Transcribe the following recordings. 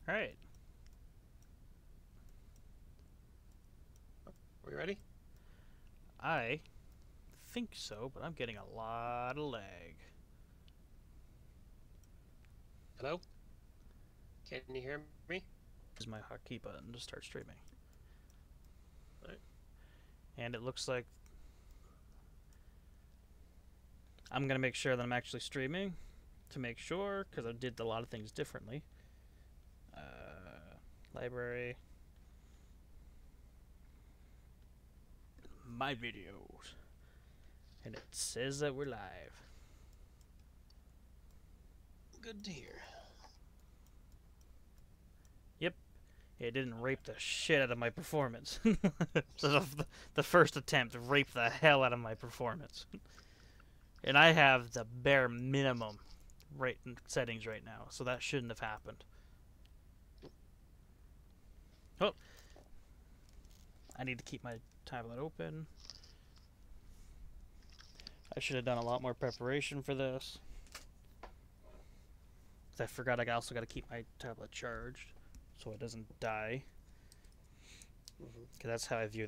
Alright. Are we ready? I think so, but I'm getting a lot of lag. Hello? Can you hear me? This is my hotkey button to start streaming. Alright. And it looks like I'm going to make sure that I'm actually streaming to make sure, because I did a lot of things differently. Library. My videos. And it says that we're live. Good to hear. Yep. It didn't rape the shit out of my performance. So the first attempt raped the hell out of my performance. And I have the bare minimum settings right now, so that shouldn't have happened. Oh, I need to keep my tablet open. I should have done a lot more preparation for this. I forgot I also got to keep my tablet charged so it doesn't die. Because that's how I view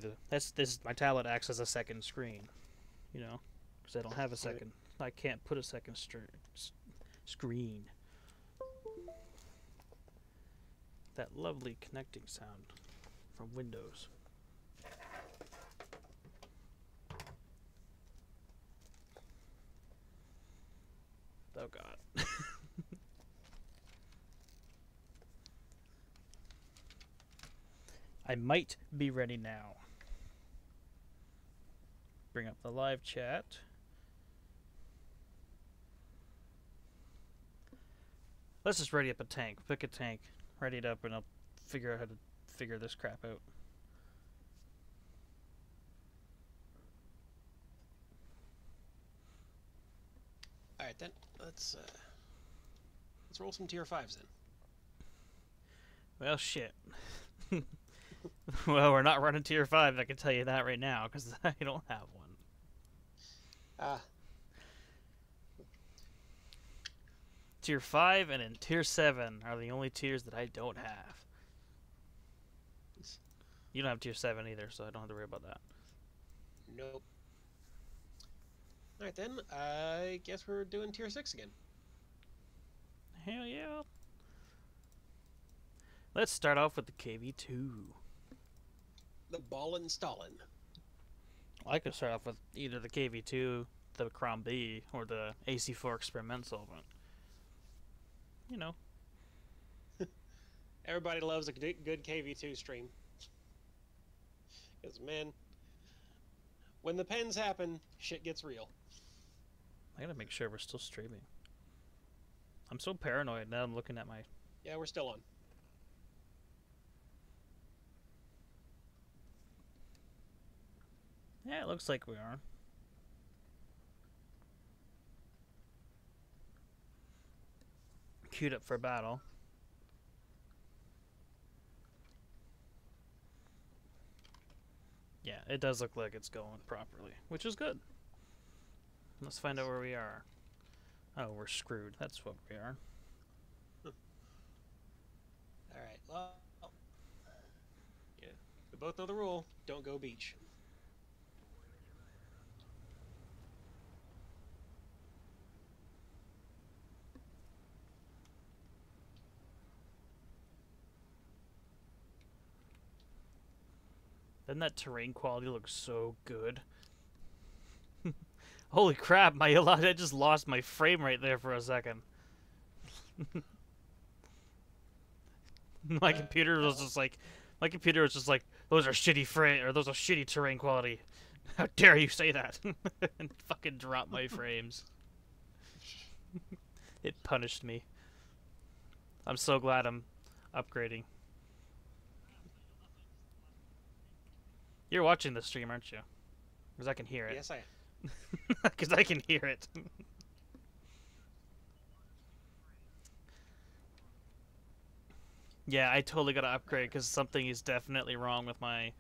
my tablet acts as a second screen, you know, because I don't have a second. I can't put a second screen. That lovely connecting sound from Windows. Oh God. I might be ready now. Bring up the live chat. Let's just ready up a tank. Pick a tank. Ready it up and I'll figure out how to figure this crap out. Alright then, let's roll some tier 5s then. Well, shit. Well, we're not running tier 5, I can tell you that right now, because I don't have one. Tier 5 and then tier 7 are the only tiers that I don't have. You don't have tier 7 either, so I don't have to worry about that. Nope. Alright then, I guess we're doing tier 6 again. Hell yeah. Let's start off with the KV2. The Ballin' Stallin'. I could start off with either the KV2, the Crom B, or the AC4 Experiment Solvent. You know. Everybody loves a good KV2 stream. Because, man, when the pens happen, shit gets real. I gotta make sure we're still streaming. I'm so paranoid now I'm looking at my... Yeah, we're still on. Yeah, it looks like we are. Queued up for battle. Yeah, it does look like it's going properly, which is good. Let's find out where we are. Oh, we're screwed. That's what we are. Alright, well... Yeah, we both know the rule. Don't go beach. Doesn't that terrain quality look so good? Holy crap, I just lost my frame right there for a second. My computer was just like, those are shitty frame, or those are shitty terrain quality. How dare you say that? And fucking drop my frames. It punished me. I'm so glad I'm upgrading. You're watching the stream, aren't you? Because I can hear it. Yes, I am. Because I can hear it. Yeah, I totally gotta upgrade because something is definitely wrong with my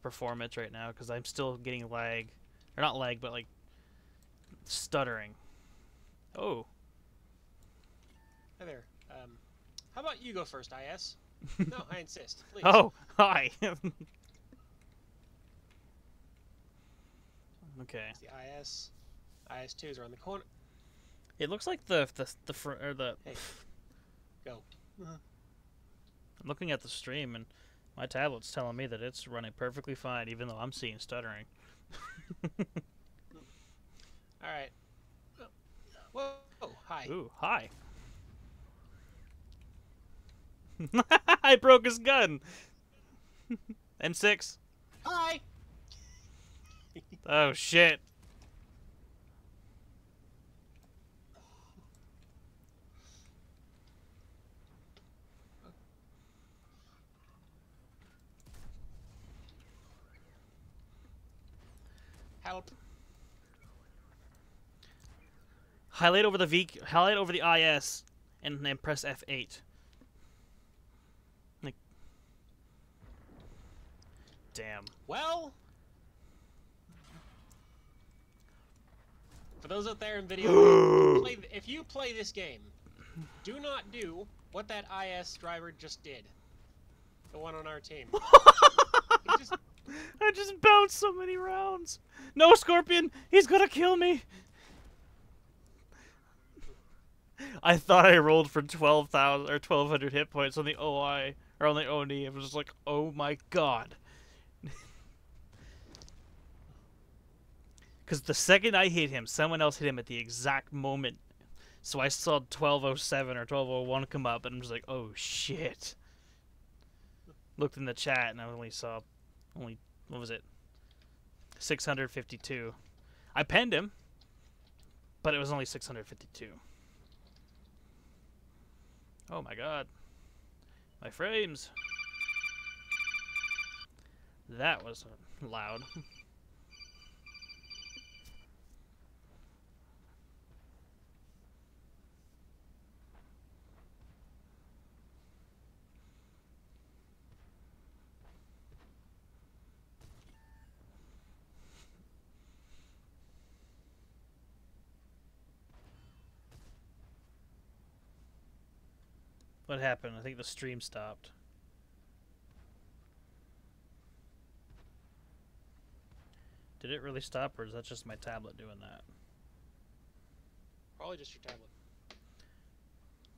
performance right now because I'm still getting lag. Or not lag, but like stuttering. Oh. Hi there. How about you go first, IS? No, I insist. Please. Oh, hi. Okay. The IS. IS2 is around the corner. It looks like the front or the. Hey, go. I'm looking at the stream and my tablet's telling me that it's running perfectly fine, even though I'm seeing stuttering. All right. Whoa! Hi. Ooh, hi. I broke his gun. M6. Hi. Oh shit. Help. Highlight over the IS, and then press F8. Like, damn. Well, for those out there in video, if you play this game, do not do what that IS driver just did. The one on our team. I just bounced so many rounds. No, Scorpion! He's gonna kill me! I thought I rolled for 12,000 or 1,200 hit points on the OI, or on the ONI. I was just like, oh my god. Because the second I hit him, someone else hit him at the exact moment. So I saw 1207 or 1201 come up, and I'm just like, oh shit. Looked in the chat, and I only saw, what was it? 652. I penned him, but it was only 652. Oh my god. My frames. That was loud. What happened? I think the stream stopped. Did it really stop, or is that just my tablet doing that? Probably just your tablet.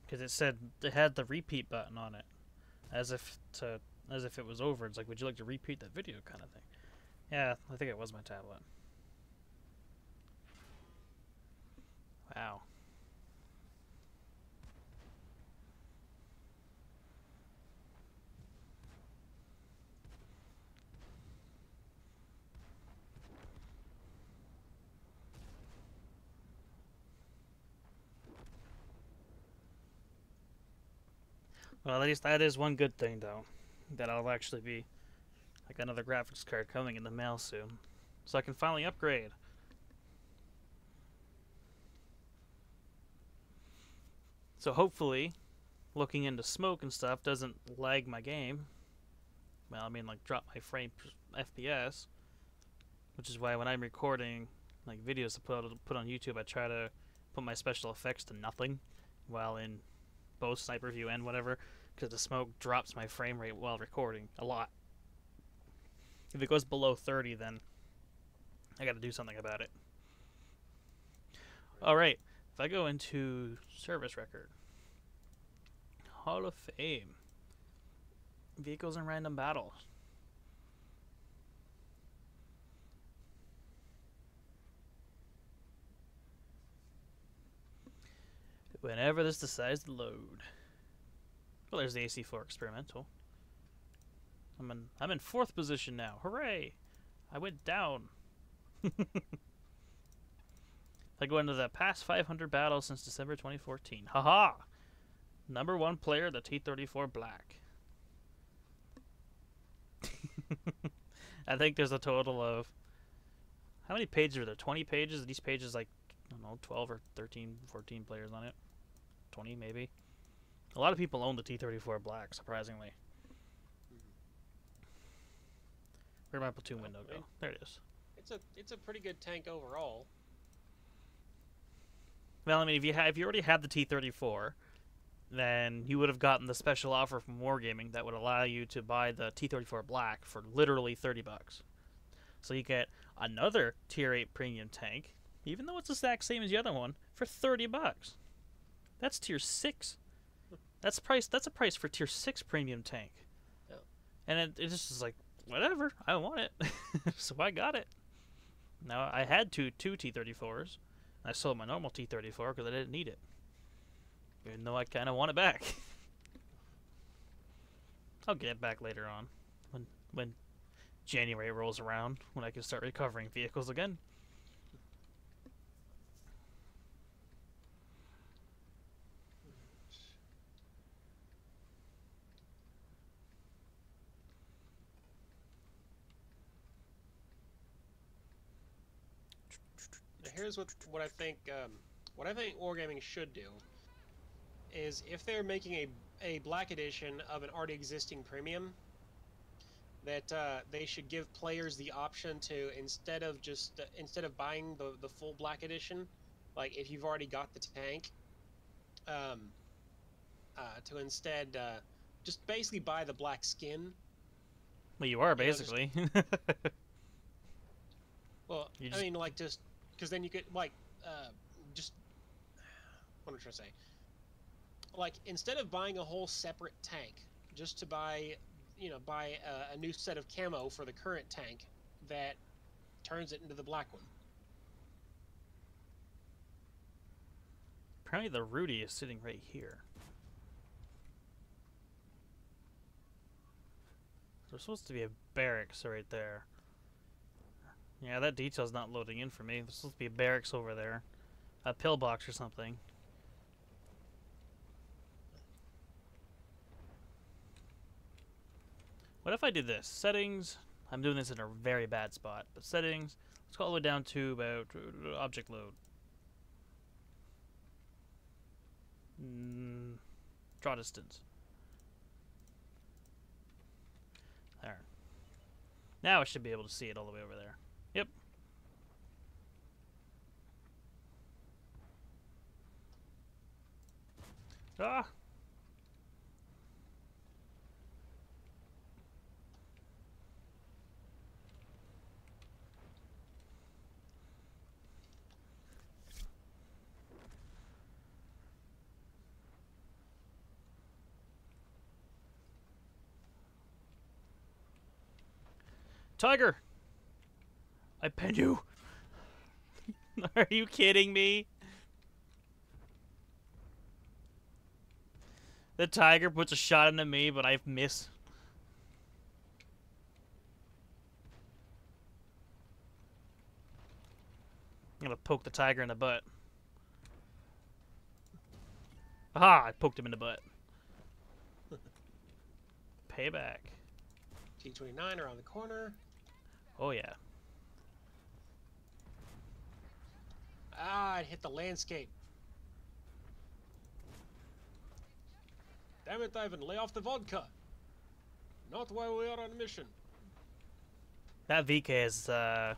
Because it said it had the repeat button on it, as if it was over. It's like, would you like to repeat that video, kind of thing. Yeah, I think it was my tablet. Wow. Well, at least that is one good thing, though. That I'll actually be, like, another graphics card coming in the mail soon. So I can finally upgrade. So hopefully, looking into smoke and stuff doesn't lag my game. Well, I mean, like, drop my frame FPS. Which is why when I'm recording, like, videos to put on YouTube, I try to put my special effects to nothing. While in both sniper view and whatever, because the smoke drops my frame rate while recording a lot. If it goes below 30, then I gotta do something about it. Alright, if I go into service record, Hall of Fame, vehicles in random battles. Whenever this decides to load. Well, there's the AC4 experimental. I'm in 4th position now. Hooray! I went down. I go into the past 500 battles since December 2014. Haha! Number 1 player, the T-34 Black. I think there's a total of, how many pages are there? 20 pages? These pages, like, I don't know, 12 or 13, 14 players on it. 20 maybe. A lot of people own the T-34 Black, surprisingly. Where'd my platoon window go? There it is. It's a pretty good tank overall. Well, I mean, if you already have the T-34, then you would have gotten the special offer from Wargaming that would allow you to buy the T-34 Black for literally $30. So you get another Tier 8 premium tank, even though it's the exact same as the other one, for $30. That's Tier 6. That's a price for Tier 6 premium tank. Yeah. And it just is like, whatever, I want it. So I got it. Now, I had two T-34s. I sold my normal T-34 because I didn't need it. Even though I kind of want it back. I'll get it back later on. When January rolls around, when I can start recovering vehicles again. Here's what I think. What I think Wargaming should do is, if they're making a black edition of an already existing premium, that they should give players the option to, instead of buying the full black edition, like if you've already got the tank, to instead just basically buy the black skin. Well, you are basically. Well, I mean, like, just because then you could, like, just, what am I trying to say? Like, instead of buying a whole separate tank, just to buy, buy a new set of camo for the current tank that turns it into the black one. Apparently the Rudy is sitting right here. There's supposed to be a barracks right there. Yeah, that detail's not loading in for me. There's supposed to be a barracks over there. A pillbox or something. What if I do this? Settings. I'm doing this in a very bad spot. But settings. Let's go all the way down to about object load. Draw distance. There. Now I should be able to see it all the way over there. Yep. Ah! Tiger! I pen you! Are you kidding me? The tiger puts a shot into me, but I've missed. I'm gonna poke the tiger in the butt. Aha! I poked him in the butt. Payback. T-29 around the corner. Oh yeah. Ah, it hit the landscape. Damn it, Ivan, lay off the vodka. Not while we are on a mission. That VK is, I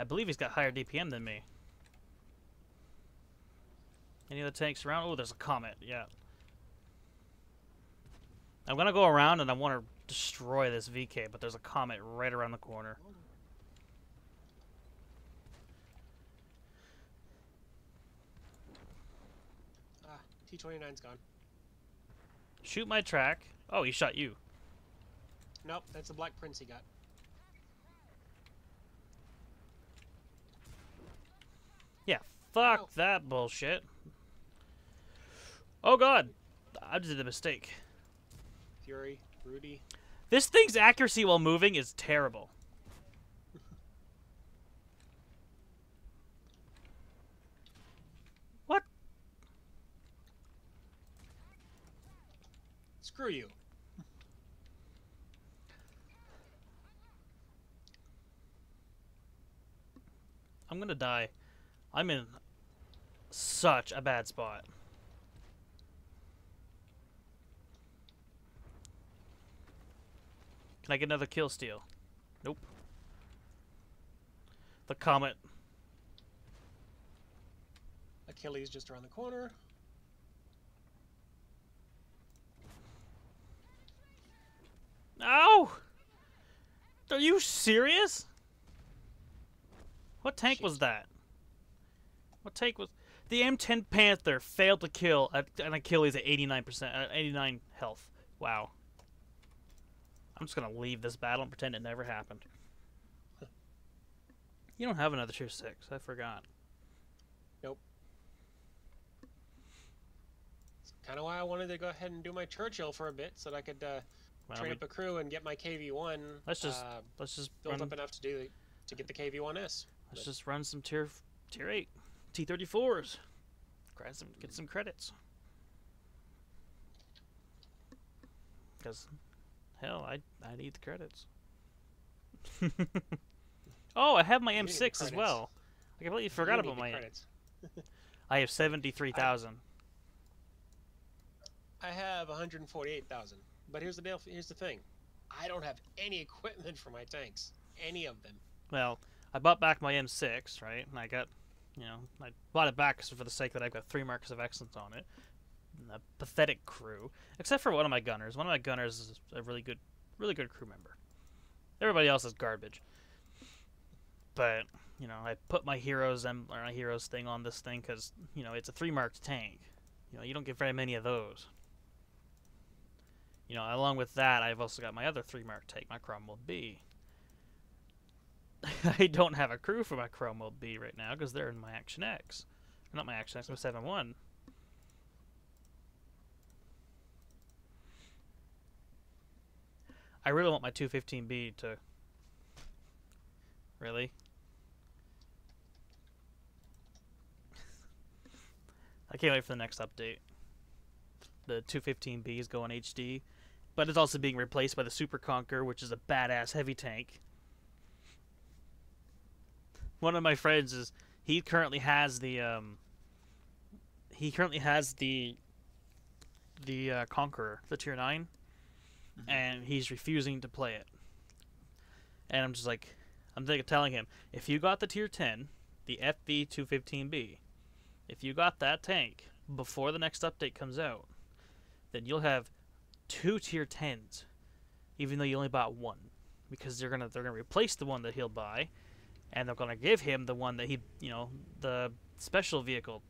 believe he's got higher DPM than me. Any other tanks around? Oh, there's a comet, yeah. I'm gonna go around and I want to destroy this VK, but there's a comet right around the corner. Ah, T-29's gone. Shoot my track. Oh, he shot you. Nope, that's the Black Prince he got. Yeah, fuck that bullshit. Oh god, I just did a mistake. Fury, Rudy. This thing's accuracy while moving is terrible. What? Screw you. I'm gonna die. I'm in such a bad spot. Can I get another kill steal? Nope. The comet. Achilles just around the corner. you serious? What tank Shit. was that? What tank was... The M10 Panther failed to kill an Achilles at 89%, 89 health. Wow. I'm just gonna leave this battle and pretend it never happened. You don't have another tier 6. I forgot. Nope. That's kind of why I wanted to go ahead and do my Churchill for a bit, so that I could train up a crew and get my KV-1. Let's just built up enough to get the KV-1S. Let's just run some tier 8 T-34s. Get some credits. Because hell, I need the credits. Oh, I have my M6 as well. I completely forgot about my credits. I have 73,000. I have 148,000. But here's the deal. Here's the thing. I don't have any equipment for my tanks. Any of them. Well, I bought back my M6, right? And I got, I bought it back for the sake that I've got 3 markers of excellence on it. And a pathetic crew, except for one of my gunners. One of my gunners is a really good crew member. Everybody else is garbage. But I put my heroes thing on this thing because it's a 3 marked tank. You don't get very many of those. Along with that, I've also got my other 3 marked tank, my Cromwell B. I don't have a crew for my Cromwell B right now because they're in my Action X. Not my Action X, my 7-1. I really want my 215B to... Really? I can't wait for the next update. The 215B is going HD, but it's also being replaced by the Super Conqueror, which is a badass heavy tank. One of my friends he currently has the Conqueror, the Tier 9, and he's refusing to play it. And I'm just like, telling him, if you got the Tier 10, the FV215B, if you got that tank before the next update comes out, then you'll have 2 Tier 10s, even though you only bought 1, because they're gonna replace the one that he'll buy, and they're gonna give him the one that he, the special vehicle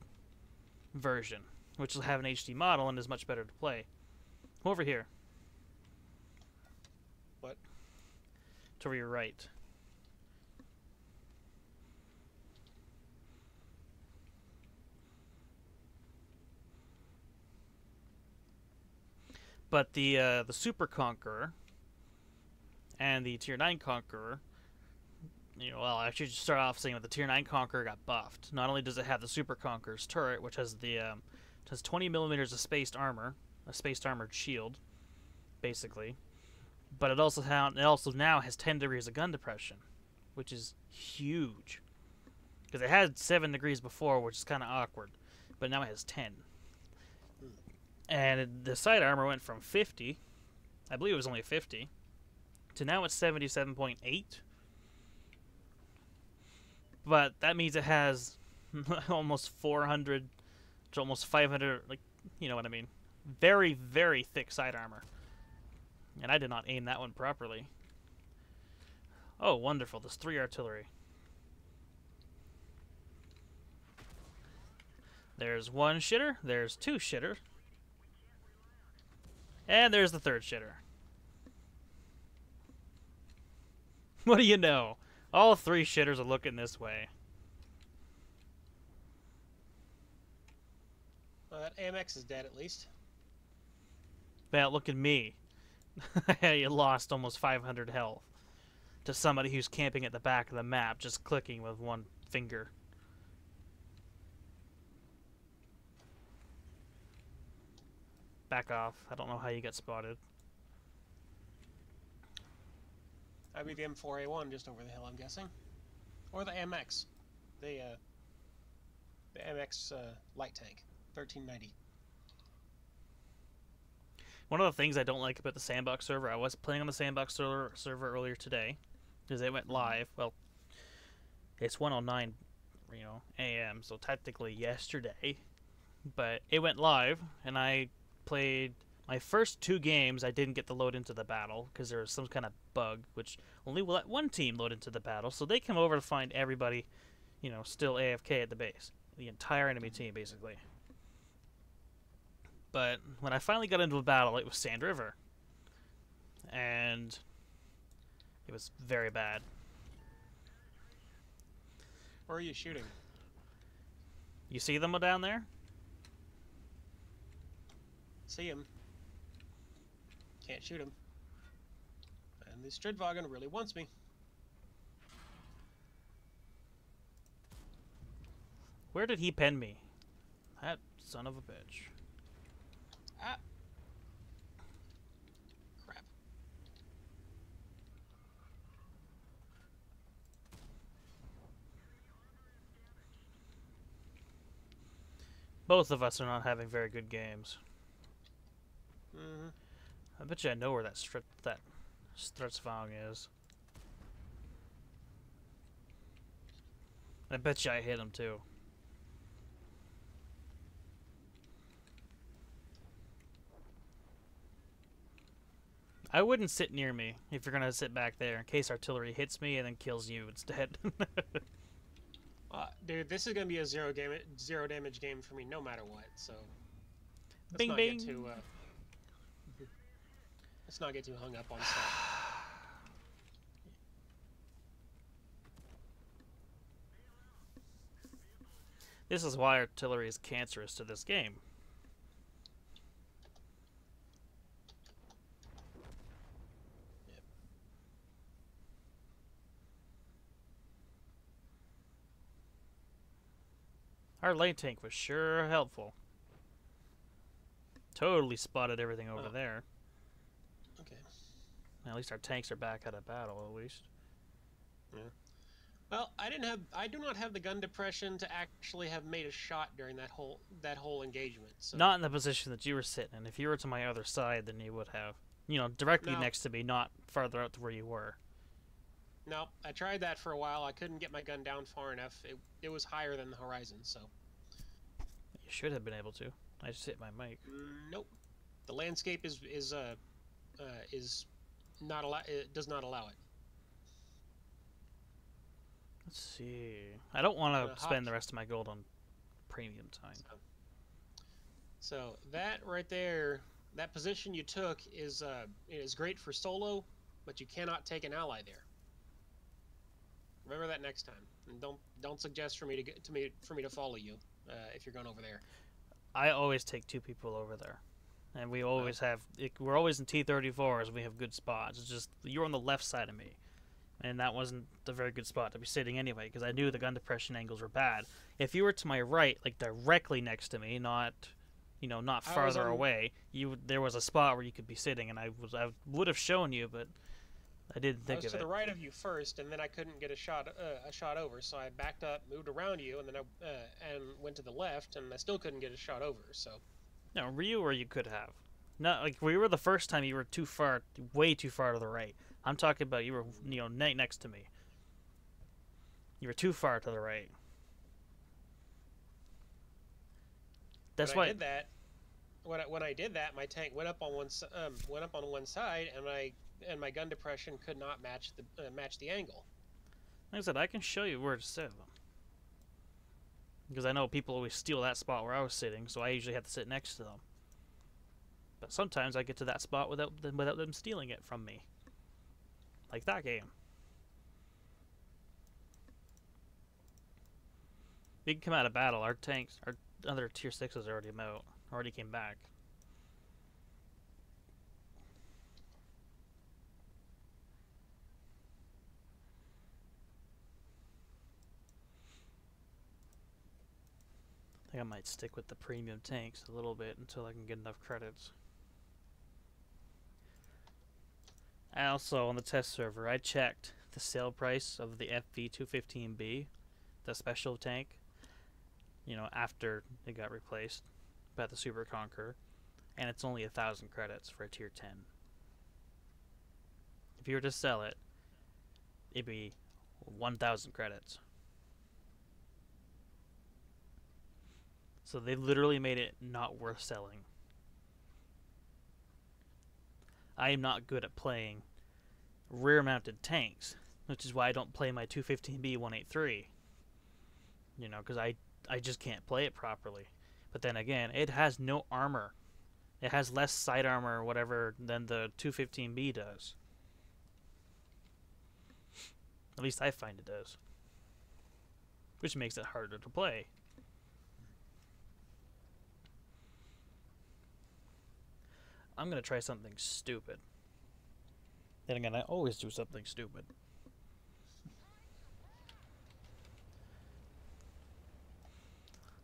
version, which will have an HD model and is much better to play. Come over here. What? To your right. But the Super Conqueror and the Tier 9 Conqueror, well, I should start off saying that the Tier 9 Conqueror got buffed. Not only does it have the Super Conqueror's turret, which has the has 20 millimeters of spaced armor, a spaced armored shield, basically, but it also now has 10 degrees of gun depression, which is huge. Because it had 7 degrees before, which is kind of awkward, but now it has 10. And the side armor went from 50, I believe it was only 50, to now it's 77.8. But that means it has almost 400 to almost 500, like, you know what I mean. Very, very thick side armor. And I did not aim that one properly. Oh, wonderful. There's 3 artillery. There's 1 shitter. There's 2 shitter. And there's the 3rd shitter. What do you know? All 3 shitters are looking this way. Well, that AMX is dead at least. Well, look at me. You lost almost 500 health to somebody who's camping at the back of the map, just clicking with 1 finger. Back off. I don't know how you got spotted. That'd be the M4A1 just over the hill, I'm guessing. Or the MX. The MX light tank. 1390. One of the things I don't like about the Sandbox server, I was playing on the Sandbox server earlier today, because it went live. Well, it's 1:09, a.m., so technically yesterday. But it went live, and I played My first 2 games, I didn't get to load into the battle because there was some kind of bug, which only let one team load into the battle. So they come over to find everybody, still AFK at the base. The entire enemy team, basically. But when I finally got into a battle, it was Sand River. And it was very bad. Where are you shooting? You see them down there? See him. Can't shoot him. And the Stridvagen really wants me. Where did he pen me? That son of a bitch. Ah. Crap. Both of us are not having very good games. Mm-hmm. I bet you I know where that Strutzvang is. I bet you I hit him too. I wouldn't sit near me if you're gonna sit back there in case artillery hits me and then kills you instead. Dude, this is gonna be a zero damage game for me no matter what. So Bing bing. Let's not get too hung up on stuff. This is why artillery is cancerous to this game. Our lane tank was sure helpful. Totally spotted everything over there. Okay. At least our tanks are back out of battle, at least. Yeah. Well, I do not have the gun depression to actually have made a shot during that whole engagement. So. Not in the position that you were sitting in. If you were to my other side, then you would have. Directly next to me, not farther out to where you were. No, I tried that for a while. I couldn't get my gun down far enough. It was higher than the horizon, so. You should have been able to. I just hit my mic. Nope. The landscape is not allow. It does not allow it. Let's see. I don't want to spend the rest of my gold on premium time. So that right there, that position you took is great for solo, but you cannot take an ally there. Remember that next time, and don't suggest for me to follow you if you're going over there. I always take 2 people over there, and we always have. We're always in T-34s. We have good spots. It's just you're on the left side of me, and that wasn't a very good spot to be sitting anyway because I knew the gun depression angles were bad. If you were to my right, like directly next to me, not farther away, there was a spot where you could be sitting, and I would have shown you, but I didn't think of it. I was to the right of you first, and then I couldn't get a shot over, so I backed up, moved around you, and then and went to the left, and I still couldn't get a shot over. So. No, were you or you could have. Not like we were the first time. You were too far, way too far to the right. I'm talking about you were next to me. You were too far to the right. That's why. I did that. When I did that, my tank went up on one side, and my gun depression could not match the angle. Like I said, I can show you where to sit them. Because I know people always steal that spot where I was sitting, so I usually have to sit next to them. But sometimes I get to that spot without them stealing it from me. Like that game. We can come out of battle. Our tanks, our other tier 6s already came back. I think I might stick with the premium tanks a little bit until I can get enough credits. And also, on the test server, I checked the sale price of the FV215B, the special tank, after it got replaced by the Super Conqueror, and it's only 1,000 credits for a tier 10. If you were to sell it, it'd be 1,000 credits. So they literally made it not worth selling. I am not good at playing rear-mounted tanks, which is why I don't play my 215B 183. You know, because I just can't play it properly. But then again, it has no armor. It has less side armor or whatever than the 215B does. At least I find it does. Which makes it harder to play. I'm going to try something stupid. Then again, I always do something stupid.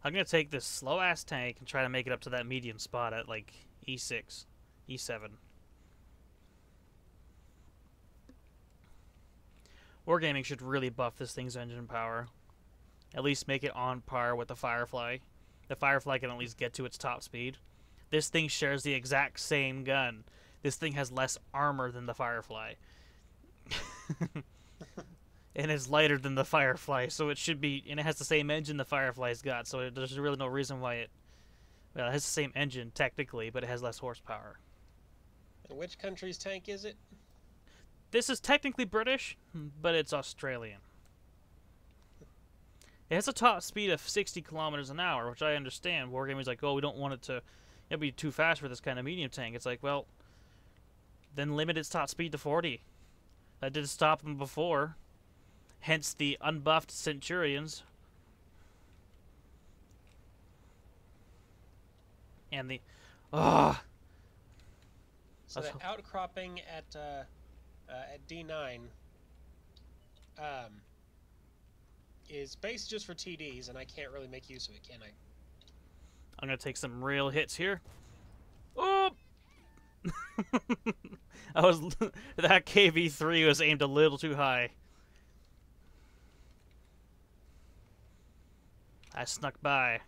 I'm going to take this slow-ass tank and try to make it up to that medium spot at, like, E6, E7. Wargaming should really buff this thing's engine power. At least make it on par with the Firefly. The Firefly can at least get to its top speed. This thing shares the exact same gun. This thing has less armor than the Firefly. And it's lighter than the Firefly, so it should be... And it has the same engine the Firefly's got, so there's really no reason why it... Well, it has the same engine, technically, but it has less horsepower. And which country's tank is it? This is technically British, but it's Australian. It has a top speed of 60 kilometers an hour, which I understand. Wargaming's like, oh, we don't want it to... It'd be too fast for this kind of medium tank. It's like, well, then limit its top speed to 40. That did stop them before. Hence the unbuffed Centurions. And the... So the outcropping at D9 is based just for TDs, and I can't really make use of it, can I? I'm going to take some real hits here. Oh! That KV-3 was aimed a little too high. I snuck by.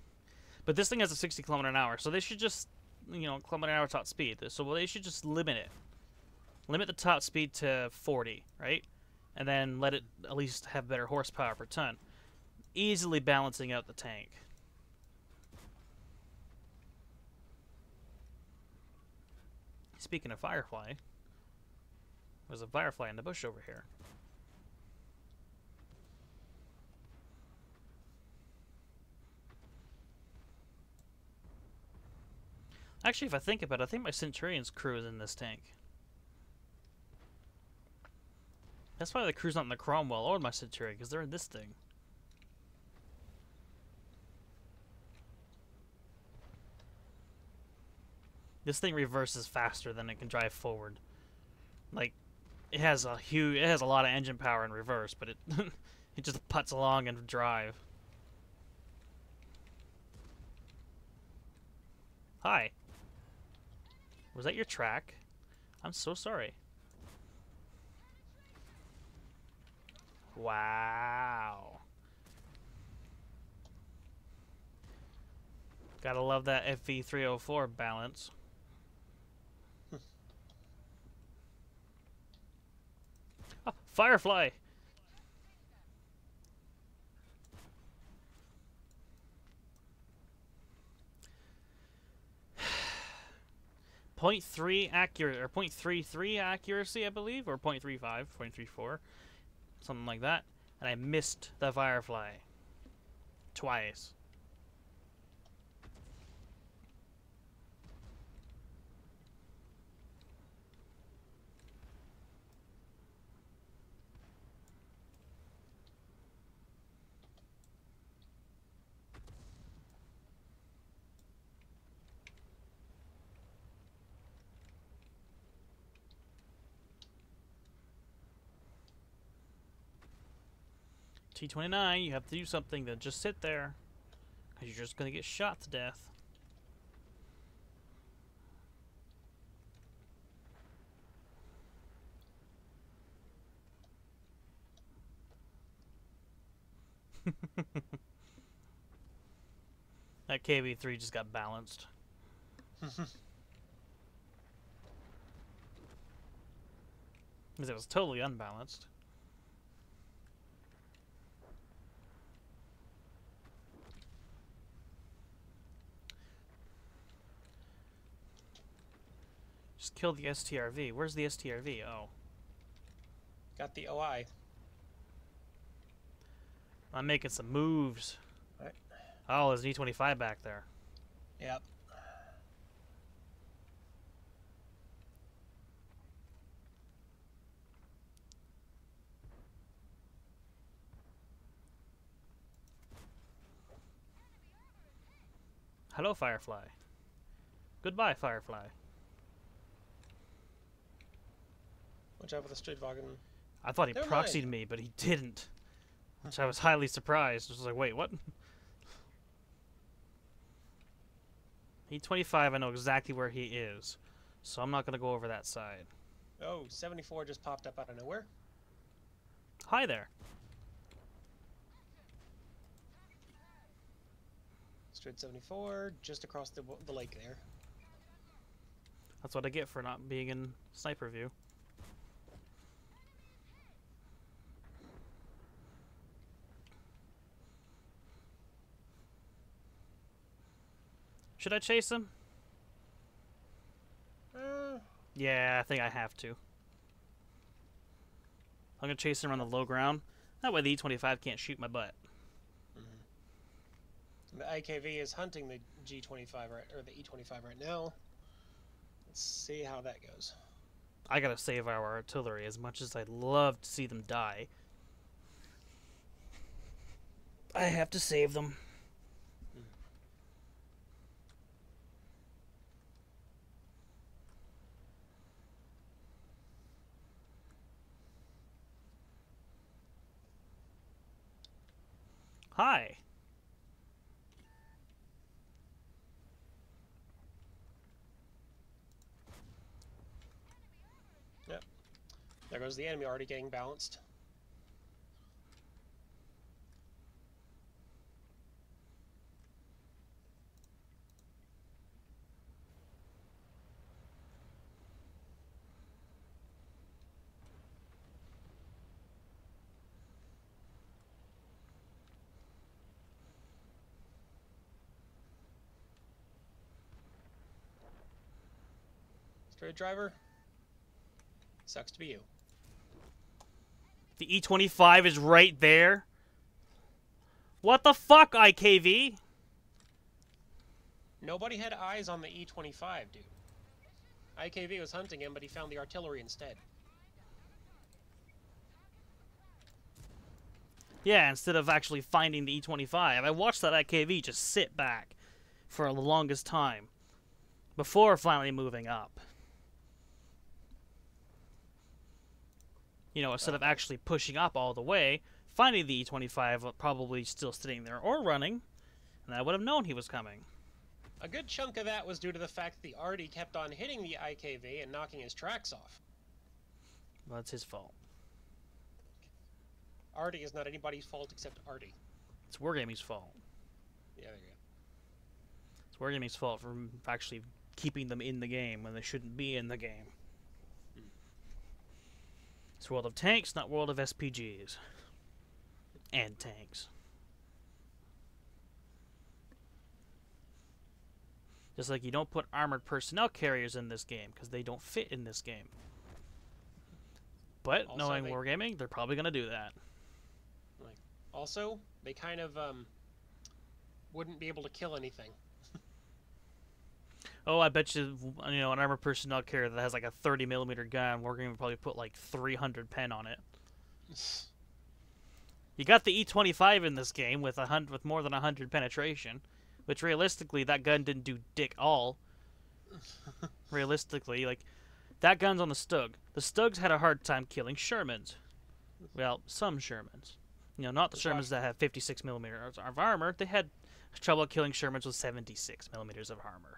But this thing has a 60 kilometer an hour, so they should just, you know, kilometer an hour top speed. So they should just limit it. Limit the top speed to 40, right? And then let it at least have better horsepower per ton. Easily balancing out the tank. Speaking of Firefly, there's a Firefly in the bush over here. Actually, if I think about it, I think my Centurion's crew is in this tank. That's why the crew's not in the Cromwell or my Centurion, because they're in this thing. This thing reverses faster than it can drive forward. Like, it has a lot of engine power in reverse, but it it just putts along and drive. Hi. Was that your track? I'm so sorry. Wow. Gotta love that FV304 balance. Oh, Firefly! .3 accurate, or .33 accuracy, I believe, or .35, .34, something like that. And I missed the Firefly. Twice. T-29, you have to do something to just sit there, because you're just going to get shot to death. That KV-3 just got balanced. Because it was totally unbalanced. Just kill the STRV. Where's the STRV? Oh. Got the OI. I'm making some moves. Right. Oh, there's an E25 back there. Yep. Hello, Firefly. Goodbye, Firefly. Watch out for the Streetwagen. I thought he Never proxied mind. me, but he didn't. Which I was highly surprised. I was like, wait, what? E25, I know exactly where he is. So I'm not going to go over that side. Oh, 74 just popped up out of nowhere. Hi there. Street 74, just across the lake there. That's what I get for not being in sniper view. Should I chase him? Yeah, I think I have to. I'm going to chase him on the low ground. That way the E25 can't shoot my butt. The IKV is hunting the G25 right, or the E25 right now. Let's see how that goes. I gotta save our artillery as much as I'd love to see them die. I have to save them. Hi. Yep. There goes the enemy already getting balanced. Straight driver. Sucks to be you. The E25 is right there. What the fuck, IKV? Nobody had eyes on the E25, dude. IKV was hunting him, but he found the artillery instead. Yeah, instead of actually finding the E25. I watched that IKV just sit back for the longest time before finally moving up. You know, instead of actually pushing up all the way, finding the E25 probably still sitting there or running, and I would have known he was coming. A good chunk of that was due to the fact that the Arty kept on hitting the IKV and knocking his tracks off. Well, that's his fault. Arty is not anybody's fault except Arty. It's Wargaming's fault. Yeah, there you go. It's Wargaming's fault for actually keeping them in the game when they shouldn't be in the game. It's World of Tanks, not World of SPGs. And tanks. Just like you don't put armored personnel carriers in this game, because they don't fit in this game. But, Also, knowing Wargaming, they're probably going to do that. Also, they kind of wouldn't be able to kill anything. Oh, I bet you, an armored personnel carrier that has like a 30mm gun, Wargaming would probably put like 300 pen on it. You got the E25 in this game with more than 100 penetration, which realistically that gun didn't do dick all. Realistically, like that gun's on the Stug. The Stugs had a hard time killing Shermans. Well, some Shermans. Not the Shermans that have 56mm of armor. They had trouble killing Shermans with 76mm of armor.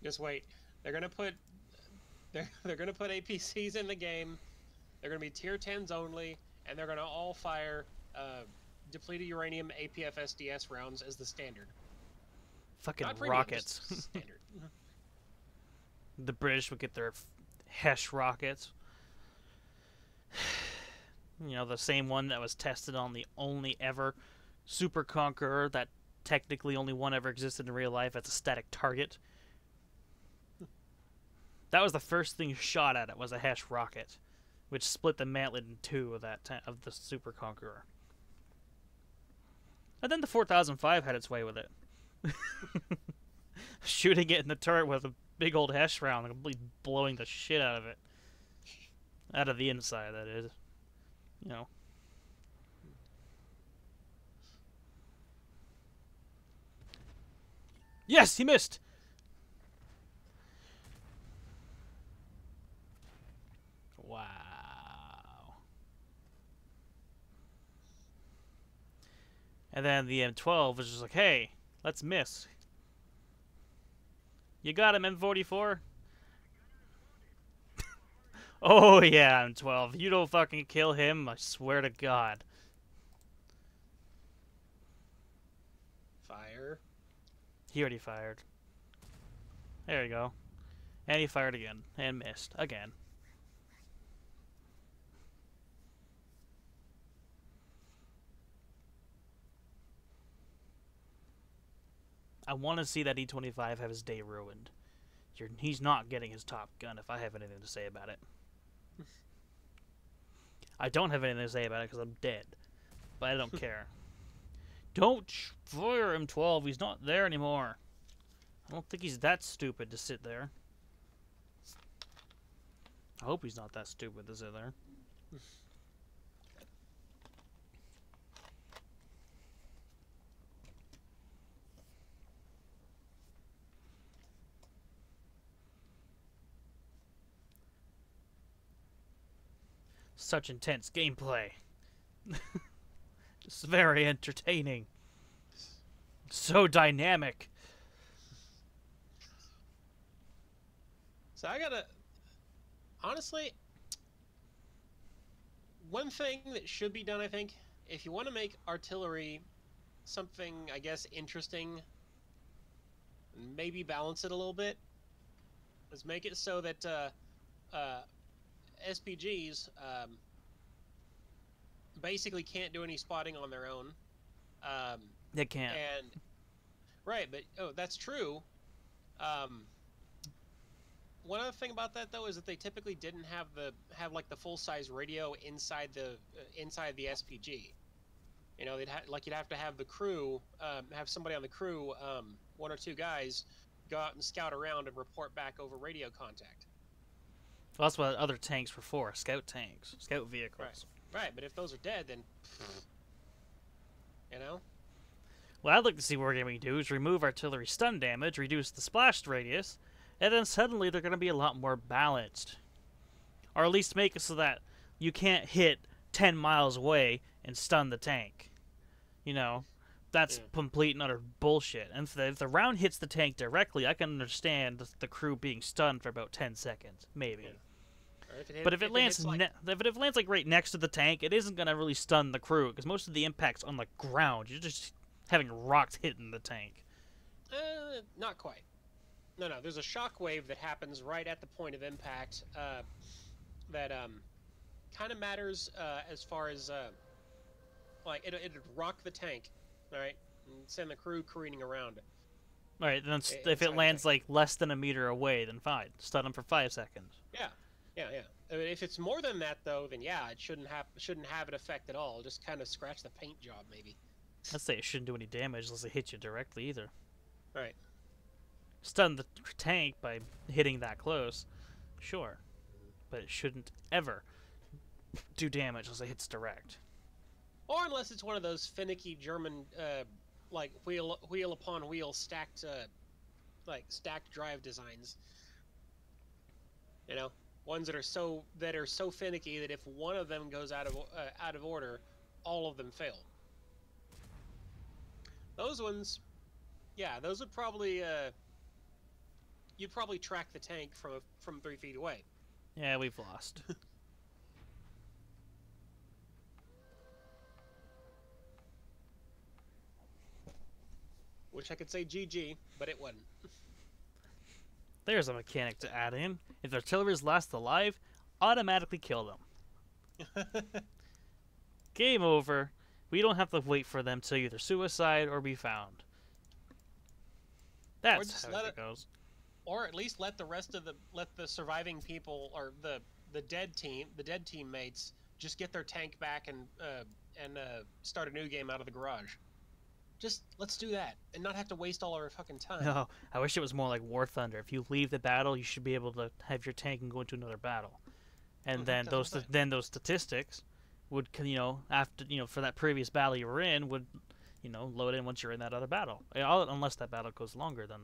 Just wait. They're gonna put APCs in the game. They're gonna be tier 10s only, and they're gonna all fire depleted uranium APF SDS rounds as the standard. Fucking Not premium, rockets. just standard. The British would get their Hesh rockets. The same one that was tested on the only ever Super Conqueror that technically only one ever existed in real life as a static target. That was the first thing shot at it, was a Hesh rocket, which split the mantlet in two of of the Super Conqueror. And then the 4005 had its way with it. Shooting it in the turret with a big old Hesh round, completely blowing the shit out of it. Out of the inside, that is. You know. Yes, he missed! Wow. And then the M12 was just like, hey, let's miss. You got him, M44? Oh, yeah, M12. You don't fucking kill him, I swear to God. Fire. He already fired. There you go. And he fired again. And missed. Again. I want to see that E25 have his day ruined. He's not getting his Top Gun if I have anything to say about it. I don't have anything to say about it because I'm dead. But I don't care. Don't fire M12. He's not there anymore. I don't think he's that stupid to sit there. I hope he's not that stupid to sit there. Such intense gameplay. Just very entertaining. So dynamic. So I gotta... Honestly, one thing that should be done, I think, if you want to make artillery something, I guess, interesting, maybe balance it a little bit, is make it so that SPGs basically can't do any spotting on their own. They can't. And right, but that's true. One other thing about that though is that they typically didn't have like the full size radio inside the SPG. You know, you'd have to have the crew, have somebody on the crew, one or two guys, go out and scout around and report back over radio contact. Well, that's what other tanks were for. Scout tanks. Scout vehicles. Right, but if those are dead, then... You know? What I'd like to see Wargaming do is remove artillery stun damage, reduce the splash radius, and then suddenly they're going to be a lot more balanced. Or at least make it so that you can't hit 10 miles away and stun the tank. You know? That's complete and utter bullshit. And if the round hits the tank directly, I can understand the crew being stunned for about 10 seconds, maybe. Yeah. But if it lands like right next to the tank, it isn't gonna really stun the crew because most of the impact's on the ground. You're just having rocks hitting the tank. Not quite. No. There's a shockwave that happens right at the point of impact that kind of matters as far as like it'd rock the tank, all right, and send the crew careening around. All right, then if it lands like less than a meter away, then fine, stun them for 5 seconds. Yeah. I mean, if it's more than that, though, then yeah, it shouldn't have an effect at all. Just kind of scratch the paint job, maybe. I'd say it shouldn't do any damage unless it hits you directly either. Right. Stun the tank by hitting that close, sure, but it shouldn't ever do damage unless it hits direct. Or unless it's one of those finicky German, like wheel upon wheel stacked, like stacked drive designs. You know. Ones that are so finicky that if one of them goes out of order, all of them fail. Those ones, yeah, those would probably you'd probably track the tank from 3 feet away. Yeah, we've lost. Wish I could say GG, but it wasn't. There's a mechanic to add in. If artillery is last alive, automatically kill them. Game over. We don't have to wait for them to either suicide or be found. That's how it goes. or at least let the rest of the surviving people or the dead teammates just get their tank back and start a new game out of the garage. Just let's do that and not have to waste all our fucking time. No, I wish it was more like War Thunder. If you leave the battle, you should be able to have your tank and go into another battle, and then those statistics would, after, for that previous battle you were in, would, load in once you're in that other battle, unless that battle goes longer than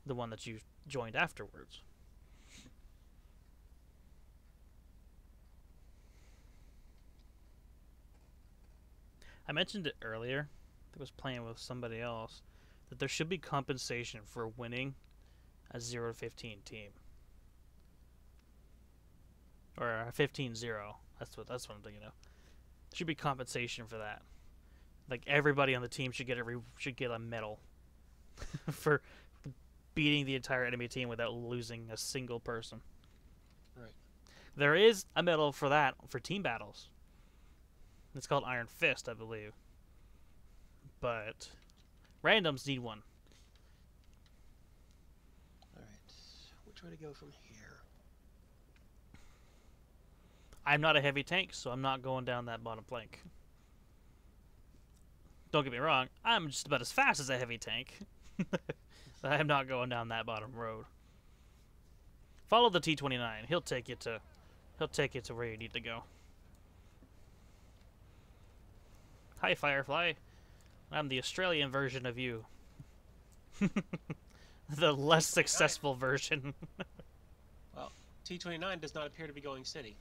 the one that you joined afterwards. I mentioned it earlier. I was playing with somebody else, that there should be compensation for winning a 0-15 team, or a 15-0. That's what I'm thinking of. There should be compensation for that. Like, everybody on the team should get a medal for beating the entire enemy team without losing a single person. Right. There is a medal for that for team battles. It's called Iron Fist, I believe. But randoms need one. Alright. Which way to go from here? I'm not a heavy tank, so I'm not going down that bottom plank. Don't get me wrong, I'm just about as fast as a heavy tank. But I'm not going down that bottom road. Follow the T-29. He'll take you to where you need to go. Hi, Firefly. I'm the Australian version of you. The less successful version. Well, T-29 does not appear to be going city.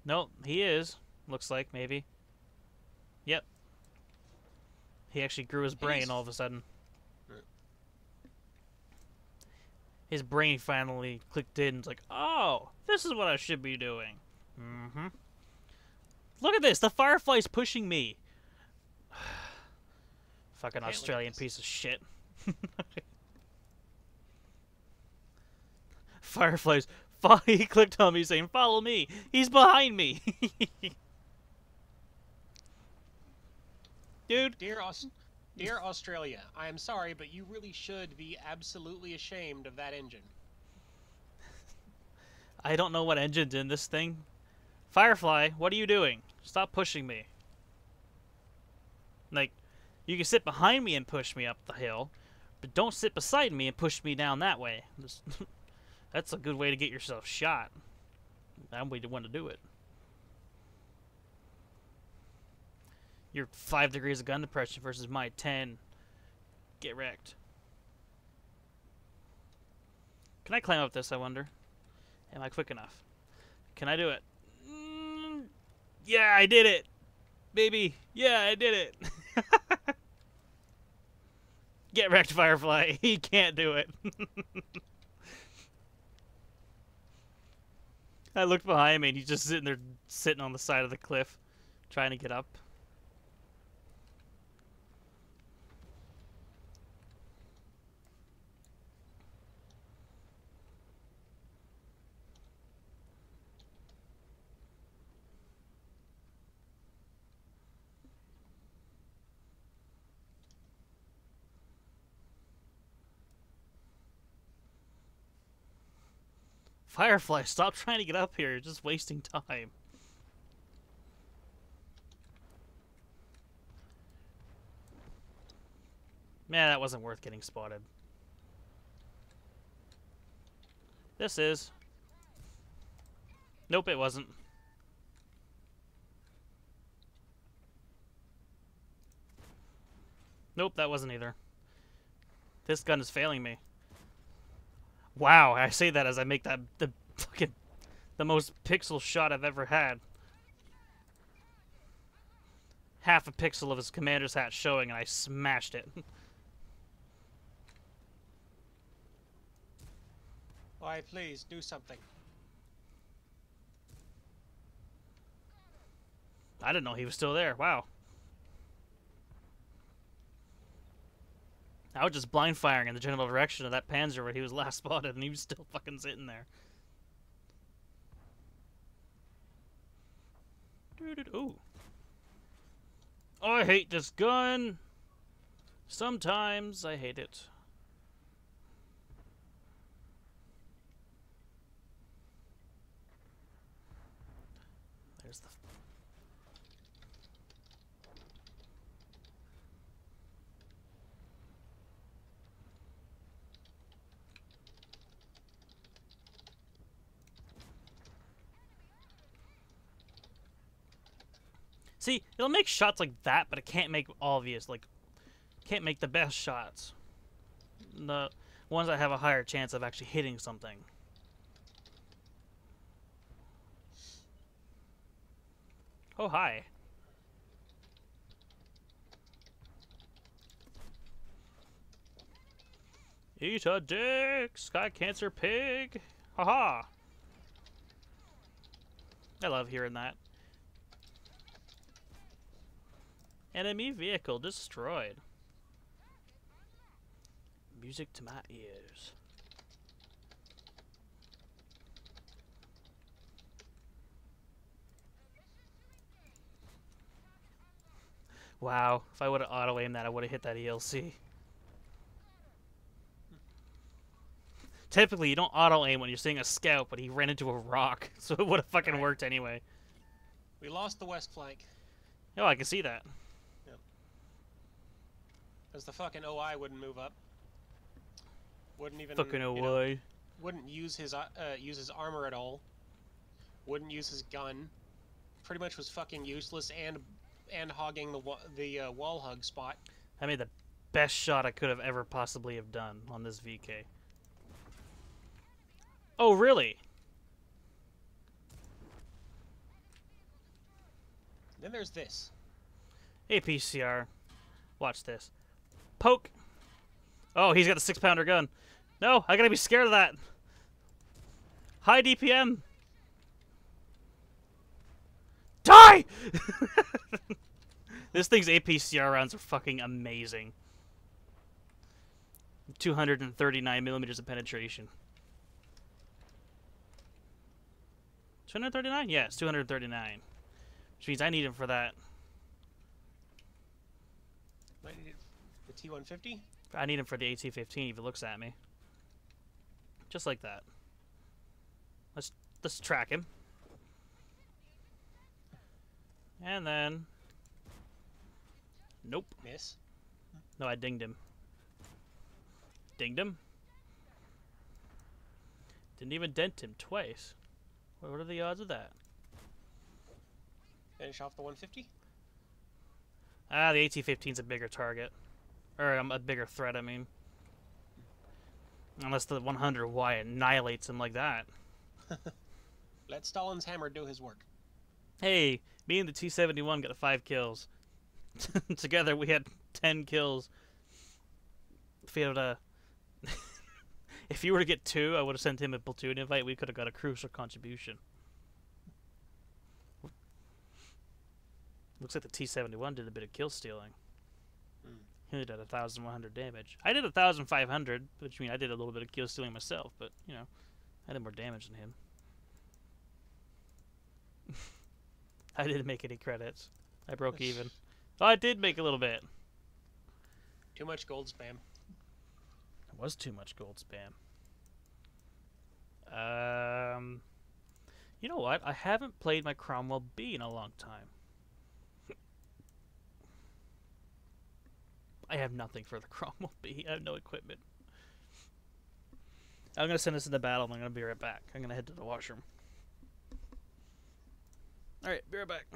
No, he is. Looks like, maybe. Yep. He actually grew his brain all of a sudden. Right. His brain finally clicked in and was like, oh, this is what I should be doing. Mm-hmm. Look at this! The Firefly's pushing me! Fucking Australian piece of shit. Firefly's... He clicked on me saying, follow me! He's behind me! Dude! Dear Australia, I am sorry, but you really should be absolutely ashamed of that engine. I don't know what engine's in this thing. Firefly, what are you doing? Stop pushing me. Like, you can sit behind me and push me up the hill, but don't sit beside me and push me down that way. That's a good way to get yourself shot. I'm way to want to do it. Your 5 degrees of gun depression versus my 10. Get wrecked. Can I climb up this, I wonder? Am I quick enough? Can I do it? Yeah, I did it! Baby! Yeah, I did it! Get wrecked, Firefly. He can't do it. I looked behind me and he's just sitting on the side of the cliff, trying to get up. Firefly, stop trying to get up here. You're just wasting time. Man, that wasn't worth getting spotted. This is. Nope, it wasn't. Nope, that wasn't either. This gun is failing me. Wow, I say that as I make that the most pixel shot I've ever had. Half a pixel of his commander's hat showing, and I smashed it. Why, please, do something. I didn't know he was still there. Wow. I was just blind firing in the general direction of that Panzer where he was last spotted, and he was still fucking sitting there. Ooh. Oh, I hate this gun. Sometimes I hate it. There's the... See, it'll make shots like that, but it can't make obvious, like, can't make the best shots. The ones that have a higher chance of actually hitting something. Oh, hi. Eat a dick, Sky Cancer Pig. Haha. I love hearing that. Enemy vehicle destroyed. Music to my ears. Wow, if I would have auto-aimed that, I would have hit that ELC. Typically, you don't auto-aim when you're seeing a scout, but he ran into a rock, so it would have fucking worked anyway. We lost the west flank. Oh, I can see that. Yep. Because the fucking OI wouldn't move up. Wouldn't even Fucking OI. you know, wouldn't use his armor at all. Wouldn't use his gun. Pretty much was fucking useless and hogging the wall hug spot. I made the best shot I could have ever possibly have done on this VK. Oh, really? Then there's this. APCR. Watch this. Poke. Oh, he's got the 6-pounder gun. No, I gotta be scared of that. High DPM. Die! This thing's APCR rounds are fucking amazing. 239 millimeters of penetration. 239? Yes, 239. Which means I need him for that. Might need the T-150? I need him for the AT-15 if he looks at me. Just like that. Let's track him. And then... Nope. Miss. No, I dinged him. Dinged him? Didn't even dent him twice. What are the odds of that? Finish off the 150? Ah, the AT-15's a bigger target. Or a bigger threat, I mean. Unless the 100Y annihilates him like that. Let Stalin's hammer do his work. Hey, me and the T-71 got 5 kills. Together we had 10 kills. If we had if you were to get 2, I would have sent him a platoon invite. We could have got a crucial contribution. Looks like the T-71 did a bit of kill stealing. He did 1,100 damage. I did 1,500, which means I did a little bit of kill stealing myself, but, you know, I did more damage than him. I didn't make any credits. I broke even. Oh, I did make a little bit. Too much gold spam. It was too much gold spam. You know what? I haven't played my Cromwell B in a long time. I have nothing for the Cromwell B. I have no equipment. I'm going to send this into battle and I'm going to be right back. I'm going to head to the washroom. Alright, be right back.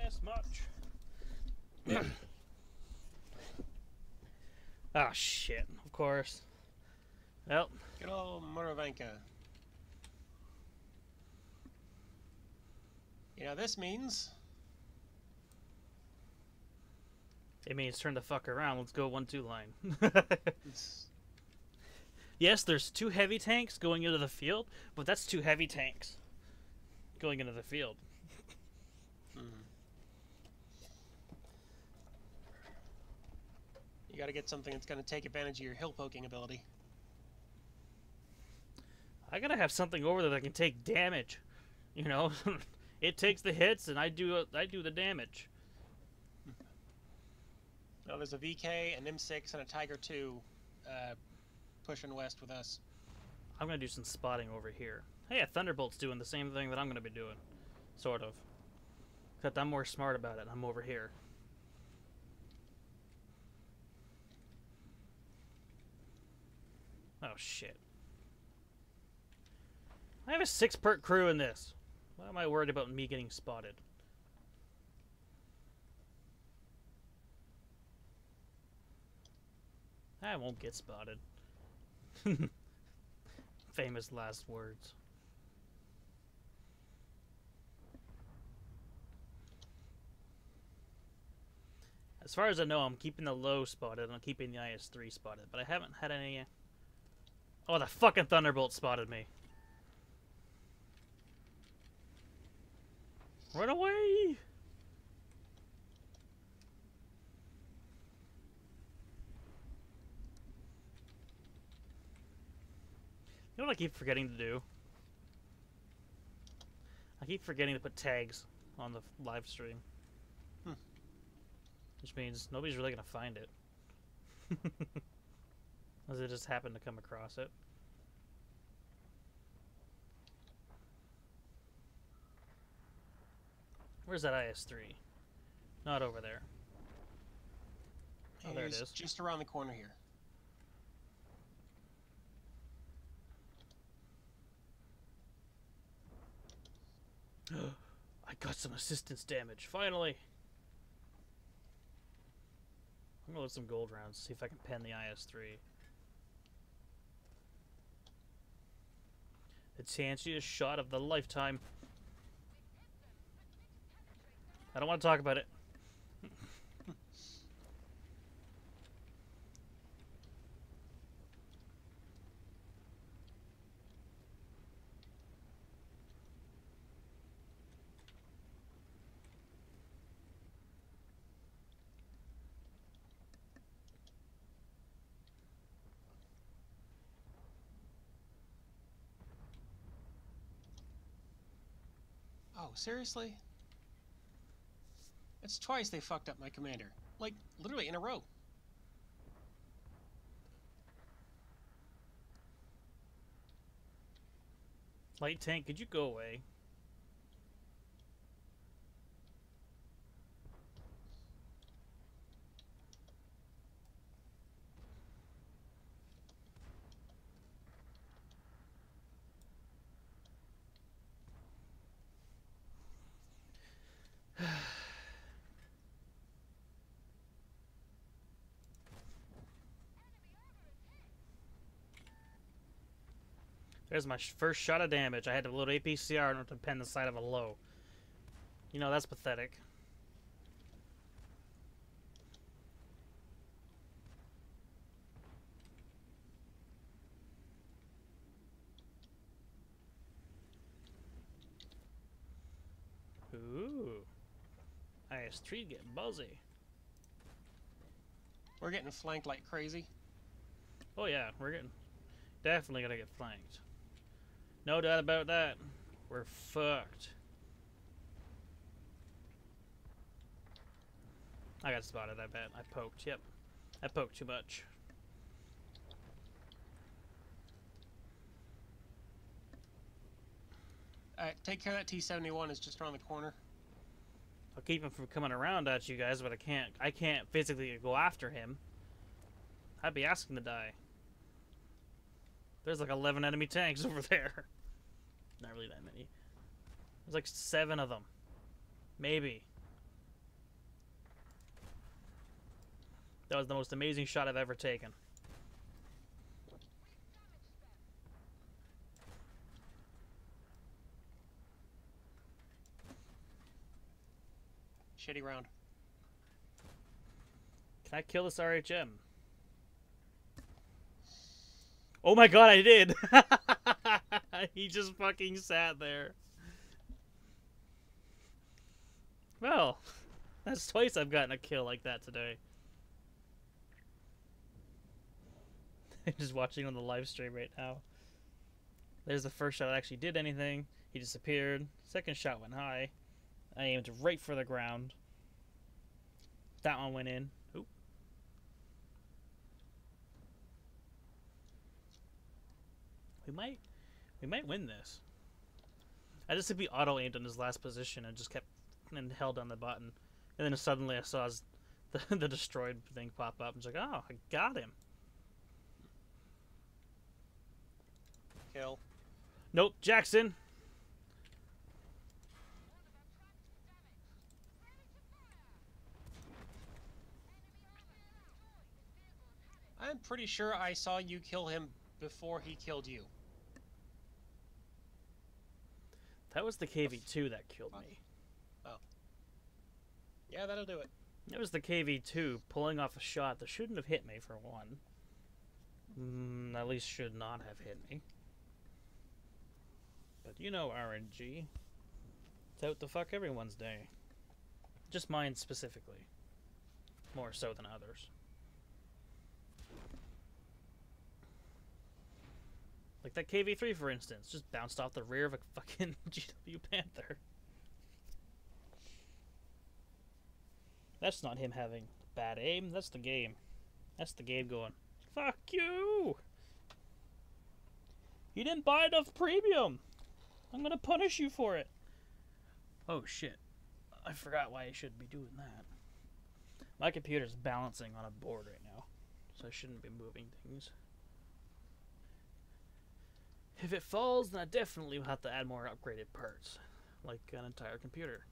this much. Yeah. Ah, shit. Of course. Well. Good old Moravanka. You know, this means... It means turn the fuck around. Let's go 1-2 line. Yes, there's 2 heavy tanks going into the field, but that's 2 heavy tanks going into the field. You gotta get something that's gonna take advantage of your hill poking ability. I gotta have something over there that can take damage. You know? It takes the hits and I do the damage. Well, there's a VK, an M6, and a Tiger 2 pushing west with us. I'm gonna do some spotting over here. Hey, a Thunderbolt's doing the same thing that I'm gonna be doing. Sort of. Except I'm more smart about it. I'm over here. Oh, shit. I have a 6-perk crew in this. Why am I worried about me getting spotted? I won't get spotted. Famous last words. As far as I know, I'm keeping the low spotted and I'm keeping the IS-3 spotted, but I haven't had any... Oh, the fucking Thunderbolt spotted me. Run away! You know what I keep forgetting to do? I keep forgetting to put tags on the live stream. Which means nobody's really gonna find it. Unless they just happen to come across it. Where's that IS-3? Not over there. Oh, there it is. Just around the corner here. I got some assistance damage, finally! I'm gonna load some gold rounds, see if I can pen the IS-3. The chansiest shot of the lifetime. I don't want to talk about it. Oh, seriously? It's twice they fucked up my commander. Like, literally in a row. Light tank, could you go away? There's my first shot of damage. I had to load APCR in order to pen the side of a low. You know, that's pathetic. Ooh. IS-3 getting buzzy. We're getting flanked like crazy. Oh yeah, we're getting... Definitely gonna get flanked. No doubt about that. We're fucked. I got spotted, I bet. I poked, yep. I poked too much. Alright, take care of that T-71. It's just around the corner. I'll keep him from coming around at you guys, but I can't physically go after him. I'd be asking to die. There's like 11 enemy tanks over there. Not really that many. There's like 7 of them. Maybe. That was the most amazing shot I've ever taken. Shitty round. Can I kill this RHM? Oh my god, I did! He just fucking sat there. Well, that's twice I've gotten a kill like that today. I'm just watching on the live stream right now. There's the first shot that actually did anything. He disappeared. Second shot went high. I aimed right for the ground. That one went in. Oop. We might win this. I just simply auto aimed on his last position and just kept and held down the button. And then suddenly I saw the destroyed thing pop up. I was like, oh, I got him. Kill. Nope, Jackson. I'm pretty sure I saw you kill him before he killed you. That was the KV-2 that killed me. Oh. Yeah, that'll do it. It was the KV-2 pulling off a shot that shouldn't have hit me for one. At least should not have hit me. But you know RNG. It's out to fuck everyone's day. Just mine specifically. More so than others. Like that KV-3 for instance. Just bounced off the rear of a fucking GW Panther. That's not him having bad aim. That's the game. That's the game going, fuck you! You didn't buy enough premium! I'm gonna punish you for it! Oh shit. I forgot why I shouldn't be doing that. My computer's balancing on a board right now, so I shouldn't be moving things. If it falls, then I definitely will have to add more upgraded parts, like an entire computer.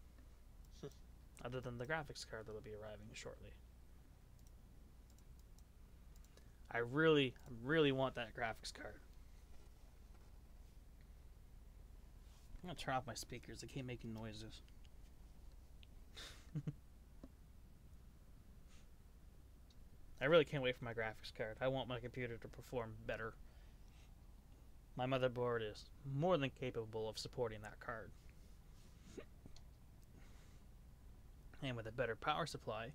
Other than the graphics card that will be arriving shortly. I really want that graphics card. I'm gonna turn off my speakers, they keep making noises. I really can't wait for my graphics card. I want my computer to perform better. My motherboard is more than capable of supporting that card. And with a better power supply,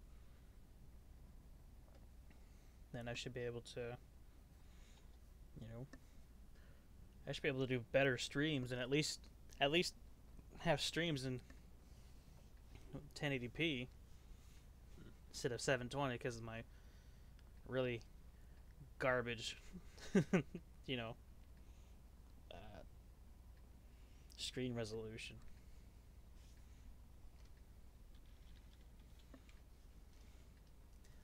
then I should be able to, you know, I should be able to do better streams and at least have streams in 1080p instead of 720 because of my really garbage, you know, screen resolution.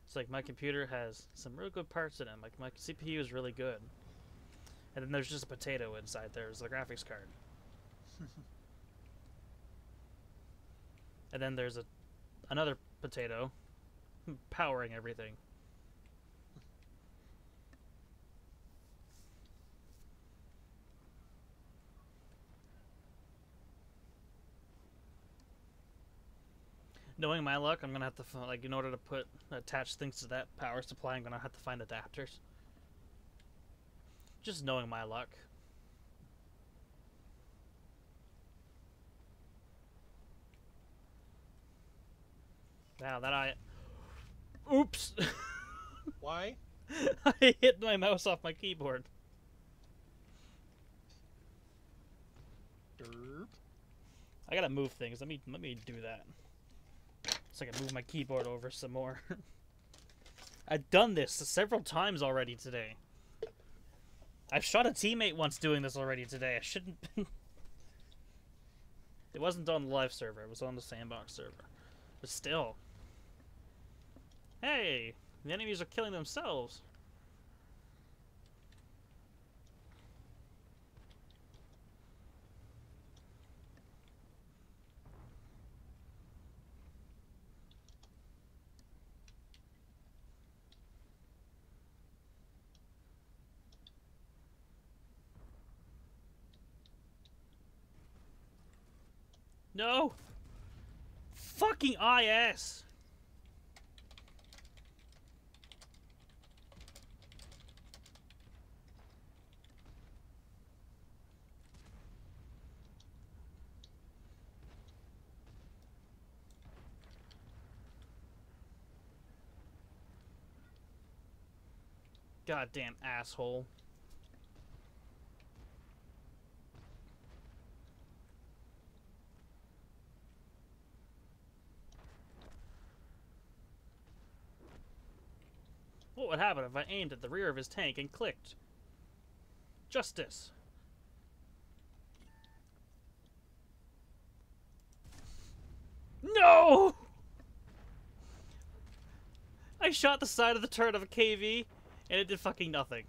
It's like my computer has some real good parts in it. Like my CPU is really good, and then there's just a potato inside there. There's the graphics card, and then there's another potato powering everything. Knowing my luck, I'm gonna have to like in order to attach things to that power supply, I'm gonna have to find adapters. Just knowing my luck. Wow, oops! Why? I hit my mouse off my keyboard. Derp. I gotta move things. Let me do that. So I can move my keyboard over some more. I've done this several times already today. I've shot a teammate once doing this already today. I shouldn't. It wasn't on the live server. It was on the sandbox server. But still. Hey, the enemies are killing themselves. No! Fucking IS! Goddamn asshole. What would happen if I aimed at the rear of his tank and clicked? Justice. No! I shot the side of the turret of a KV, and it did fucking nothing.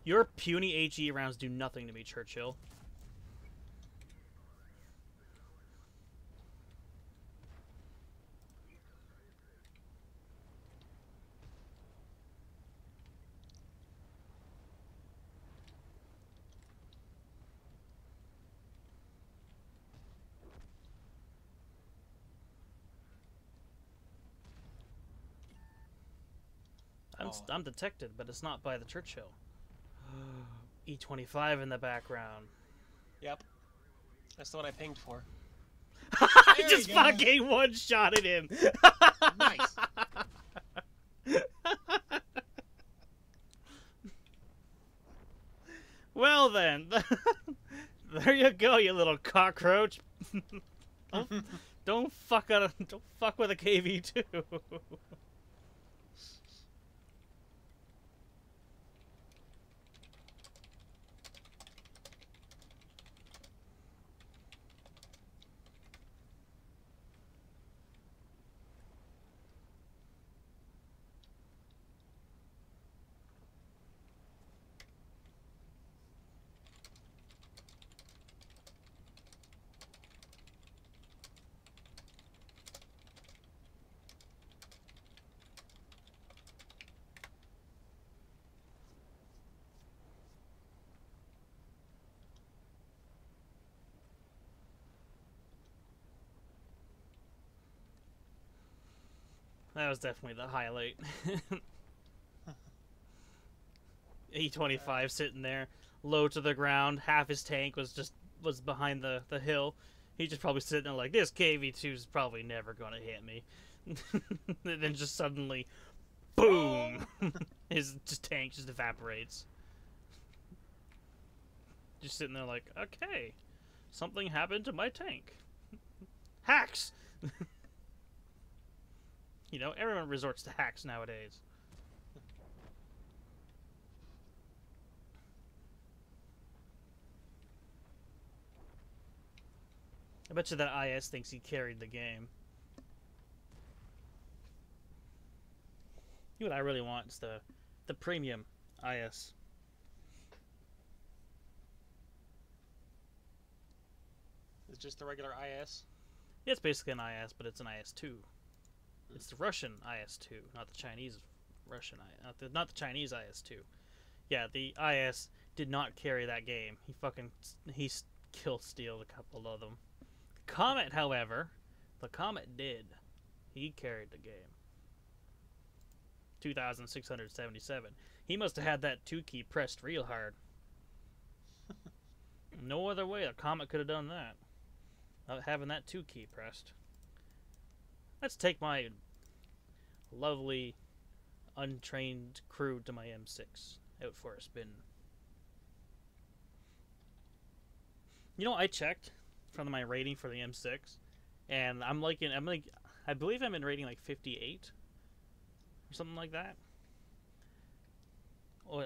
Your puny HE rounds do nothing to me, Churchill. I'm detected, but it's not by the Churchill. E25 in the background. Yep. That's the one I pinged for. I just fucking one-shotted him! Nice! Well then, there you go, you little cockroach. don't fuck with a KV2. That was definitely the highlight. E25 sitting there, low to the ground. Half his tank was behind the hill. He just probably sitting there like, this KV2 is probably never gonna hit me. And then just suddenly, boom! His tank just evaporates. Just sitting there like, okay, something happened to my tank. Hacks! You know, everyone resorts to hacks nowadays. I bet you that IS thinks he carried the game. You know what I really want is the premium IS. It's just the regular IS? Yeah, it's basically an IS, but it's an IS-2. It's the Russian IS-2, not the Chinese Russian not the Chinese IS-2. Yeah, the IS did not carry that game. He killed stealed a couple of them. The Comet, however, the Comet did. He carried the game. 2,677. He must have had that 2 key pressed real hard. No other way the Comet could have done that. Not having that 2 key pressed. Let's take my lovely, untrained crew to my M6 out for a spin. You know, I checked from my rating for the M6, and I believe I'm in rating like 58 or something like that.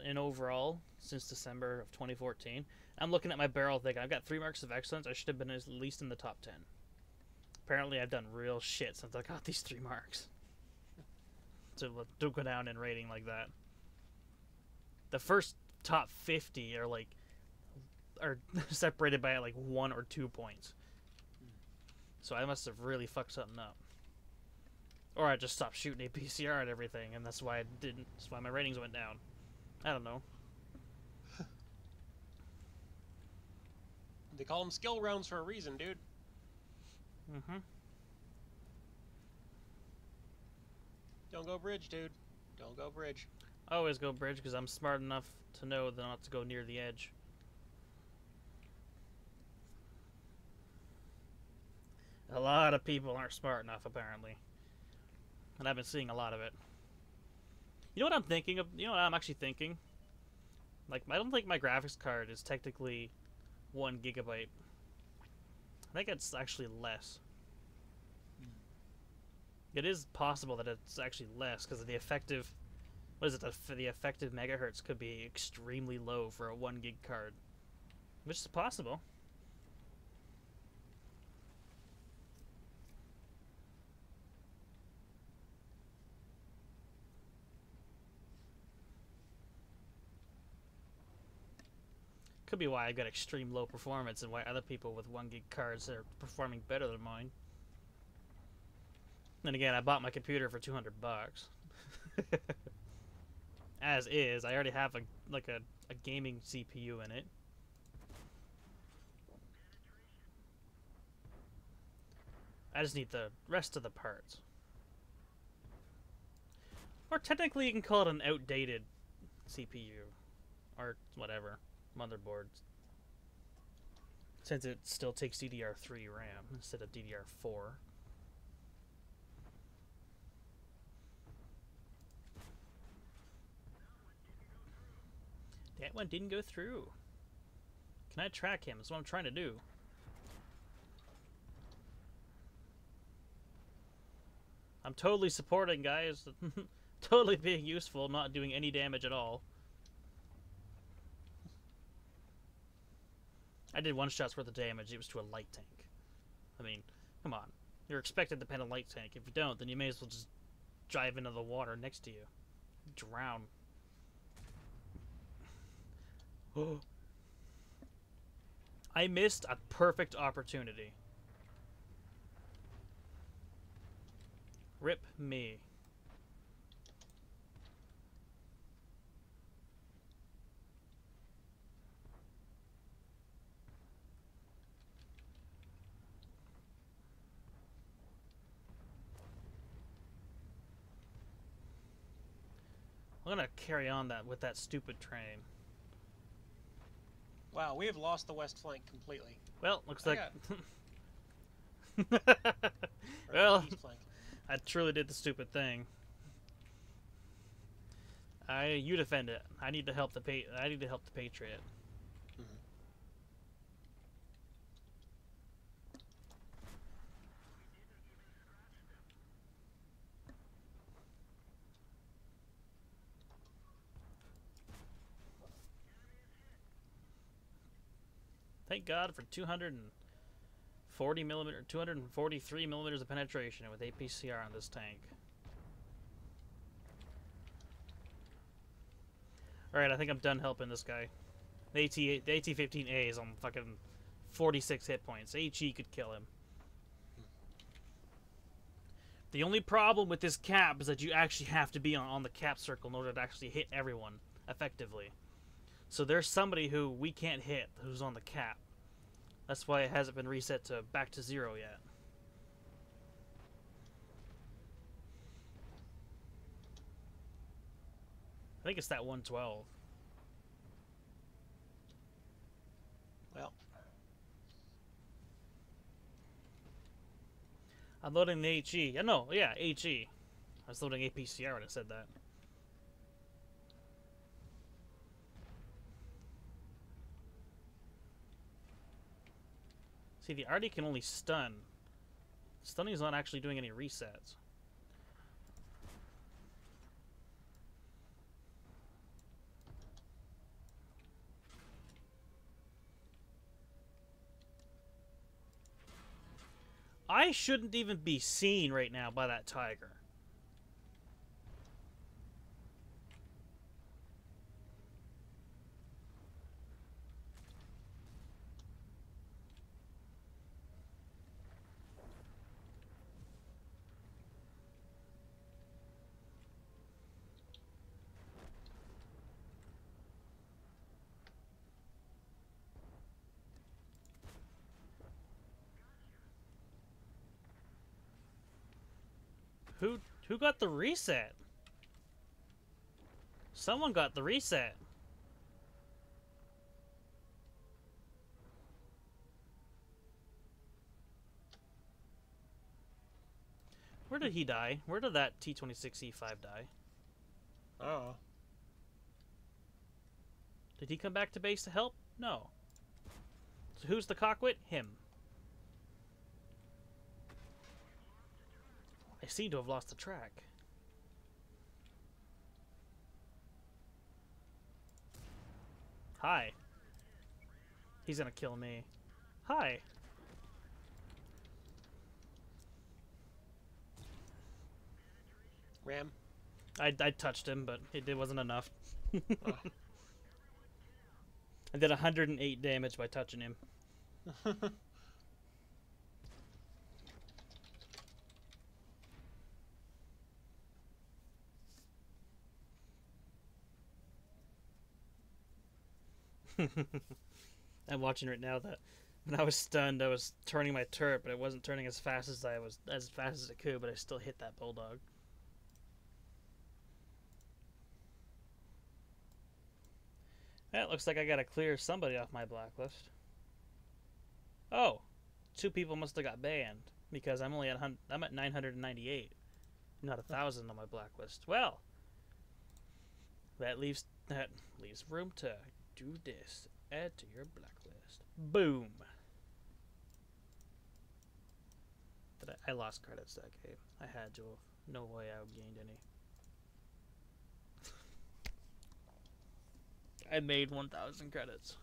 In overall, since December of 2014, I'm looking at my barrel thinking I've got 3 marks of excellence. I should have been at least in the top 10. Apparently, I've done real shit since I got these 3 marks. To go down in rating like that. The first top 50 are separated by like 1 or 2 points. So I must have really fucked something up. Or I just stopped shooting APCR and everything, and that's why I didn't. That's why my ratings went down. I don't know. They call them skill rounds for a reason, dude. Mm-hmm. Don't go bridge, dude. Don't go bridge. I always go bridge because I'm smart enough to know that not to go near the edge. A lot of people aren't smart enough, apparently. And I've been seeing a lot of it. You know what I'm thinking of? You know what I'm actually thinking? Like, I don't think my graphics card is technically 1 gigabyte. I think it's actually less. It is possible that it's actually less because the effective, what is it? The effective megahertz could be extremely low for a 1 gig card, which is possible. Could be why I got extreme low performance and why other people with 1 gig cards are performing better than mine. And again, I bought my computer for $200. As is, I already have a gaming CPU in it. I just need the rest of the parts. Or technically you can call it an outdated CPU. Or whatever. Motherboard. Since it still takes DDR3 RAM instead of DDR4. That one didn't go through. Can I track him? That's what I'm trying to do. I'm totally supporting, guys. Totally being useful, not doing any damage at all. I did 1 shot's worth of damage. It was to a light tank. I mean, come on. You're expected to pen a light tank. If you don't, then you may as well just drive into the water next to you. Drown. I missed a perfect opportunity. Rip me. I'm gonna carry on with that stupid train. Wow, we have lost the west flank completely. Well, looks like. Or Well, the east flank. I truly did the stupid thing. You defend it. I need to help the Patriot. Thank God for 240 millimeter, 243 millimeters of penetration with APCR on this tank. Alright, I think I'm done helping this guy. The AT-15A is on fucking 46 hit points. HE could kill him. The only problem with this cap is that you actually have to be on the cap circle in order to actually hit everyone effectively. So there's somebody who we can't hit who's on the cap. That's why it hasn't been reset to back to 0 yet. I think it's that 112. Well, I'm loading the HE. Yeah, no, yeah, HE. I was loading APCR when I said that. See, the Artie can only stun. Stunning's not actually doing any resets. I shouldn't even be seen right now by that tiger. Who got the reset? Someone got the reset. Where did he die? Where did that T-26E5 die? Oh. Did he come back to base to help? No. So who's the cockwit? Him. I seem to have lost the track. Hi. He's gonna kill me. Hi. Ram. I touched him, but it wasn't enough. Oh. I did 108 damage by touching him. I'm watching right now that when I was stunned, I was turning my turret, but it wasn't turning as fast as it could, but I still hit that bulldog. It looks like I gotta clear somebody off my blacklist. Oh, 2 people must have got banned because I'm only at 998, not 1,000 on my blacklist. Well, that leaves room to do this. Add to your blacklist. Boom. But I lost credits that game. I had to. No way I gained any. I made 1,000 credits.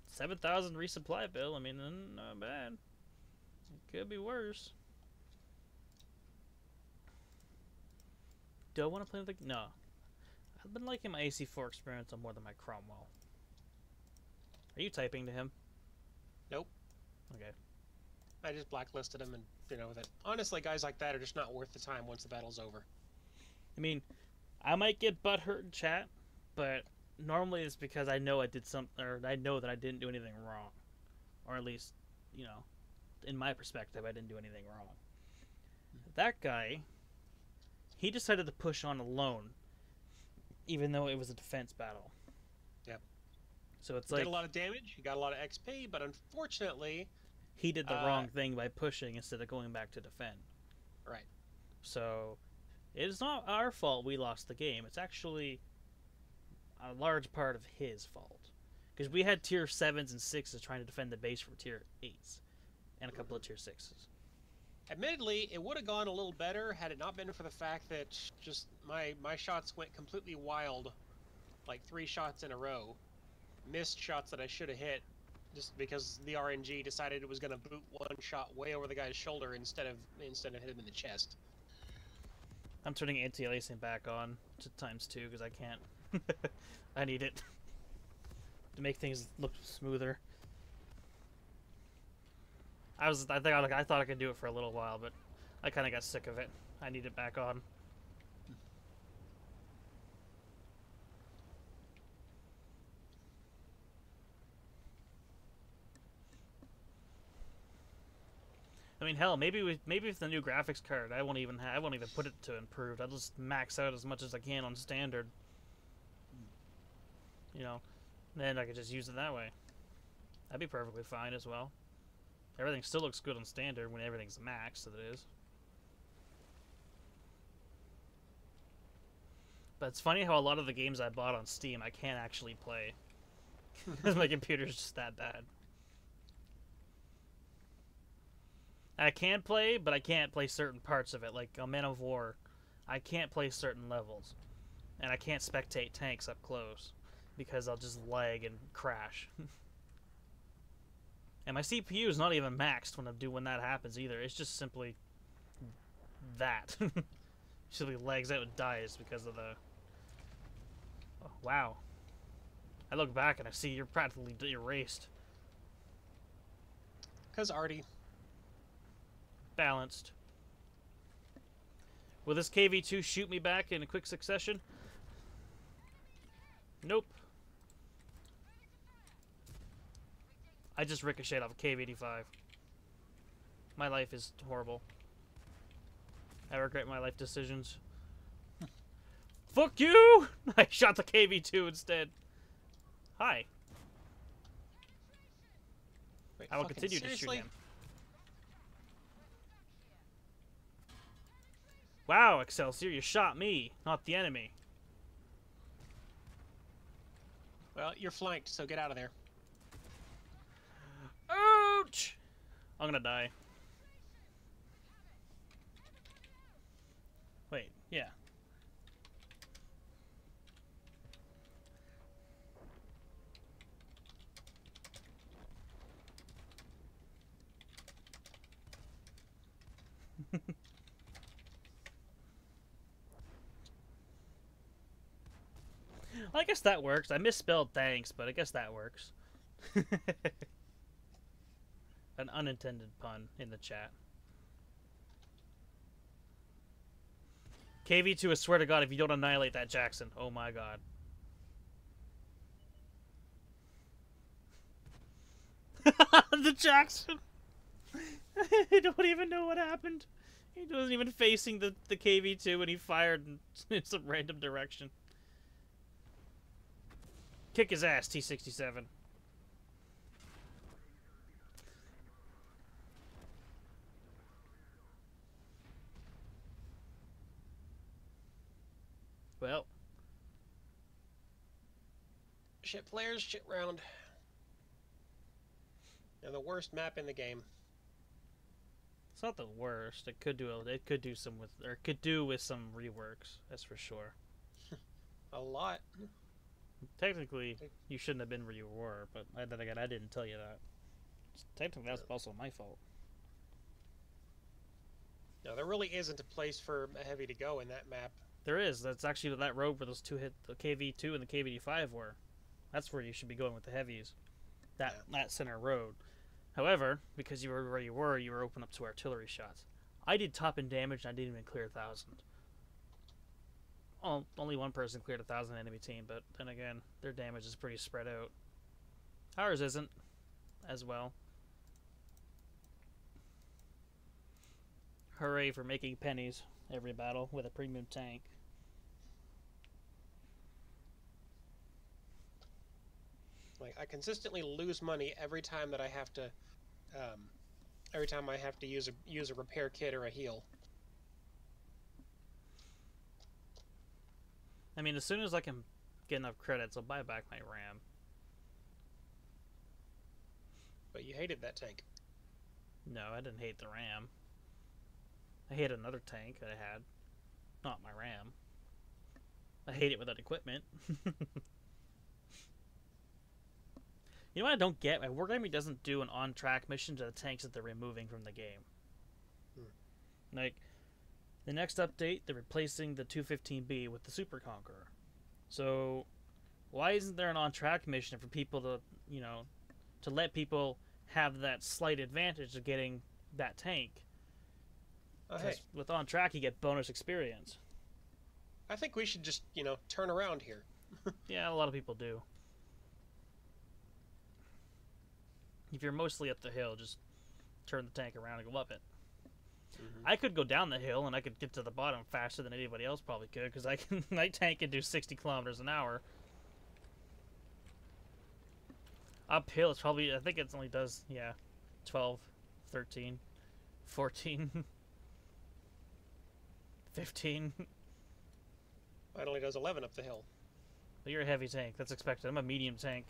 7,000 resupply bill. I mean, not bad. It could be worse. Do I want to play with the... No. I've been liking my AC4 experimental more than my Cromwell. Are you typing to him? Nope. Okay. I just blacklisted him and, that honestly, guys like that are just not worth the time once the battle's over. I mean, I might get butthurt in chat, but normally it's because I know I did something, or I know that I didn't do anything wrong. Or at least, in my perspective, I didn't do anything wrong. That guy, he decided to push on alone, even though it was a defense battle. Yep. So it's he like... did a lot of damage, he got a lot of XP, but unfortunately... He did the wrong thing by pushing instead of going back to defend. Right. So, it is not our fault we lost the game. It's actually a large part of his fault. Because we had tier 7s and 6s trying to defend the base from tier 8s. And a couple of tier 6s. Admittedly, it would have gone a little better had it not been for the fact that just my shots went completely wild. Like 3 shots in a row. Missed shots that I should have hit. Just because the RNG decided it was going to boot one shot way over the guy's shoulder instead of hit him in the chest. I'm turning anti-aliasing back on to ×2 because I can't. I need it to make things look smoother. I thought I could do it for a little while, but I kind of got sick of it. I need it back on. I mean, hell, maybe with the new graphics card, I won't even put it to improved. I'll just max out as much as I can on standard. Then I could just use it that way. That'd be perfectly fine as well. Everything still looks good on standard when everything's maxed, so it is. But it's funny how a lot of the games I bought on Steam I can't actually play. Because my computer's just that bad. I can play, but I can't play certain parts of it. Like on Man of War, I can't play certain levels. And I can't spectate tanks up close. Because I'll just lag and crash. And my CPU is not even maxed when that happens either. It's just simply that. Simply lags out and dies because of the... Oh, wow. I look back and I see you're practically erased. Because Artie. Balanced. Will this KV-2 shoot me back in a quick succession? Nope. I just ricocheted off a KV-85. My life is horrible. I regret my life decisions. Fuck you! I shot the KV-2 instead. Hi. Wait, I will fucking continue to shoot seriously? him. Wow, Excelsior, you shot me, not the enemy. Well, you're flanked, so get out of there. Ouch! I'm gonna die. Wait, yeah. I guess that works. I misspelled thanks, but I guess that works. An unintended pun in the chat. KV2, I swear to God, if you don't annihilate that Jackson. Oh my God. The Jackson! I don't even know what happened. He wasn't even facing the KV2 and he fired in some random direction. Kick his ass, T-67. Well. Shit players, shit round. Now the worst map in the game. It's not the worst. It could do some with, or it could do with some reworks. That's for sure. A lot. Technically, you shouldn't have been where you were, but then again, I didn't tell you that. Technically, that's also my fault. No, there really isn't a place for a heavy to go in that map. There is. That's actually that road where those two hit the KV2 and the KV5 were. That's where you should be going with the heavies. That center road. However, because you were where you were open up to artillery shots. I did top end damage and I didn't even clear 1,000. Well, only one person cleared 1,000 enemy team, but then again, their damage is pretty spread out. Ours isn't as well. Hooray for making pennies every battle with a premium tank. Like, I consistently lose money every time that I have to, use a repair kit or a heal. I mean, as soon as I can get enough credits, I'll buy back my RAM. But you hated that tank. No, I didn't hate the RAM. I hated another tank that I had. Not my RAM. I hate it without equipment. You know what I don't get? My Wargaming doesn't do an on-track mission to the tanks that they're removing from the game. Like, the next update, they're replacing the 215B with the Super Conqueror. So, why isn't there an on-track mission for people to, you know, to let people have that slight advantage of getting that tank? Hey, with on-track, you get bonus experience. I think we should just, turn around here. Yeah, a lot of people do. If you're mostly up the hill, just turn the tank around and go up it. I could go down the hill and I could get to the bottom faster than anybody else probably could, because my tank can do 60 kilometers an hour. Uphill, it's probably, I think it only does, 12, 13, 14, 15. It only does 11 up the hill. But you're a heavy tank, that's expected. I'm a medium tank.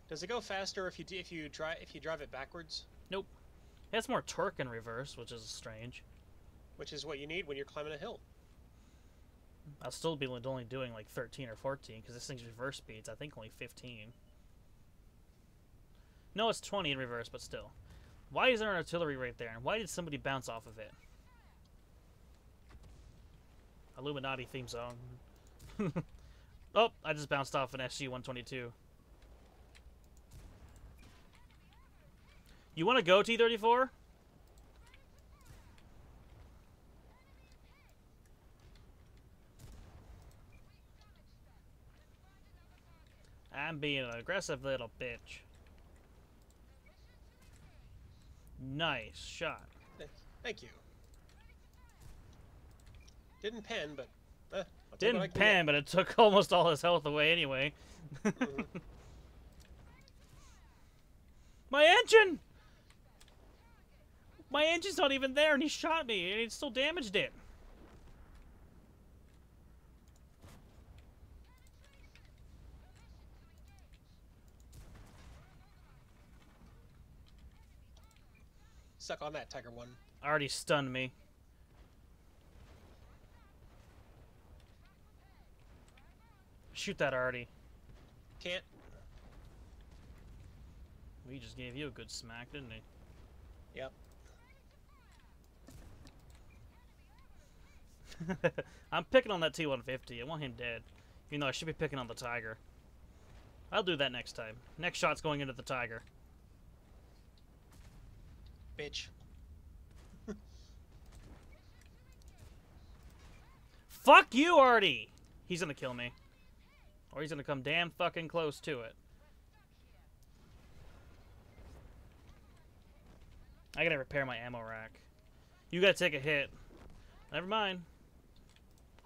Does it go faster if you drive it backwards? Nope. It has more torque in reverse, which is strange. Which is what you need when you're climbing a hill. I'll still be only doing like 13 or 14 because this thing's reverse speeds. I think only 15. No, it's 20 in reverse, but still. Why is there an artillery right there? And why did somebody bounce off of it? Illuminati theme song. Oh, I just bounced off an SG-122. You want to go, T-34? I'm being an aggressive little bitch. Nice shot. Thank you. Didn't pen, but I'll take what I Didn't can pan, but it took almost all his health away anyway. get. Mhm. My engine! My engine's not even there, and he shot me, and he still damaged it. Suck on that, Tiger One. Already stunned me. Shoot that already. Can't. He just gave you a good smack, didn't he? Yep. I'm picking on that T-150. I want him dead. Even though I should be picking on the Tiger. I'll do that next time. Next shot's going into the Tiger. Bitch. Fuck you, Artie! He's gonna kill me. Or he's gonna come damn fucking close to it. I gotta repair my ammo rack. You gotta take a hit. Never mind.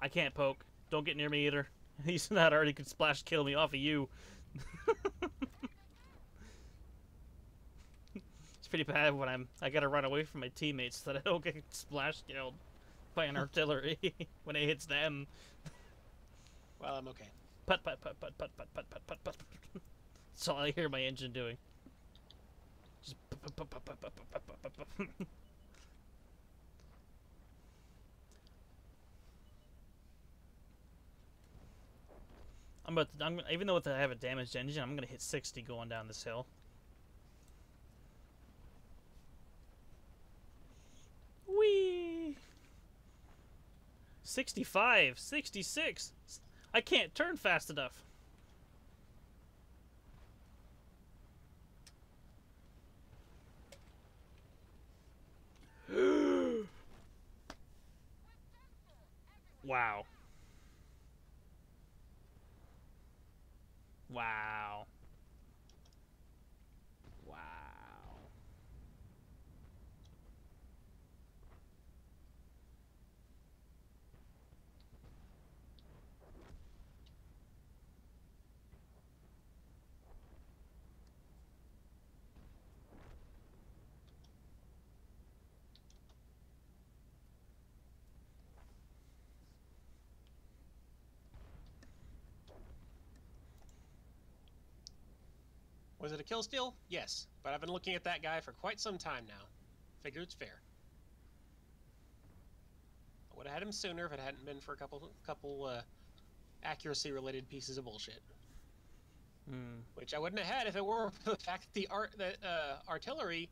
I can't poke. Don't get near me either. He's not already could splash kill me off of you. It's pretty bad when I gotta run away from my teammates so that I don't get splash killed by an artillery when it hits them. Well, I'm okay. Put, put, put, put, put, put, put, put, put, put. That's all I hear my engine doing. Just put, put, put, put, put, put, put, put, put, put. Even though I have a damaged engine, I'm gonna hit 60 going down this hill. Whee! 65, 66. I can't turn fast enough. Wow. Wow. Wow. Was it a kill steal? Yes, but I've been looking at that guy for quite some time now. Figure it's fair. I would have had him sooner if it hadn't been for a couple accuracy-related pieces of bullshit. Which I wouldn't have had if it were for the fact that the artillery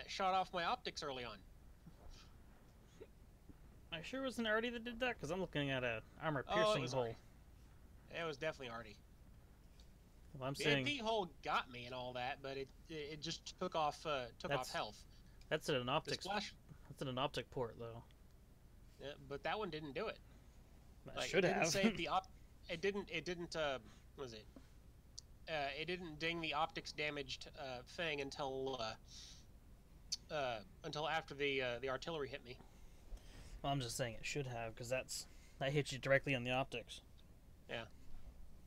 shot off my optics early on. I sure wasn't Artie that did that, because I'm looking at a armor-piercing hole. Artie. It was definitely Artie. Well, I'm The saying MP hole got me and all that, but it just took off health. that's an optics. Splash. That's an optic port, though. Yeah, but that one didn't do it. I should it didn't have. save the It didn't. What was it? It didn't ding the optics damaged thing until after the artillery hit me. Well, I'm just saying it should have, because that hits you directly on the optics. Yeah,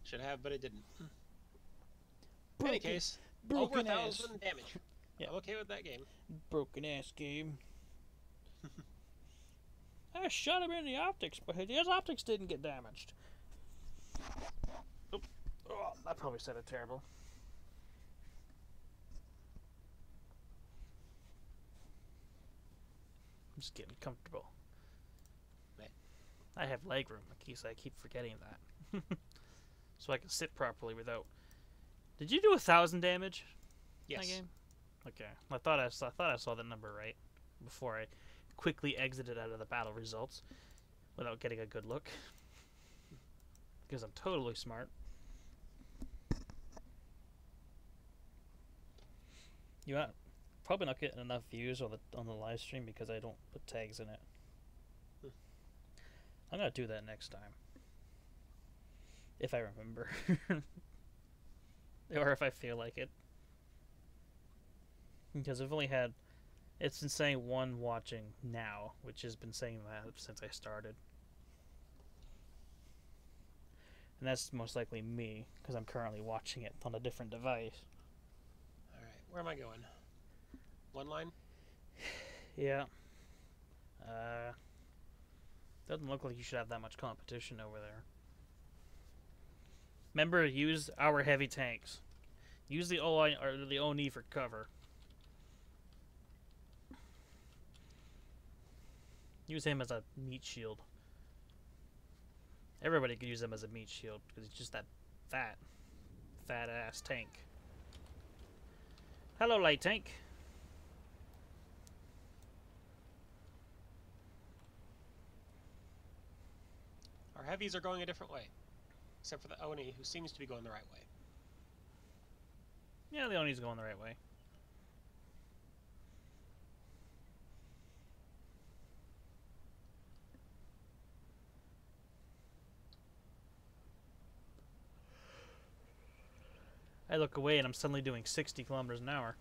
should have, but it didn't. In Broken, any case, broken over ass. 1,000 damage. Yeah. I'm okay with that game. Broken ass game. I shot him in the optics, but his optics didn't get damaged. Oop. Oh, that probably sounded terrible. I'm just getting comfortable. Right. I have leg room, I keep forgetting that. So I can sit properly without. Did you do 1,000 damage? Yes. That game? Okay. I thought I saw that number right before I quickly exited out of the battle results without getting a good look. Because I'm totally smart. You are probably not getting enough views on the live stream because I don't put tags in it. I'm gonna do that next time. If I remember. Or if I feel like it. Because I've only had It's been saying one watching now, which has been saying that since I started. And that's most likely me, because I'm currently watching it on a different device. Alright, where am I going? One line? Yeah. Doesn't look like you should have that much competition over there. Remember, use our heavy tanks. Use the OI or the ONI for cover. Use him as a meat shield. Everybody could use him as a meat shield because he's just that fat ass tank. Hello, light tank. Our heavies are going a different way. Except for the Oni, who seems to be going the right way. Yeah, the ONI's going the right way. I look away and I'm suddenly doing 60 kilometers an hour.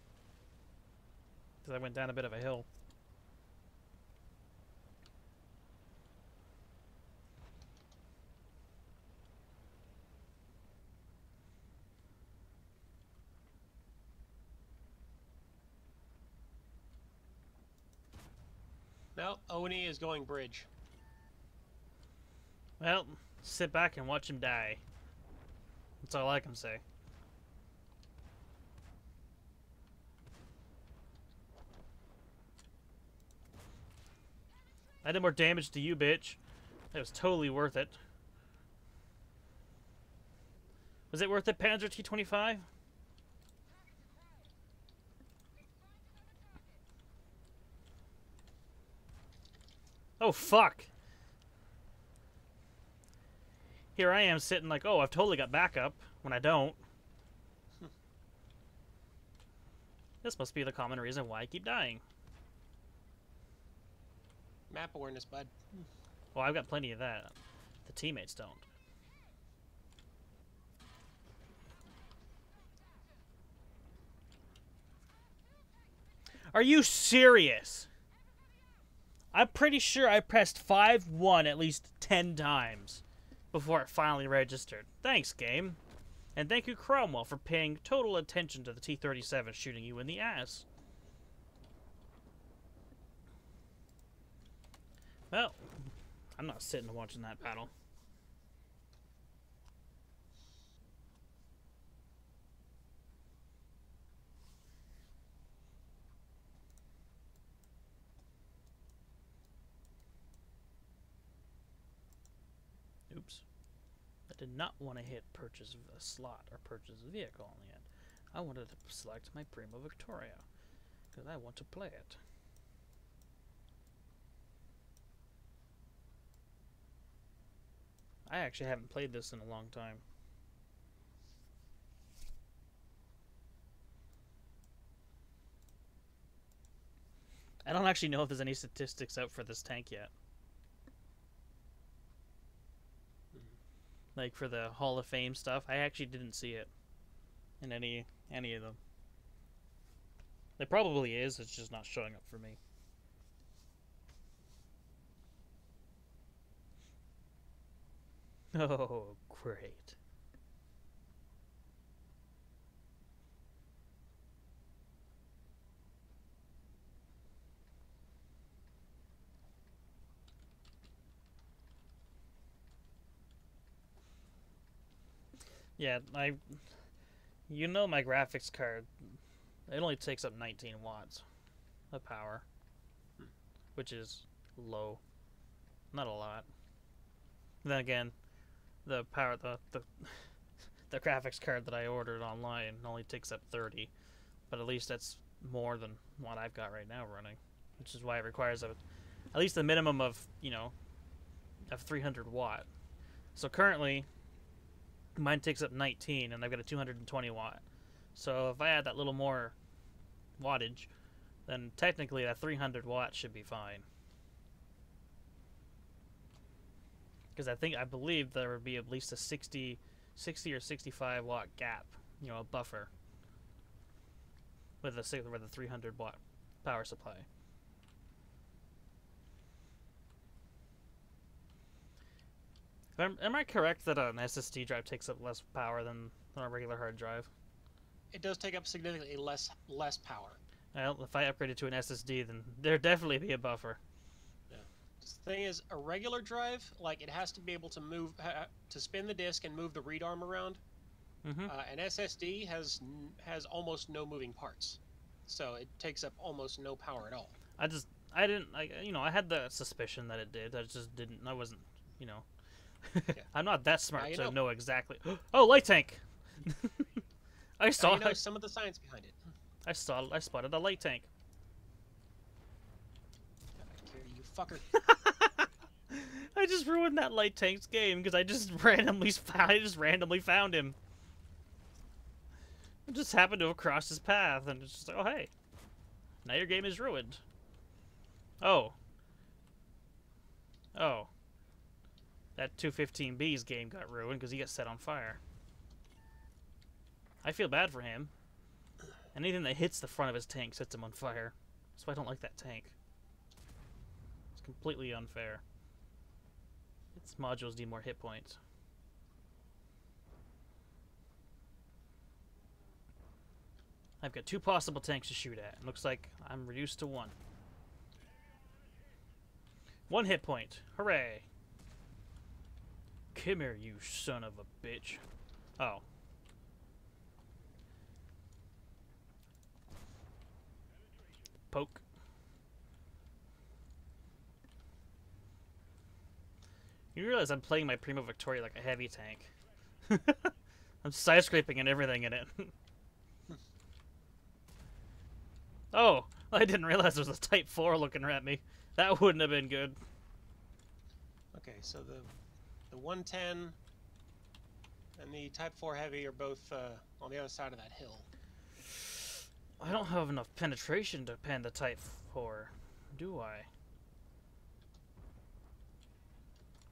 Because I went down a bit of a hill. No, Oni is going bridge. Well, sit back and watch him die. That's all I can say. I did more damage to you, bitch. It was totally worth it. Was it worth it, Panzer T-25? Oh, fuck. Here I am sitting like, oh, I've totally got backup, when I don't. This must be the common reason why I keep dying. Map awareness, bud. Well, I've got plenty of that. The teammates don't. Are you serious? I'm pretty sure I pressed 5-1 at least 10 times before it finally registered. Thanks, game. And thank you, Cromwell, for paying total attention to the T-37 shooting you in the ass. Well, I'm not sitting and watching that battle. Oops. I did not want to hit purchase a slot or purchase a vehicle in the end. I wanted to select my Primo Victoria because I want to play it. I actually haven't played this in a long time. I don't actually know if there's any statistics out for this tank yet. Like for the Hall of Fame stuff, I actually didn't see it in any of them. There probably is, it's just not showing up for me. Oh, great. Yeah, you know my graphics card, it only takes up 19 watts of power, which is low. Not a lot. Then again, the graphics card that I ordered online only takes up 30, but at least that's more than what I've got right now running, which is why it requires at least a minimum of, you know, of 300 watt. So currently mine takes up 19 and I've got a 220 watt. So if I add that little more wattage, then technically that 300 watts should be fine. Because I believe there would be at least a 60 or 65 watt gap, you know, a buffer with a 300 watt power supply. Am I correct that an SSD drive takes up less power than a regular hard drive? It does take up significantly less power. Well, if I upgrade it to an SSD, then there'd definitely be a buffer. Yeah. The thing is, a regular drive, like, it has to be able to move, to spin the disk and move the read arm around. An SSD has almost no moving parts, so it takes up almost no power at all. I had the suspicion that it did. I just didn't. I wasn't, you know. Yeah. I'm not that smart to know exactly. Oh, light tank! I saw. You know some of the science behind it. I spotted a light tank. You fucker! I just ruined that light tank's game because I just randomly found him. I just happened to have crossed his path, and it's just like, oh hey, now your game is ruined. Oh. That 215B's game got ruined because he got set on fire. I feel bad for him. Anything that hits the front of his tank sets him on fire. That's why I don't like that tank. It's completely unfair. Its modules need more hit points. I've got 2 possible tanks to shoot at. It looks like I'm reduced to 1. 1 hit point. Hooray! Come here, you son of a bitch. Oh. Poke. You realize I'm playing my Primo Victoria like a heavy tank. I'm side-scraping and everything in it. Oh, I didn't realize there was a Type 4 looking at me. That wouldn't have been good. Okay, so the 110 and the Type 4 Heavy are both on the other side of that hill. I don't have enough penetration to pen the Type 4, do I?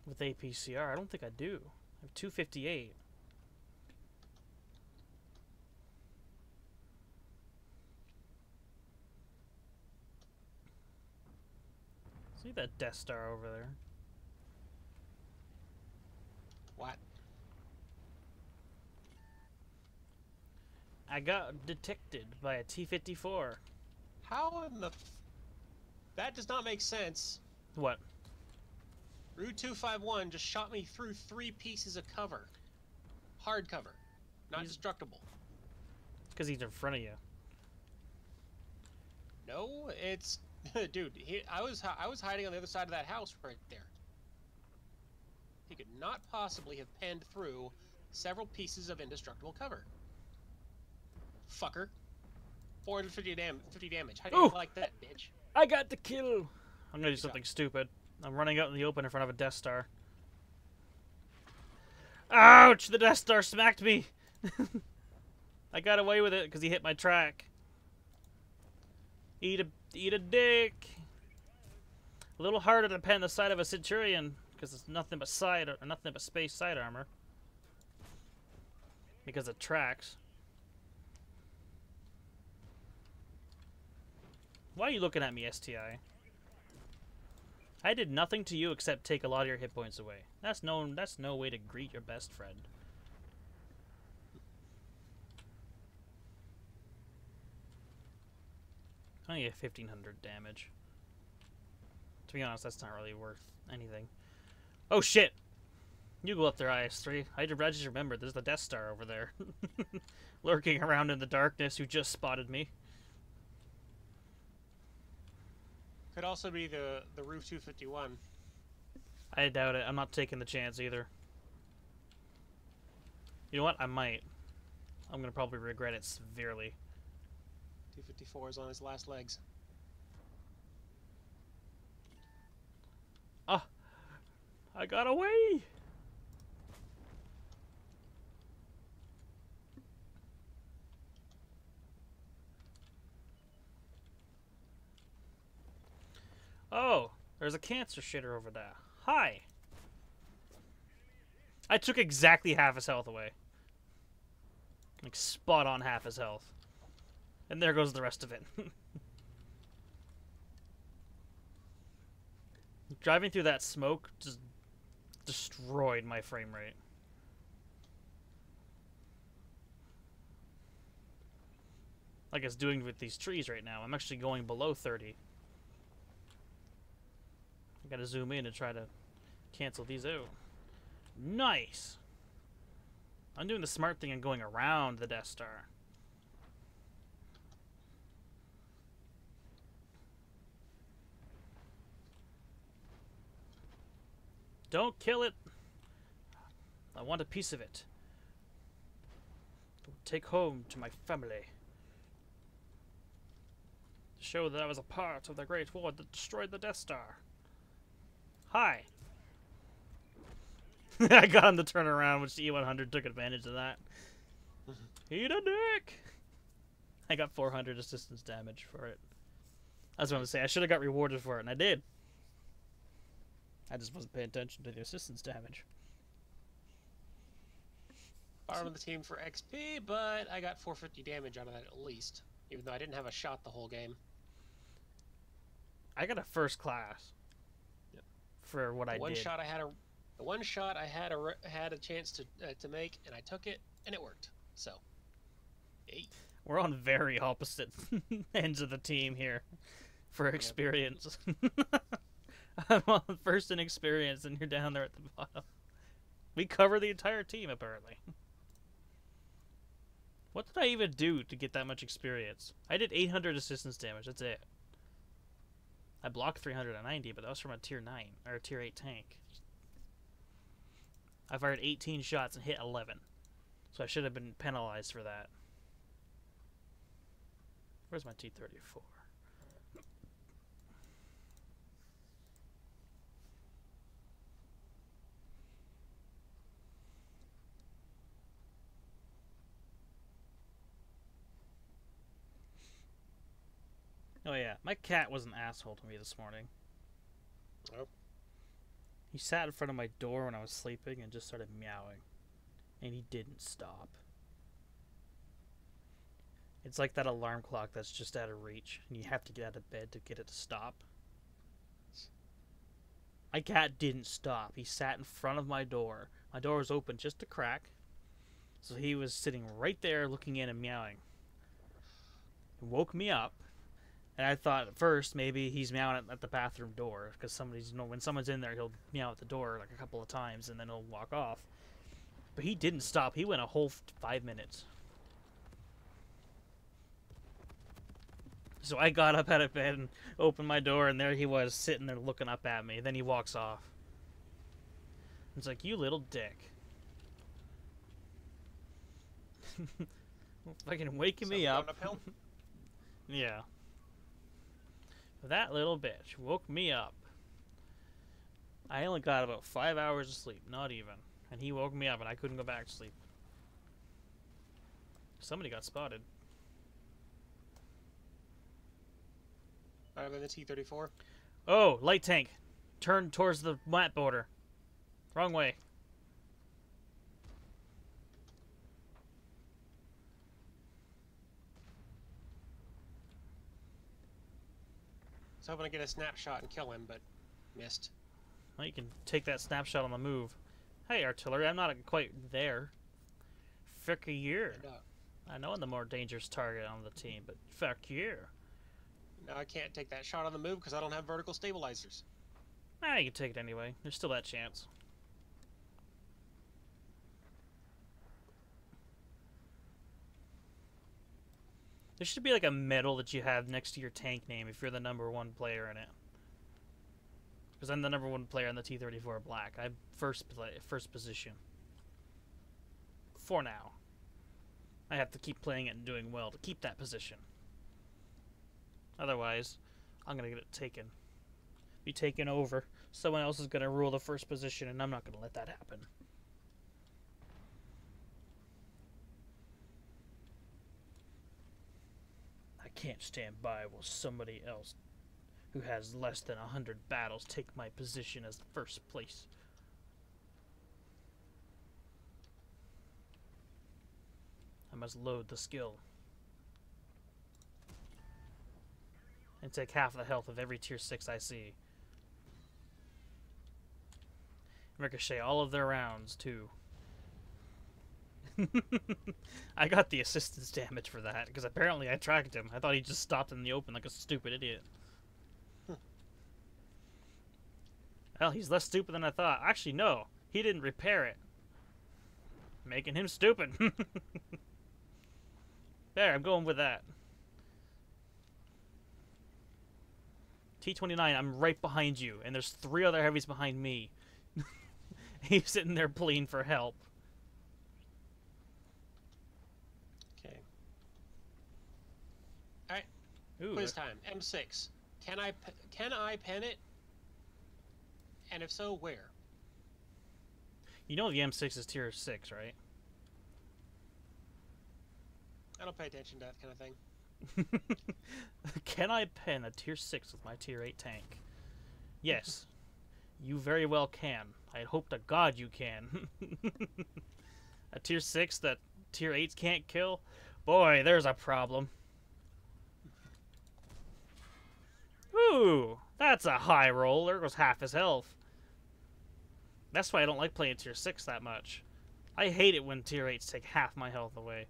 With APCR, I don't think I do. I have 258. See that Death Star over there? What? I got detected by a T-54. How in the... That does not make sense. What? Route 251 just shot me through 3 pieces of cover. Hard cover. Not destructible. Because he's in front of you. No, it's... Dude, I was hiding on the other side of that house right there. He could not possibly have penned through several pieces of indestructible cover. Fucker. 450 damage. How do you like that, bitch? I got the kill! I'm gonna do something stupid. I'm running out in the open in front of a Death Star. Ouch! The Death Star smacked me! I got away with it because he hit my track. Eat a dick! A little harder to pen the side of a Centurion because it's nothing but space side armor. Because it tracks. Why are you looking at me, STI? I did nothing to you except take a lot of your hit points away. That's no way to greet your best friend. Only get 1,500 damage. To be honest, that's not really worth anything. Oh shit! You go up there, IS-3. I just remembered there's the Death Star over there. Lurking around in the darkness, who just spotted me. Could also be the Roof 251. I doubt it. I'm not taking the chance either. You know what? I might. I'm gonna probably regret it severely. 254 is on his last legs. Ah! I got away! Oh, there's a cancer shitter over there. Hi! I took exactly half his health away. Like, spot on half his health. And there goes the rest of it. Driving through that smoke just destroyed my frame rate. Like it's doing with these trees right now. I'm actually going below 30. I gotta zoom in and try to cancel these out. Nice! I'm doing the smart thing and going around the Death Star. Don't kill it! I want a piece of it. To take home to my family. To show that I was a part of the Great War that destroyed the Death Star. Hi! I got him to turn around, which the E100 took advantage of that. Eat a dick! I got 400 assistance damage for it. I was going to say, I should have got rewarded for it, and I did. I just wasn't paying attention to the assistance damage. Bottom of the team for XP, but I got 450 damage out of that at least. Even though I didn't have a shot the whole game. I got a first class. Yep. For what I did. The one shot I had a chance to make, and I took it, and it worked. So, hey. We're on very opposite ends of the team here for experience. I'm on first in experience, and you're down there at the bottom. We cover the entire team, apparently. What did I even do to get that much experience? I did 800 assistance damage, that's it. I blocked 390, but that was from a tier 9, or a tier 8 tank. I fired 18 shots and hit 11. So I should have been penalized for that. Where's my T-34? Oh yeah, my cat was an asshole to me this morning. Oh. He sat in front of my door when I was sleeping and just started meowing. And he didn't stop. It's like that alarm clock that's just out of reach, and you have to get out of bed to get it to stop. My cat didn't stop. He sat in front of my door. My door was open just a crack. So he was sitting right there looking in and meowing. It woke me up. And I thought at first maybe he's meowing at the bathroom door, because somebody's, you know, when someone's in there, he'll meow at the door like a couple of times and then he'll walk off. But he didn't stop. He went a whole 5 minutes. So I got up out of bed and opened my door, and there he was sitting there looking up at me. Then he walks off. It's like, you little dick. Fucking waking me up. Yeah. That little bitch woke me up. I only got about 5 hours of sleep, not even. And he woke me up and I couldn't go back to sleep. Somebody got spotted. Better than the T-34. Oh, light tank. Turn towards the map border. Wrong way. I was hoping to get a snapshot and kill him, but missed. Well, you can take that snapshot on the move. Hey, artillery, I'm not quite there. Fuck you. I know I'm the more dangerous target on the team, but fuck you. No, I can't take that shot on the move because I don't have vertical stabilizers. Ah, you can take it anyway. There's still that chance. There should be like a medal that you have next to your tank name if you're the #1 player in it. Because I'm the #1 player on the T-34 Black. I'm first position. For now. I have to keep playing it and doing well to keep that position. Otherwise, I'm going to get it taken. Be taken over. Someone else is going to rule the first position, and I'm not going to let that happen. I can't stand by while somebody else who has less than 100 battles take my position as first place. I must load the skill and take half the health of every tier 6 I see. Ricochet all of their rounds, too. I got the assistance damage for that, because apparently I tracked him. I thought he just stopped in the open like a stupid idiot. Well, he's less stupid than I thought. Actually, no. He didn't repair it. Making him stupid. There, I'm going with that. T-29, I'm right behind you, and there's 3 other heavies behind me. He's sitting there pleading for help. Okay. Alright. Ooh, Quiz time. M6. Can I pen it? And if so, where? you know the M6 is tier 6, right? I don't pay attention to that kind of thing. Can I pen a tier 6 with my tier 8 tank? Yes. You very well can. I hope to God you can. A tier 6 that tier 8s can't kill? Boy, there's a problem. Ooh, that's a high roll. There goes half his health. That's why I don't like playing tier 6 that much. I hate it when tier 8s take half my health away.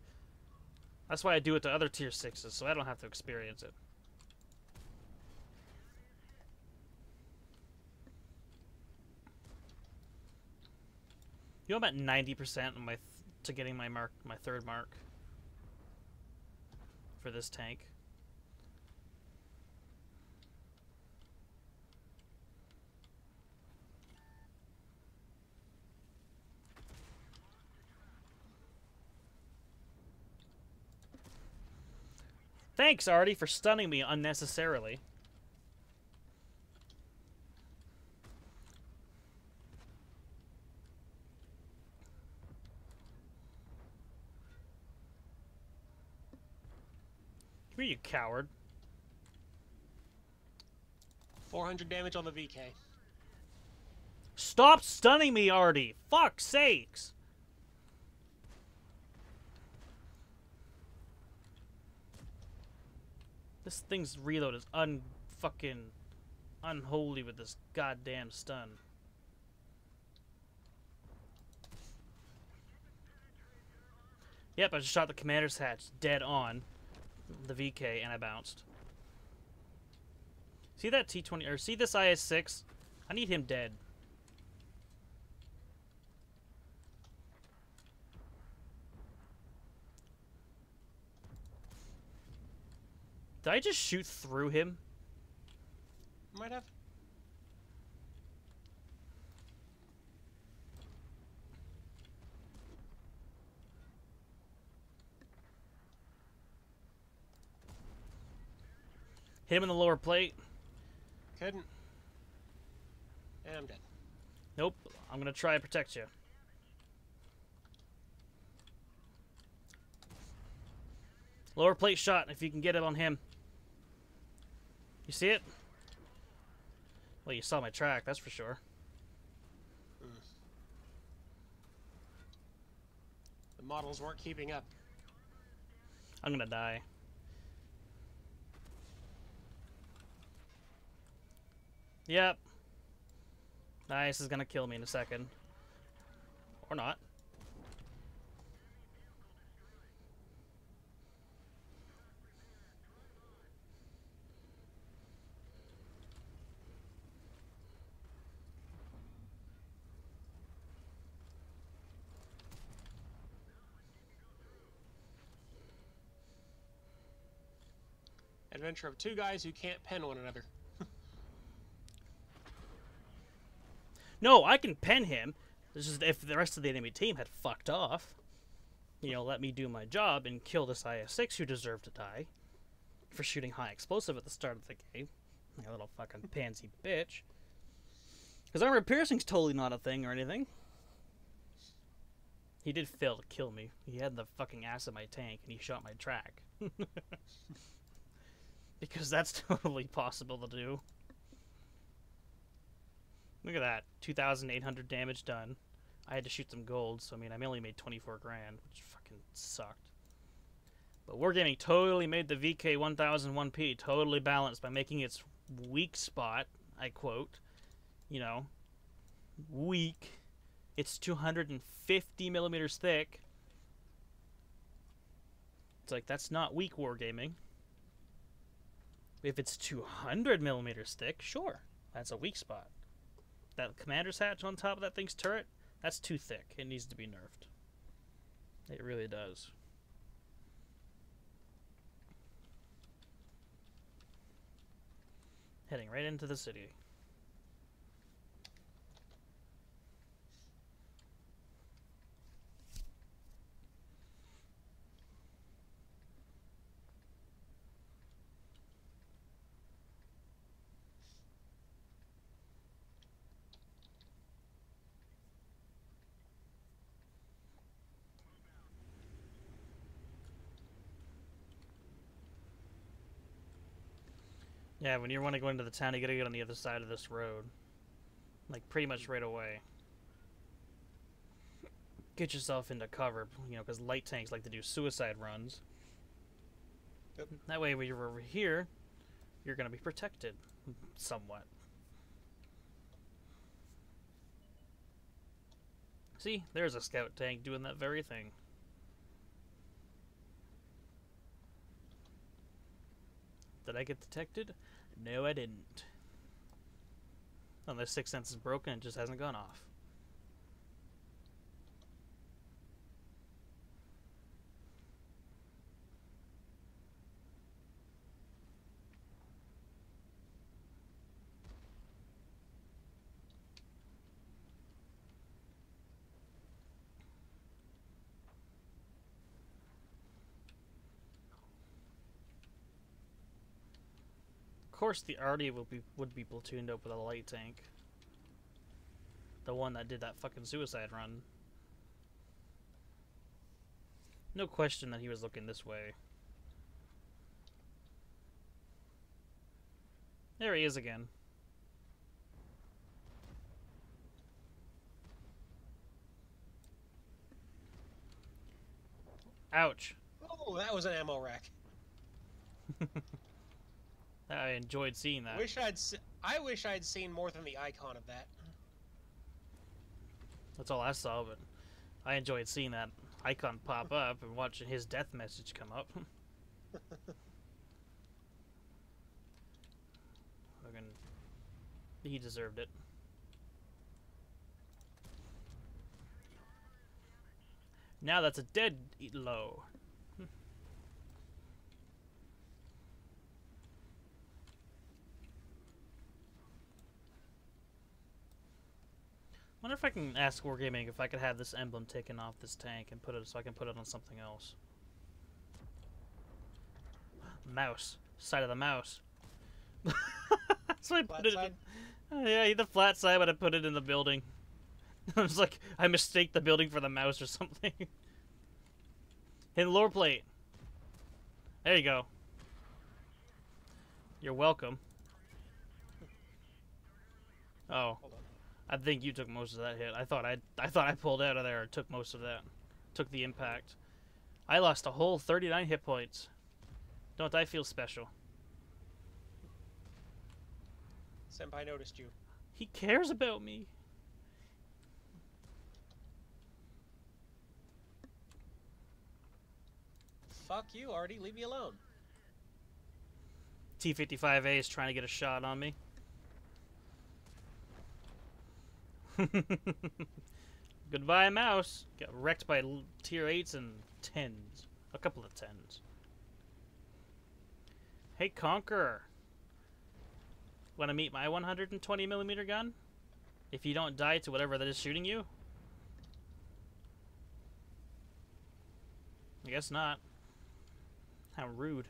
That's why I do it to other tier 6s, so I don't have to experience it. You know, I'm at 90% on my to getting my mark, my 3rd mark for this tank. Thanks, Artie, for stunning me unnecessarily. Come here, you coward. 400 damage on the VK. Stop stunning me, Artie! Fuck's sakes! This thing's reload is unfucking unholy with this goddamn stun. Yep, I just shot the commander's hatch dead on the VK and I bounced. See that T-20 or see this IS-6? I need him dead. Did I just shoot through him? Might have. Hit him in the lower plate. Couldn't. And I'm dead. Nope. I'm gonna try and protect you. Lower plate shot, if you can get it on him. You see it? Well, you saw my track, that's for sure. The models weren't keeping up. I'm gonna die. Yep. Nice is gonna kill me in a second. Or not. Adventure of 2 guys who can't pen one another. No, I can pen him. This is if the rest of the enemy team had fucked off. You know, let me do my job and kill this IS-6 who deserved to die for shooting high explosive at the start of the game. You little fucking pansy bitch. Because armor piercing's totally not a thing or anything. He did fail to kill me. He had the fucking ass of my tank and he shot my track. Because that's totally possible to do. Look at that. 2,800 damage done. I had to shoot some gold, so I mean, I only made 24 grand, which fucking sucked. But Wargaming totally made the VK 1001p totally balanced by making its weak spot, I quote, you know, weak, It's 250 millimeters thick. It's like, that's not weak wargaming. If it's 200 millimeters thick, sure, that's a weak spot. That commander's hatch on top of that thing's turret, that's too thick. It needs to be nerfed. It really does. Heading right into the city. Yeah, when you want to go into the town, you gotta get on the other side of this road. Like, pretty much right away. Get yourself into cover, you know, because light tanks like to do suicide runs. Yep. That way, when you're over here, you're gonna be protected. Somewhat. See, there's a scout tank doing that very thing. Did I get detected? No, I didn't. Unless Sixth Sense is broken, it just hasn't gone off. Of course, the Artie would be platooned up with a light tank. The one that did that fucking suicide run. No question that he was looking this way. There he is again. Ouch. Oh, that was an ammo rack. I enjoyed seeing that. I wish I'd seen more than the icon of that. That's all I saw, but I enjoyed seeing that icon pop up and watching his death message come up. Fucking, he deserved it. Now that's a dead low. Wonder if I can ask Wargaming if I could have this emblem taken off this tank and put it so I can put it on something else. Mouse. Side of the mouse. So I put it in, yeah, the flat side, but I put it in the building. I was like, I mistake the building for the mouse or something. Hidden lore plate. There you go. You're welcome. Oh. I think you took most of that hit. I thought I pulled out of there or took most of that. Took the impact. I lost a whole 39 hit points. Don't I feel special? Senpai noticed you. He cares about me. Fuck you, Artie. Leave me alone. T-55A is trying to get a shot on me. Goodbye, mouse. Got wrecked by tier 8s and 10s. A couple of 10s. Hey, Conqueror. Want to meet my 120mm gun? If you don't die to whatever that is shooting you? I guess not. How rude.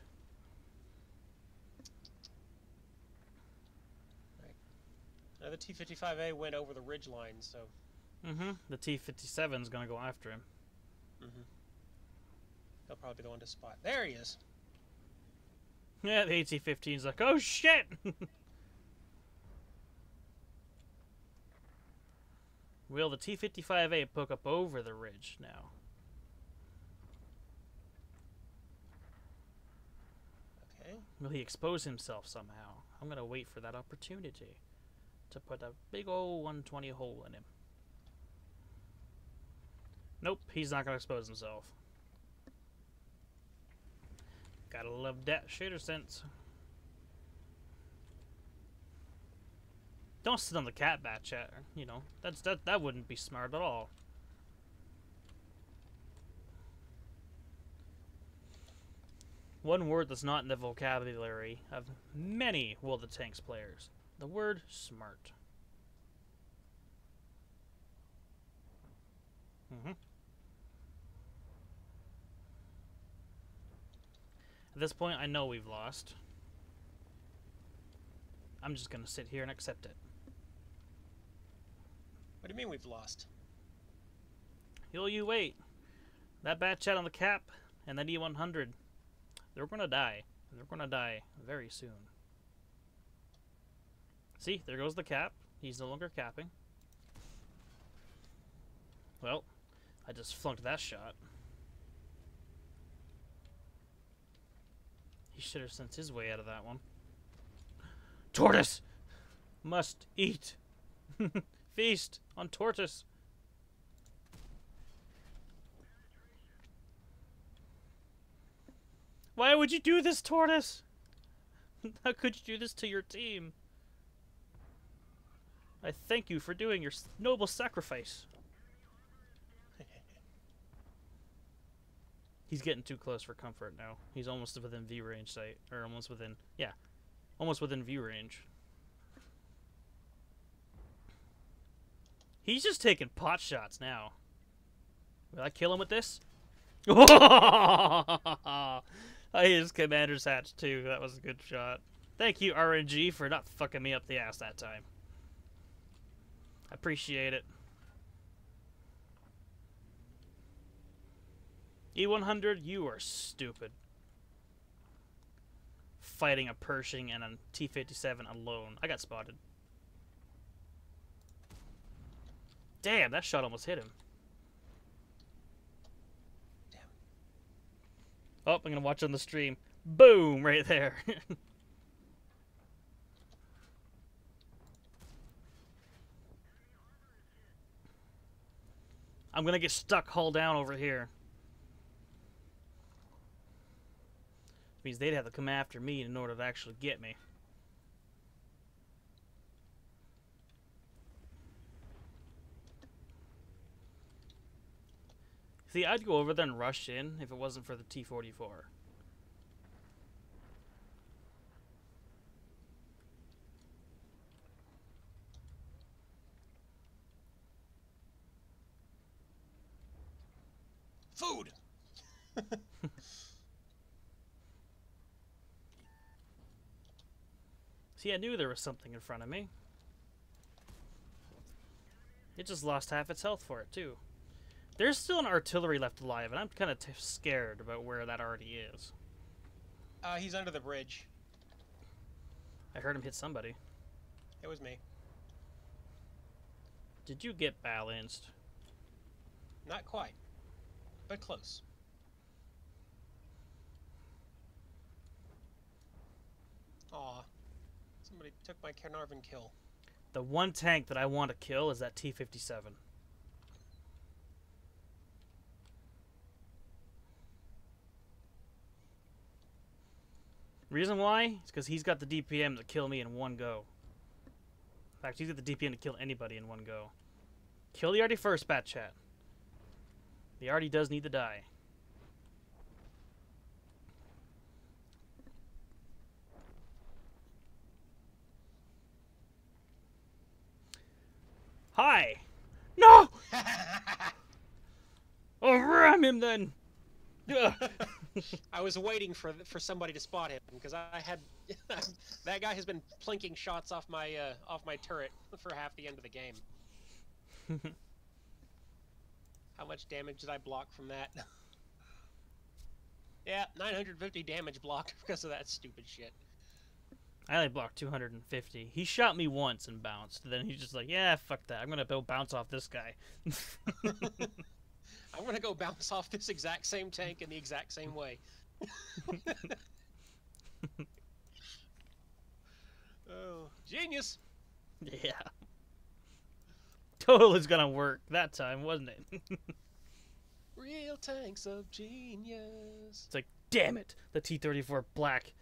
Now the T-55A went over the ridge line, so... The T-57's gonna go after him. He'll probably be the one to spot. There he is! Yeah, the AT-15's like, oh shit! Will the T-55A poke up over the ridge now? Okay. Will he expose himself somehow? I'm gonna wait for that opportunity to put a big old 120 hole in him. Nope, he's not gonna expose himself. Gotta love that shooter sense. Don't sit on the cat bat chat. You know, that wouldn't be smart at all. One word that's not in the vocabulary of many World of Tanks players. The word smart. At this point, I know we've lost. I'm just gonna sit here and accept it. What do you mean we've lost? You wait. That bat chat on the cap and that E100, they're gonna die. They're gonna die very soon. See, there goes the cap. He's no longer capping. Well, I just flunked that shot. He should have sent his way out of that one. Tortoise! Must eat. Feast on tortoise. Why would you do this, tortoise? How could you do this to your team? I thank you for doing your noble sacrifice. He's getting too close for comfort now. He's almost within view range sight. Or almost within... Yeah. Almost within view range. He's just taking pot shots now. Will I kill him with this? I hit his commander's hatch too. That was a good shot. Thank you, RNG, for not fucking me up the ass that time. I appreciate it. E100, you are stupid. Fighting a Pershing and a T-57 alone. I got spotted. Damn, that shot almost hit him. Damn. Oh, I'm gonna watch on the stream. Boom! Right there. I'm gonna get stuck hull down over here. Means they'd have to come after me in order to actually get me. See, I'd go over there and rush in if it wasn't for the T-44. Food! See, I knew there was something in front of me. It just lost half its health for it, too. There's still an artillery left alive, and I'm kind of scared about where that already is. He's under the bridge. I heard him hit somebody. It was me. Did you get balanced? Not quite, but close. Aw. Somebody took my Carnarvon kill. The one tank that I want to kill is that T-57. Reason why? It's because he's got the DPM to kill me in one go. In fact, he's got the DPM to kill anybody in one go. Kill the Artie first, Bat Chat. The Artie does need to die. Hi! No! Oh, ram him then! I was waiting for somebody to spot him because I had that guy has been plinking shots off my turret for half the end of the game. How much damage did I block from that? Yeah, 950 damage blocked because of that stupid shit. I only blocked 250. He shot me once and bounced. Then he's just like, yeah, fuck that. I'm gonna go bounce off this guy. I'm gonna go bounce off this exact same tank in the exact same way. Oh, genius! Yeah. Totally gonna work that time, wasn't it? Real tanks of genius. It's like, damn it, the T-34 black.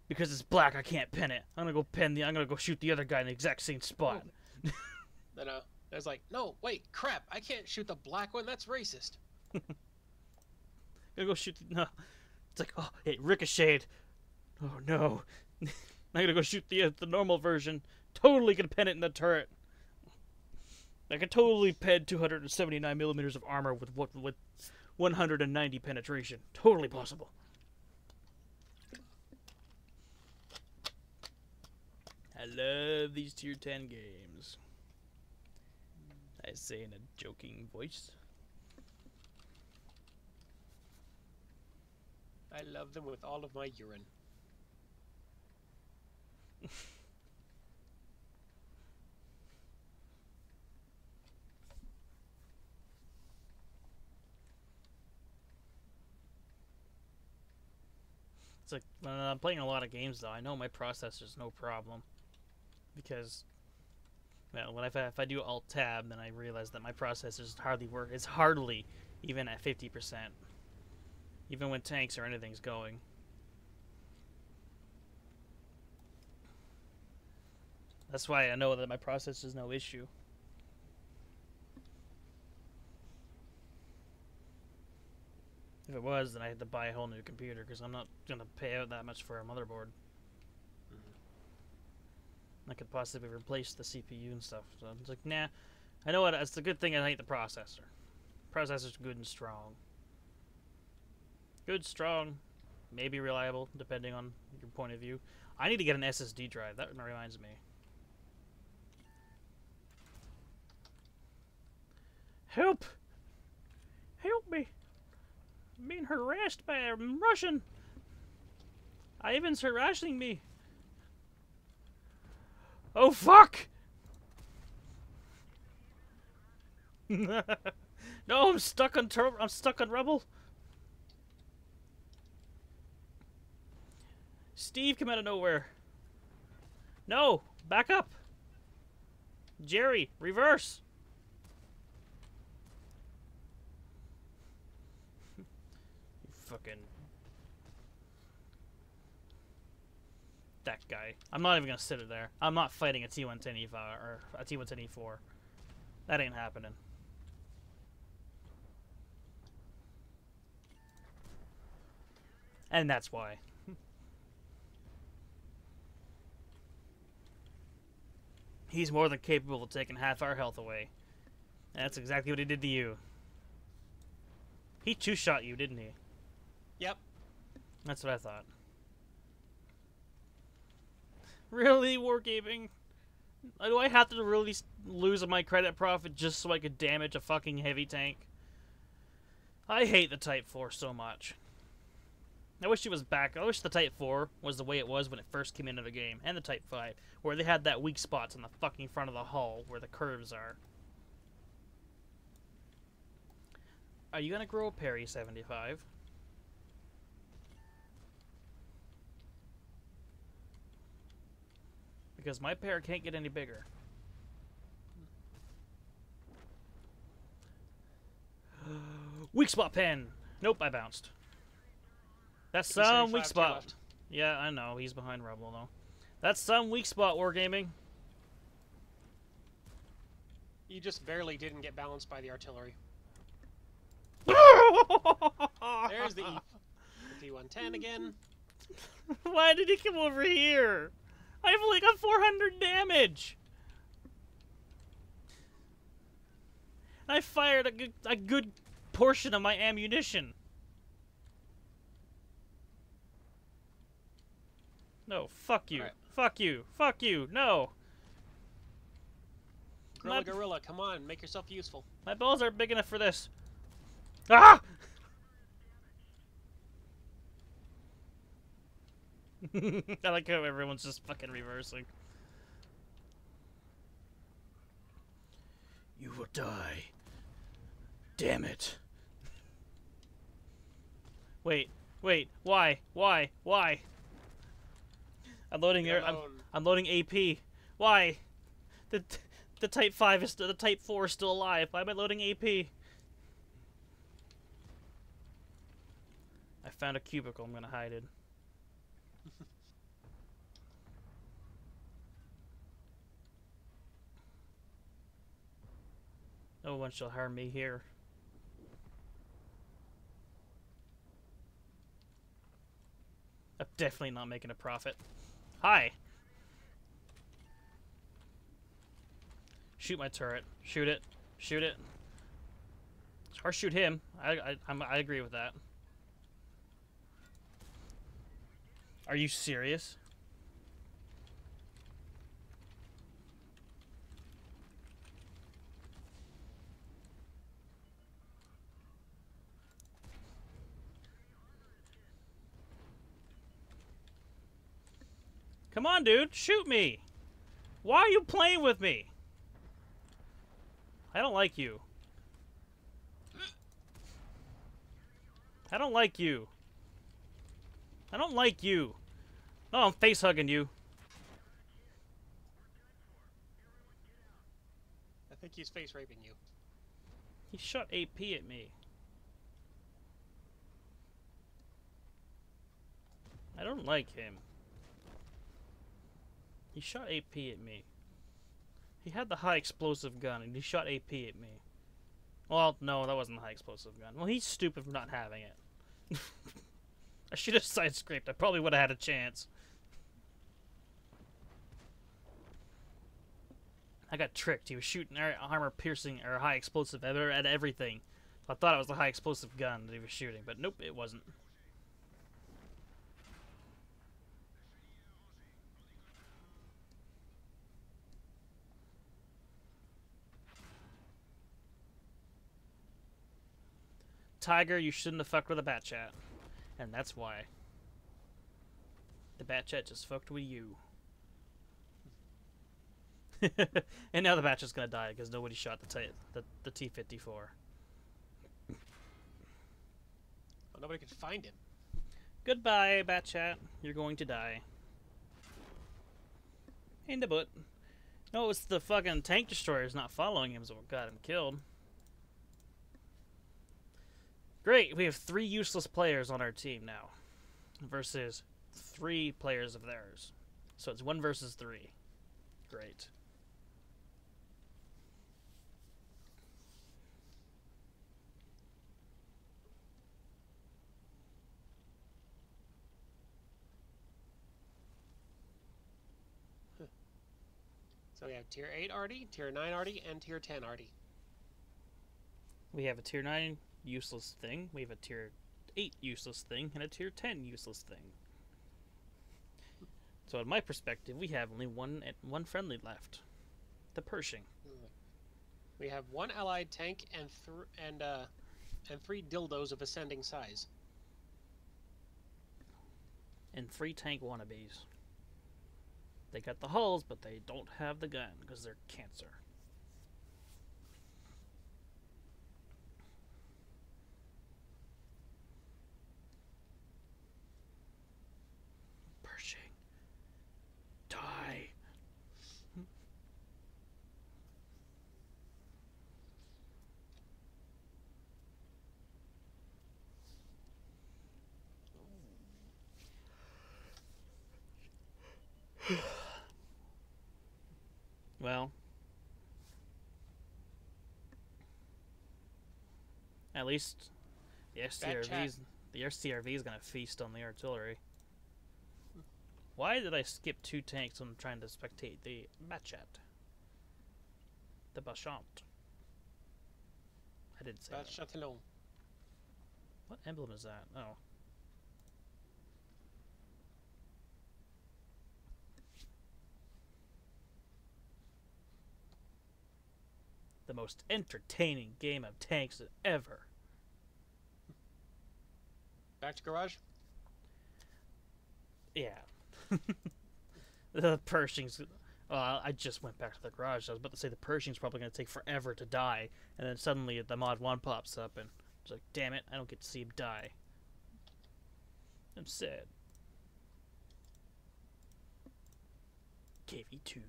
Because it's black, I can't pen it. I'm gonna go shoot the other guy in the exact same spot. Then I was like, no, wait, crap, I can't shoot the black one. That's racist. Gonna go shoot. No, it's like, oh, it ricocheted. Oh no, I'm gonna go shoot the normal version. Totally gonna pen it in the turret. I could totally pen 279 millimeters of armor with 190 penetration. Totally possible. I love these tier 10 games. I say in a joking voice. I love them with all of my urine. It's like, when I'm playing a lot of games though, I know my processor's no problem. Because, well, if I do Alt-Tab, then I realize that my processor's hardly work. It's hardly even at 50%. Even when tanks or anything's going. That's why I know that my processor's no issue. If it was, then I had to buy a whole new computer because I'm not going to pay out that much for a motherboard. I could possibly replace the CPU and stuff. So it's like, nah. I know what. It's the good thing I hate the processor. Processor's good and strong. Good, strong, maybe reliable, depending on your point of view. I need to get an SSD drive. That reminds me. Help! Help me! I'm being harassed by a Russian. Ivan's harassing me. Oh fuck! No, I'm stuck on rubble. Steve came out of nowhere. No, back up. Jerry, reverse. You fucking that guy. I'm not even gonna sit it there. I'm not fighting a T-110E5 or a T-110E4. That ain't happening. And that's why. He's more than capable of taking half our health away. And that's exactly what he did to you. He two-shot you, didn't he? Yep. That's what I thought. Really, Wargaming? Do I have to really lose my credit profit just so I could damage a fucking heavy tank? I hate the Type 4 so much. I wish it was back. I wish the Type 4 was the way it was when it first came into the game. And the Type 5. Where they had that weak spots on the fucking front of the hull where the curves are. Are you gonna grow a Perry 75? Because my pair can't get any bigger. Weak spot pen! Nope, I bounced. That's some weak spot. Yeah, I know. He's behind rubble, though. That's some weak spot, Wargaming. You just barely didn't get balanced by the artillery. There's the T-110 again. Why did he come over here? I've only got 400 damage. I fired a good portion of my ammunition. No, fuck you. Right. Fuck you. Fuck you. No. Gorilla, come on. Make yourself useful. My balls aren't big enough for this. Ah! I like how everyone's just fucking reversing. You will die. Damn it. Wait. Why? I'm loading I'm loading AP. Why? The Type 5 is the Type 4 is still alive. Why am I loading AP? I found a cubicle. I'm gonna hide it. No one shall harm me here. I'm definitely not making a profit. Hi! Shoot my turret. Shoot it. Shoot it. Or shoot him. I agree with that. Are you serious? Come on, dude. Shoot me. Why are you playing with me? I don't like you. I don't like you. I don't like you. No, I'm face hugging you. I think he's face raping you. He shot AP at me. I don't like him. He shot AP at me. He had the high explosive gun and he shot AP at me. Well, no, that wasn't the high explosive gun. Well, he's stupid for not having it. I should have side-scraped. I probably would have had a chance. I got tricked. He was shooting armor-piercing or high explosive at everything. I thought it was the high explosive gun that he was shooting, but nope, it wasn't. Tiger, you shouldn't have fucked with a bat chat. And that's why. The bat chat just fucked with you. And now the bat chat's gonna die because nobody shot the T-54. Well, nobody could find him. Goodbye, bat chat. You're going to die. In the butt. No, it's the fucking tank destroyers not following him is what got him killed. Great, we have 3 useless players on our team now. Versus 3 players of theirs. So it's 1 versus 3. Great. So we have tier 8 arty, tier 9 arty, and tier 10 arty. We have a tier 9 useless thing, we have a tier 8 useless thing, and a tier 10 useless thing. So in my perspective, we have only one friendly left. The Pershing. We have 1 allied tank and 3 dildos of ascending size. And 3 tank wannabes. They got the hulls, but they don't have the gun, because they're cancer. Pershing. Die. Well, at least the SCRV is gonna feast on the artillery. Why did I skip 2 tanks when I'm trying to spectate the Batchat? The Bachant. I didn't say that. Chatillon. What emblem is that? Oh. The most entertaining game of tanks ever. Back to garage? Yeah. The Pershing's... Well, I just went back to the garage. I was about to say the Pershing's probably going to take forever to die. And then suddenly the Mod 1 pops up and it's like, damn it, I don't get to see him die. I'm sad. KV2.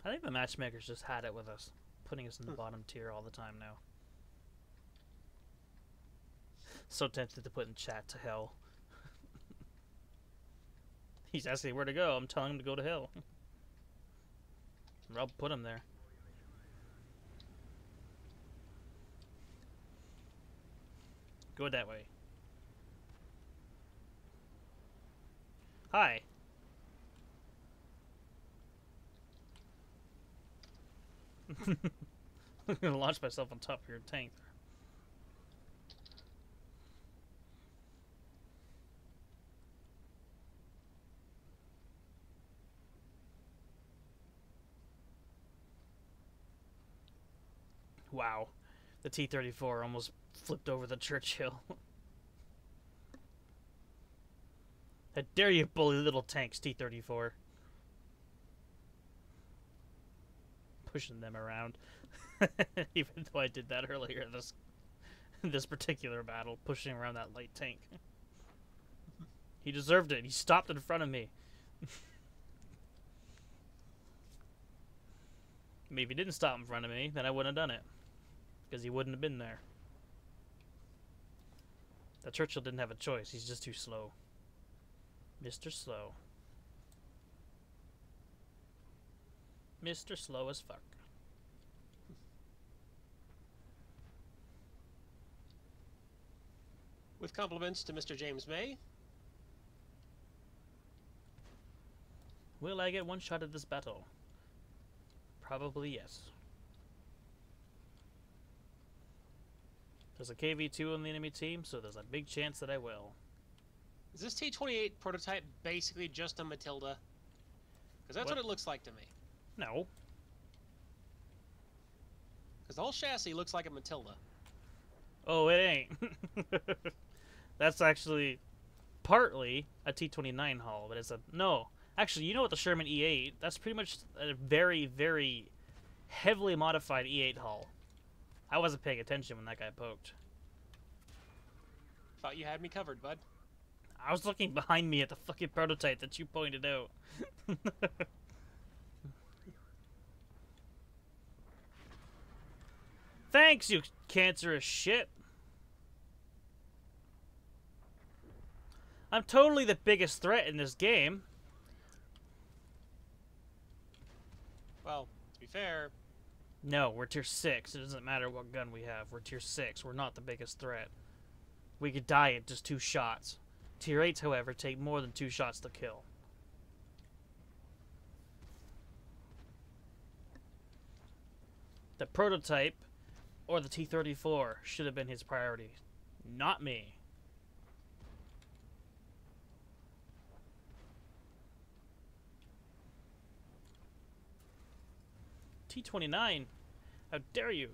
I think the matchmakers just had it with us, putting us in the bottom tier all the time now. So tempted to put in chat to hell. He's asking where to go. I'm telling him to go to hell. I'll put him there. Go that way. Hi. I'm gonna launch myself on top of your tank. Wow. The T-34 almost flipped over the Churchill. How dare you bully little tanks, T-34. Pushing them around. Even though I did that earlier in this particular battle, pushing around that light tank. He deserved it. He stopped in front of me. I mean, if he didn't stop in front of me, then I wouldn't have done it. Because he wouldn't have been there. The Churchill didn't have a choice. He's just too slow. Mr. Slow. Mr. Slow as fuck. With compliments to Mr. James May. Will I get one shot at this battle? Probably yes. There's a KV-2 on the enemy team, so there's a big chance that I will. Is this T-28 prototype basically just a Matilda? Because that's what it looks like to me. No. Because the whole chassis looks like a Matilda. Oh, it ain't. That's actually partly a T-29 hull, but it's a... No. Actually, you know what the Sherman E-8... That's pretty much a very, very heavily modified E-8 hull. I wasn't paying attention when that guy poked. Thought you had me covered, bud. I was looking behind me at the fucking prototype that you pointed out. Thanks, you cancerous shit. I'm totally the biggest threat in this game. Well, to be fair... No, we're tier 6. It doesn't matter what gun we have. We're tier 6. We're not the biggest threat. We could die in just 2 shots. Tier 8s, however, take more than 2 shots to kill. The prototype, or the T-34, should have been his priority. Not me. T-29? How dare you?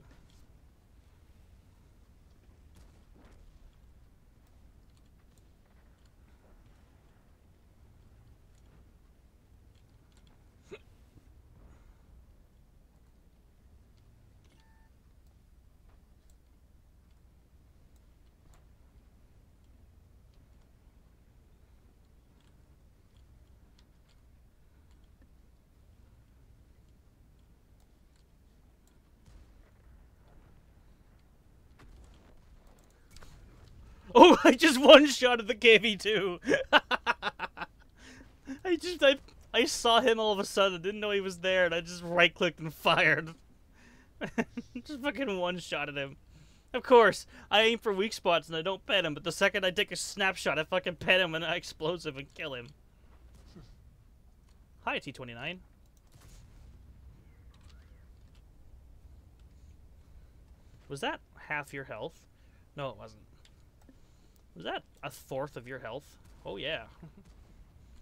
Oh, I just one-shotted the KV-2. I saw him all of a sudden, didn't know he was there, and I just right-clicked and fired. Just fucking one-shotted him. Of course, I aim for weak spots and I don't pet him, but the second I take a snapshot, I fucking pet him and I explosive and kill him. Hi, T-29. Was that half your health? No, it wasn't. Was that a fourth of your health? Oh, yeah.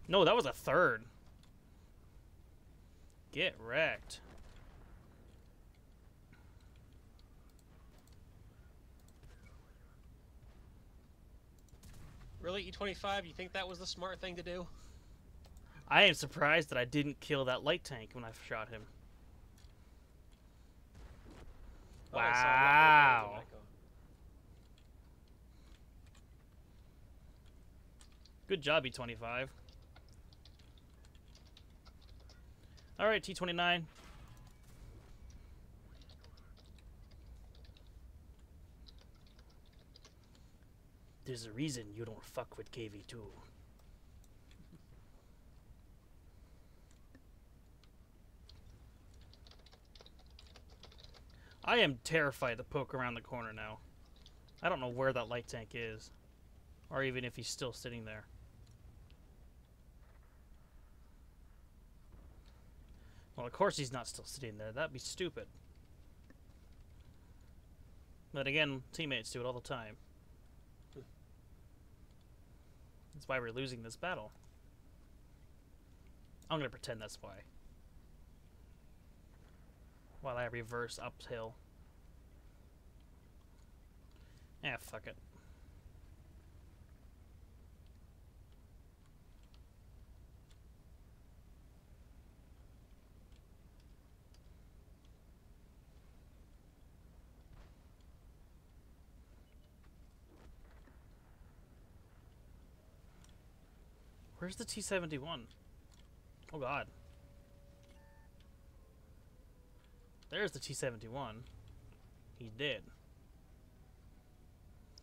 No, that was a third. Get wrecked. Really, E25, you think that was the smart thing to do? I am surprised that I didn't kill that light tank when I shot him. Oh, Wow. Good job, E25. Alright, T-29. There's a reason you don't fuck with KV2. I am terrified to poke around the corner now. I don't know where that light tank is. Or even if he's still sitting there. Well, of course he's not still sitting there. That'd be stupid. But again, teammates do it all the time. That's why we're losing this battle. I'm gonna pretend that's why. While I reverse uphill. Eh, fuck it. Where's the T-71? Oh god. There's the T-71. He's dead.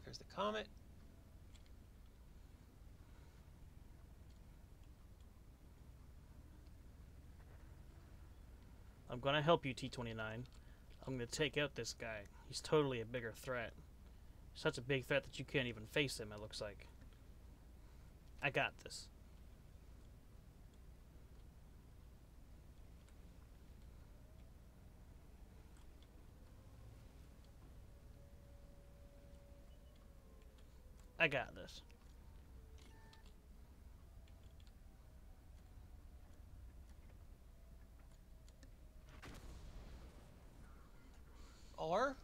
There's the Comet. I'm gonna help you, T-29. I'm gonna take out this guy. He's totally a bigger threat. Such a big threat that you can't even face him, it looks like. I got this. I got this. Or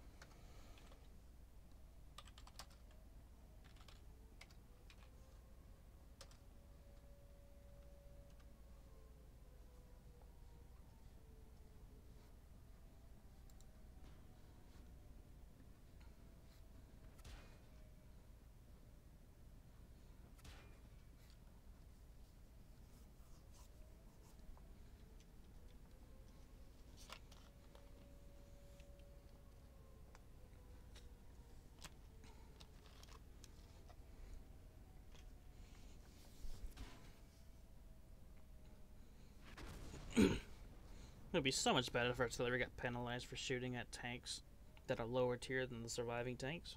It would be so much better if artillery got penalized for shooting at tanks that are lower tier than the surviving tanks.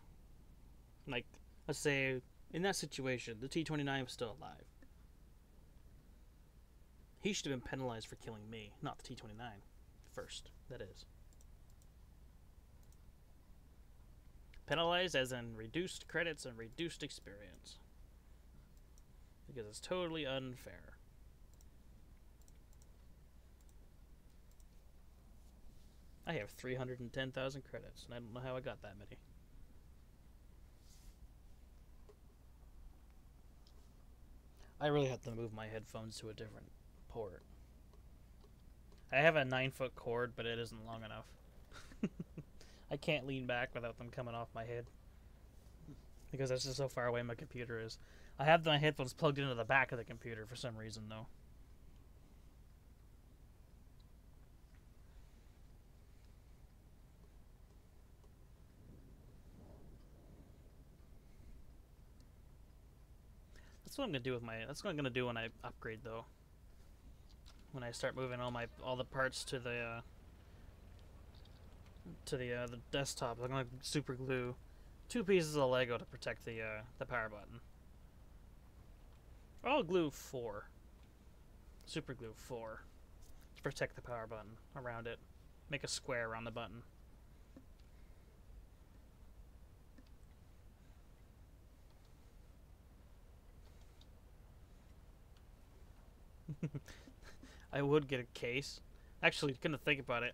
Like, let's say, in that situation, the T-29 was still alive. He should have been penalized for killing me, not the T-29. First, that is. Penalized as in reduced credits and reduced experience. Because it's totally unfair. I have 310,000 credits, and I don't know how I got that many. I really have to move my headphones to a different port. I have a 9-foot cord, but it isn't long enough. I can't lean back without them coming off my head. Because that's just so far away my computer is. I have my headphones plugged into the back of the computer for some reason, though. That's what I'm gonna do with my. That's what I'm gonna do when I upgrade, though. When I start moving all the parts to the desktop, I'm gonna super glue 2 pieces of Lego to protect the power button. Or I'll glue 4. Super glue 4 to protect the power button around it. Make a square around the button. I would get a case. Actually, gonna think about it.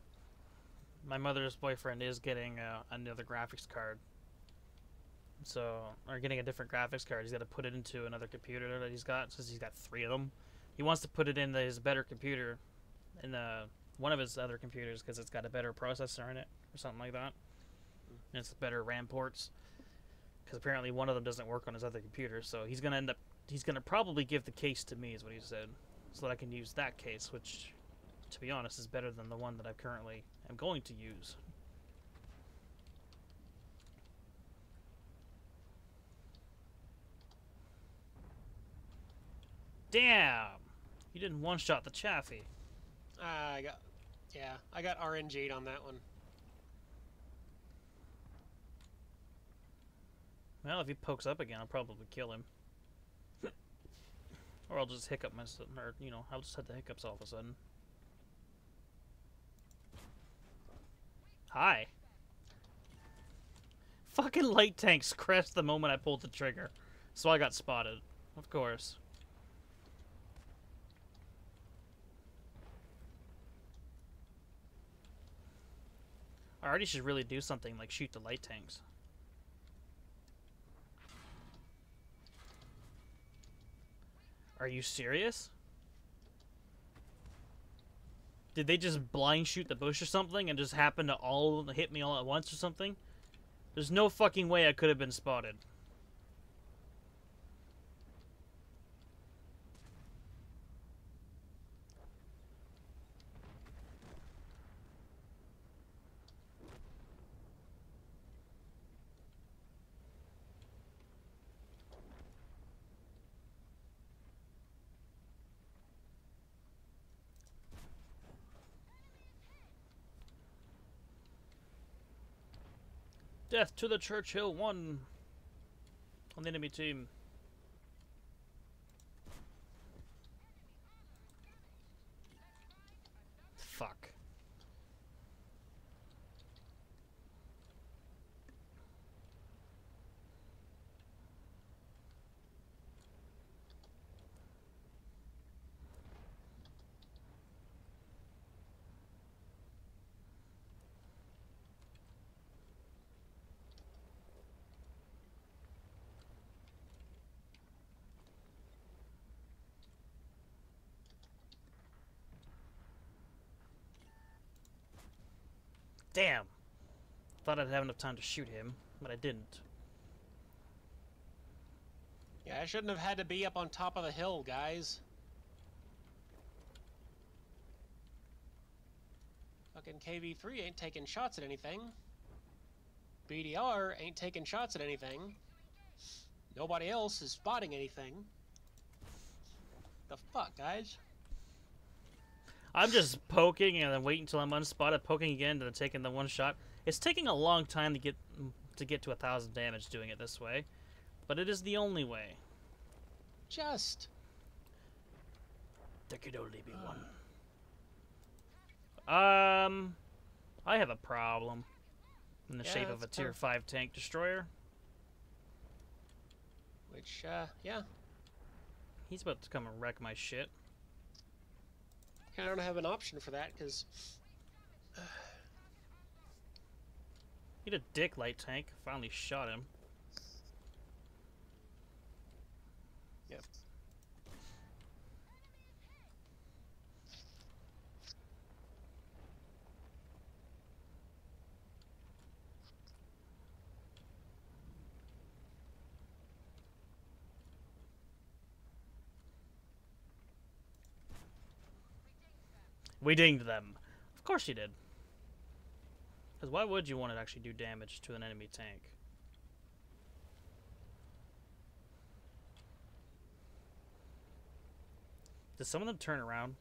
My mother's boyfriend is getting another graphics card. So, or getting a different graphics card. He's got to put it into another computer that he's got, since he's got 3 of them. He wants to put it in his better computer, in one of his other computers, because it's got a better processor in it, or something like that. And it's better RAM ports. Because apparently one of them doesn't work on his other computer, so he's gonna probably give the case to me, is what he said, so that I can use that case, which, to be honest, is better than the one that I currently am going to use. Damn! You didn't one-shot the Chaffee. I got RNG'd on that one. Well, if he pokes up again, I'll probably kill him. Or I'll just hiccup myself, or, you know, I'll just have the hiccups all of a sudden. Hi. Fucking light tanks crashed the moment I pulled the trigger. So I got spotted. Of course. I already should really do something like shoot the light tanks. Are you serious? Did they just blind shoot the bush or something and just happen to all hit me all at once or something? There's no fucking way I could have been spotted. Death to the Churchill 1 on the enemy team. Fuck. Damn. Thought I'd have enough time to shoot him, but I didn't. Yeah, I shouldn't have had to be up on top of the hill, guys. Fucking KV3 ain't taking shots at anything. BDR ain't taking shots at anything. Nobody else is spotting anything. The fuck, guys? I'm just poking and then waiting until I'm unspotted, poking again, and then taking the one shot. It's taking a long time to get to 1,000 damage doing it this way, but it is the only way. Just. There could only be one. I have a problem in the shape of a tier 5 tank destroyer. Which, yeah. He's about to come and wreck my shit. I don't have an option for that, because... He had a dick light tank. Finally shot him. Yep. We dinged them. Of course you did. Because why would you want to actually do damage to an enemy tank? Did some of them turn around?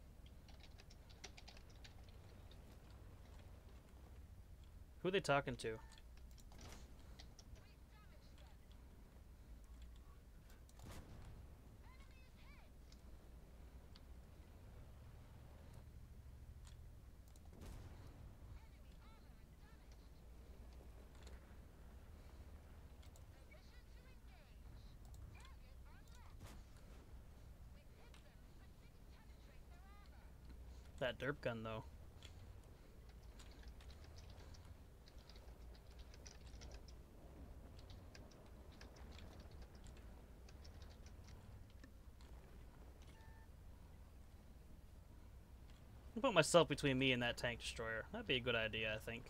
Who are they talking to? That derp gun, though. I'll put myself between me and that tank destroyer. That'd be a good idea, I think.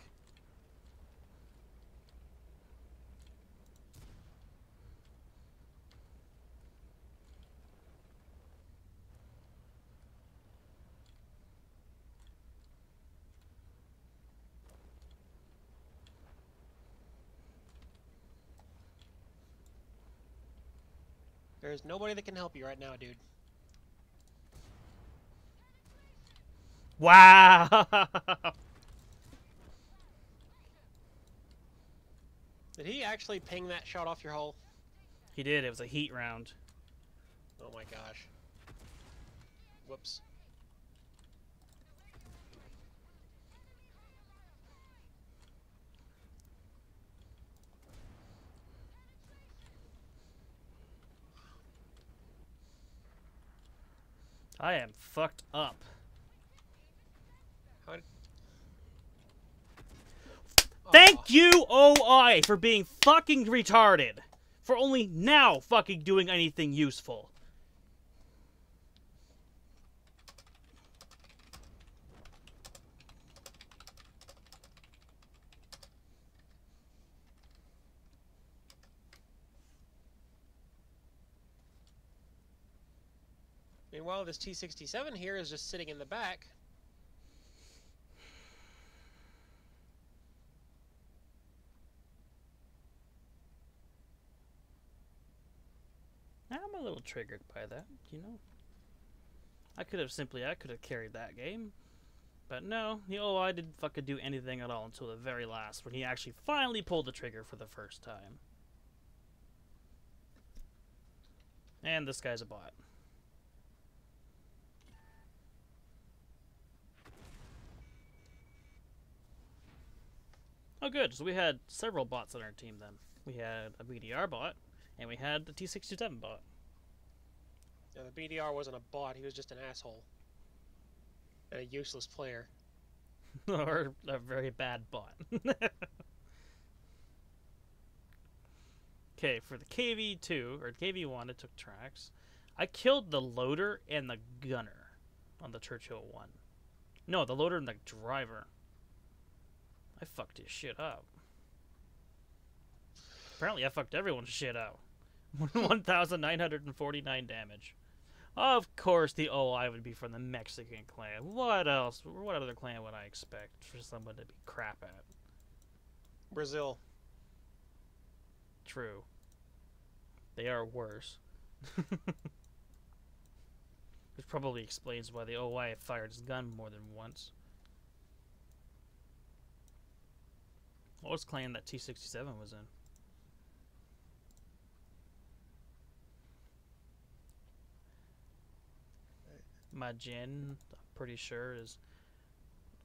There's nobody that can help you right now, dude. Wow! Did he actually ping that shot off your hull? He did. It was a heat round. Oh my gosh. Whoops. I am fucked up. How did... Thank you, OI, for being fucking retarded. For only now fucking doing anything useful. Meanwhile, this T-67 here is just sitting in the back. I'm a little triggered by that, you know. I could have carried that game. But no, the OI didn't fucking do anything at all until the very last, when he actually finally pulled the trigger for the first time. And this guy's a bot. Oh good, so we had several bots on our team then. We had a BDR bot, and we had the T-67 bot. Yeah, the BDR wasn't a bot, he was just an asshole. And a useless player. Or a very bad bot. Okay, for the KV-2, or KV-1, it took tracks. I killed the loader and the gunner on the Churchill 1. No, the loader and the driver. I fucked his shit up. Apparently I fucked everyone's shit up. 1,949 damage. Of course the OI would be from the Mexican clan. What else? What other clan would I expect for someone to be crap at? Brazil. True. They are worse. Which probably explains why the OI fired his gun more than once. What was clan that T-67 was in? Majin, I'm pretty sure, is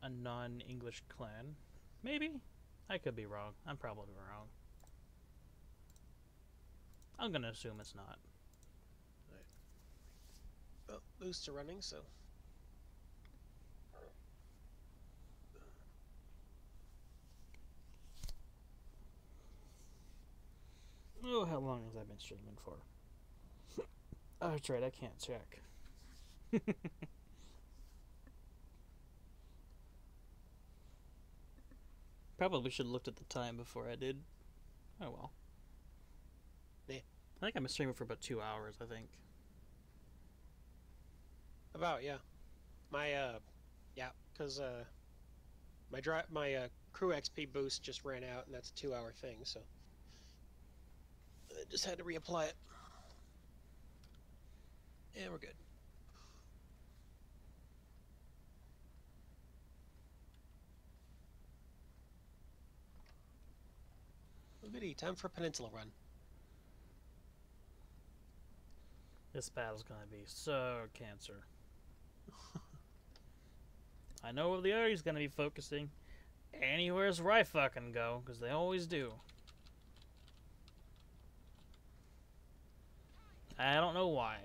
a non-English clan. Maybe? I could be wrong. I'm probably wrong. I'm gonna assume it's not. Well, boosts are running, so... Oh, how long has I been streaming for? Oh, that's right, I can't check. Probably should have looked at the time before I did. Oh well. Yeah. I think I've been streaming for about 2 hours, I think. About, yeah. My, yeah, because, my crew XP boost just ran out, and that's a 2-hour thing, so... I just had to reapply it. Yeah, we're good. Goody, time for a peninsula run. This battle's gonna be so cancer. I know where the Arty's gonna be focusing. Anywhere's where I fucking go, because they always do. I don't know why.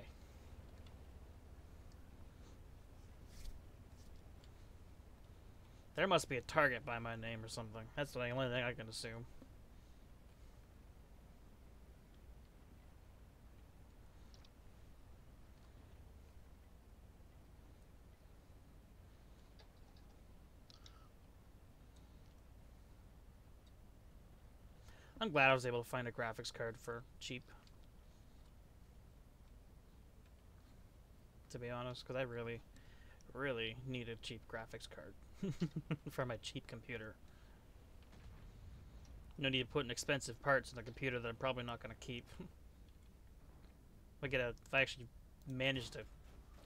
There must be a target by my name or something. That's the only thing I can assume. I'm glad I was able to find a graphics card for cheap. To be honest, because I really, really need a cheap graphics card for my cheap computer. No need to put in expensive parts in the computer that I'm probably not going to keep. If I actually manage to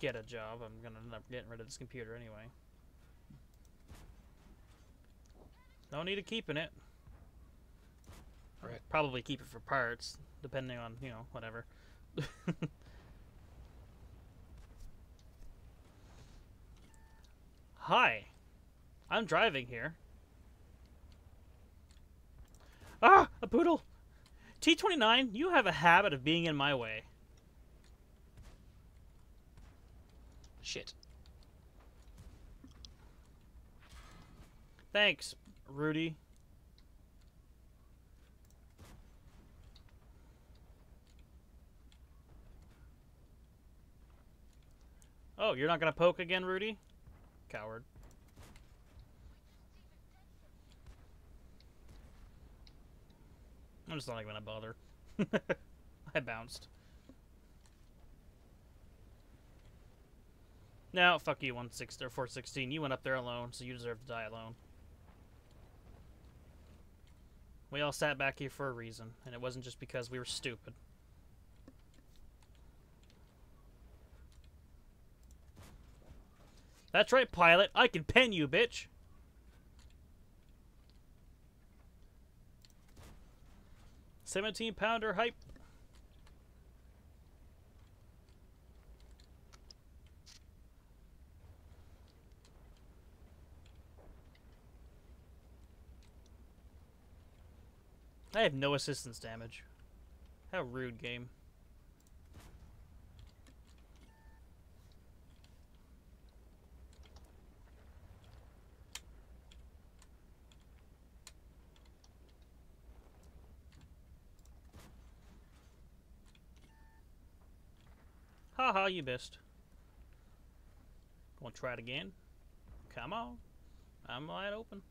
get a job, I'm going to end up getting rid of this computer anyway. No need of keeping it. Right. Probably keep it for parts, depending on, you know, whatever. Hi. I'm driving here. Ah! A poodle! T29, you have a habit of being in my way. Shit. Thanks, Rudy. Oh, you're not gonna poke again, Rudy? Coward. I'm just not even gonna bother. I bounced. Now, fuck you, 160 or 416. You went up there alone, so you deserve to die alone. We all sat back here for a reason, and it wasn't just because we were stupid. That's right, pilot. I can pen you, bitch. $17-pounder hype. I have no assistance damage. How rude, game. Haha, you missed. Wanna try it again? Come on. I'm wide open.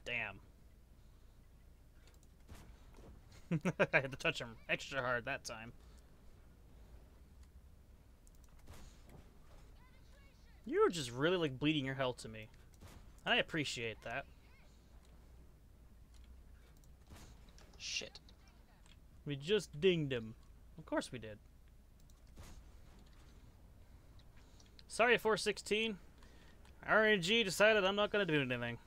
Damn. I had to touch him extra hard that time. You were just really like bleeding your health to me. I appreciate that. Shit. We just dinged him. Of course we did. Sorry, 416. RNG decided I'm not gonna do anything.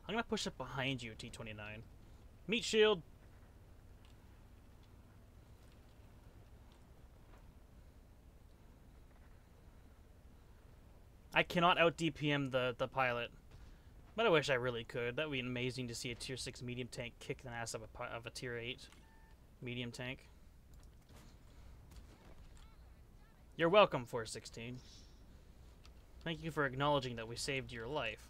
I'm gonna push up behind you, T29. Meat shield. I cannot out DPM the pilot, but I wish I really could. That would be amazing to see a tier 6 medium tank kick the ass of a tier 8 medium tank. You're welcome, 416. Thank you for acknowledging that we saved your life.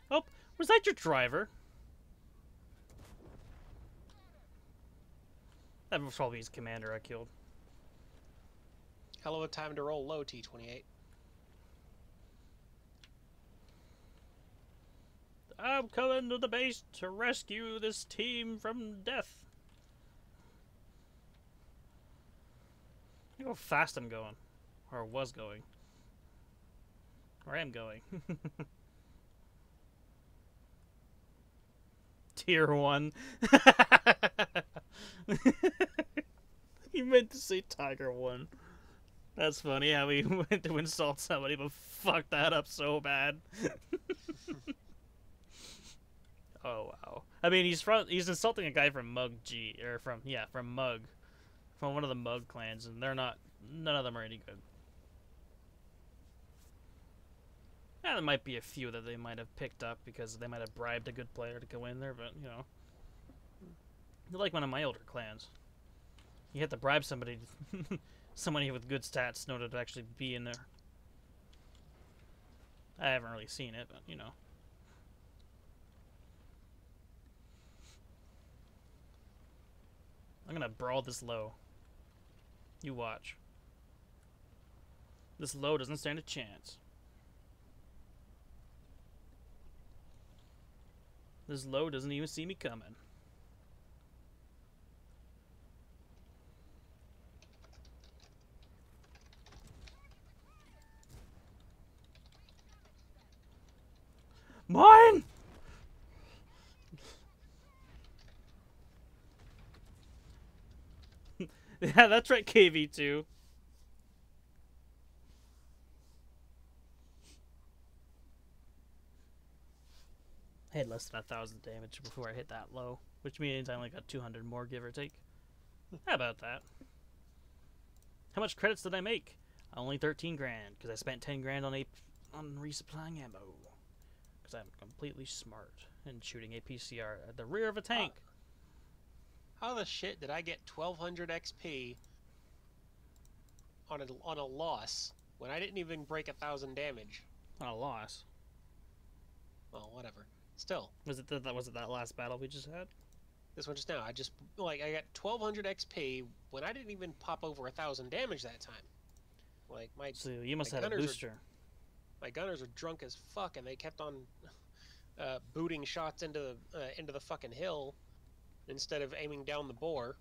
Oh, was that your driver? That was probably his commander I killed. Hell of a time to roll low, T28. I'm coming to the base to rescue this team from death. Look how fast I'm going. Or was going. Or am going. Tier 1. You meant to say Tiger 1. That's funny how we went to insult somebody but fucked that up so bad. Oh wow. I mean he's insulting a guy from Mug G or from Mug. From one of the Mug clans, and none of them are any good. Yeah, there might be a few that they might have picked up because they might have bribed a good player to go in there, but you know. They're like one of my older clans. You have to bribe somebody somebody with good stats in order to actually be in there. I haven't really seen it, but you know. I'm gonna brawl this low. You watch. This low doesn't stand a chance. This low doesn't even see me coming. Mine! Yeah, that's right, KV2. I had less than 1,000 damage before I hit that low, which means I only got 200 more, give or take. How about that? How much credits did I make? Only 13 grand, because I spent 10 grand on resupplying ammo. Because I'm completely smart in shooting a PCR at the rear of a tank. How the shit did I get 1,200 XP on a loss when I didn't even break 1,000 damage? On a loss. Well, whatever. Still. Was it that last battle we just had? This one just now. I got 1,200 XP when I didn't even pop over 1,000 damage that time. Like So you must have had a booster. My gunners are drunk as fuck, and they kept on booting shots into the fucking hill instead of aiming down the bore.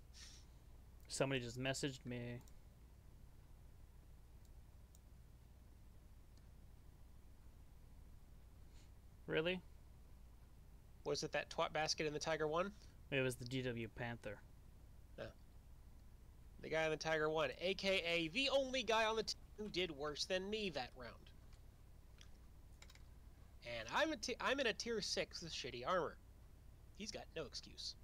Somebody just messaged me. Really? Was it that twat basket in the Tiger 1? It was the GW Panther. No. The guy in the Tiger 1, aka the only guy on the team who did worse than me that round. And I'm in a tier 6 with shitty armor. He's got no excuse.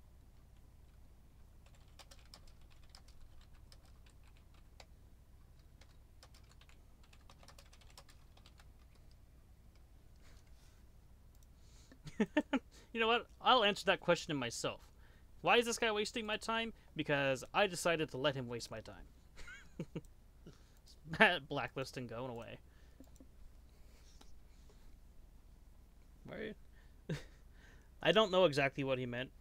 You know what? I'll answer that question myself. Why is this guy wasting my time? Because I decided to let him waste my time. Blacklisting going away. Right? I don't know exactly what he meant,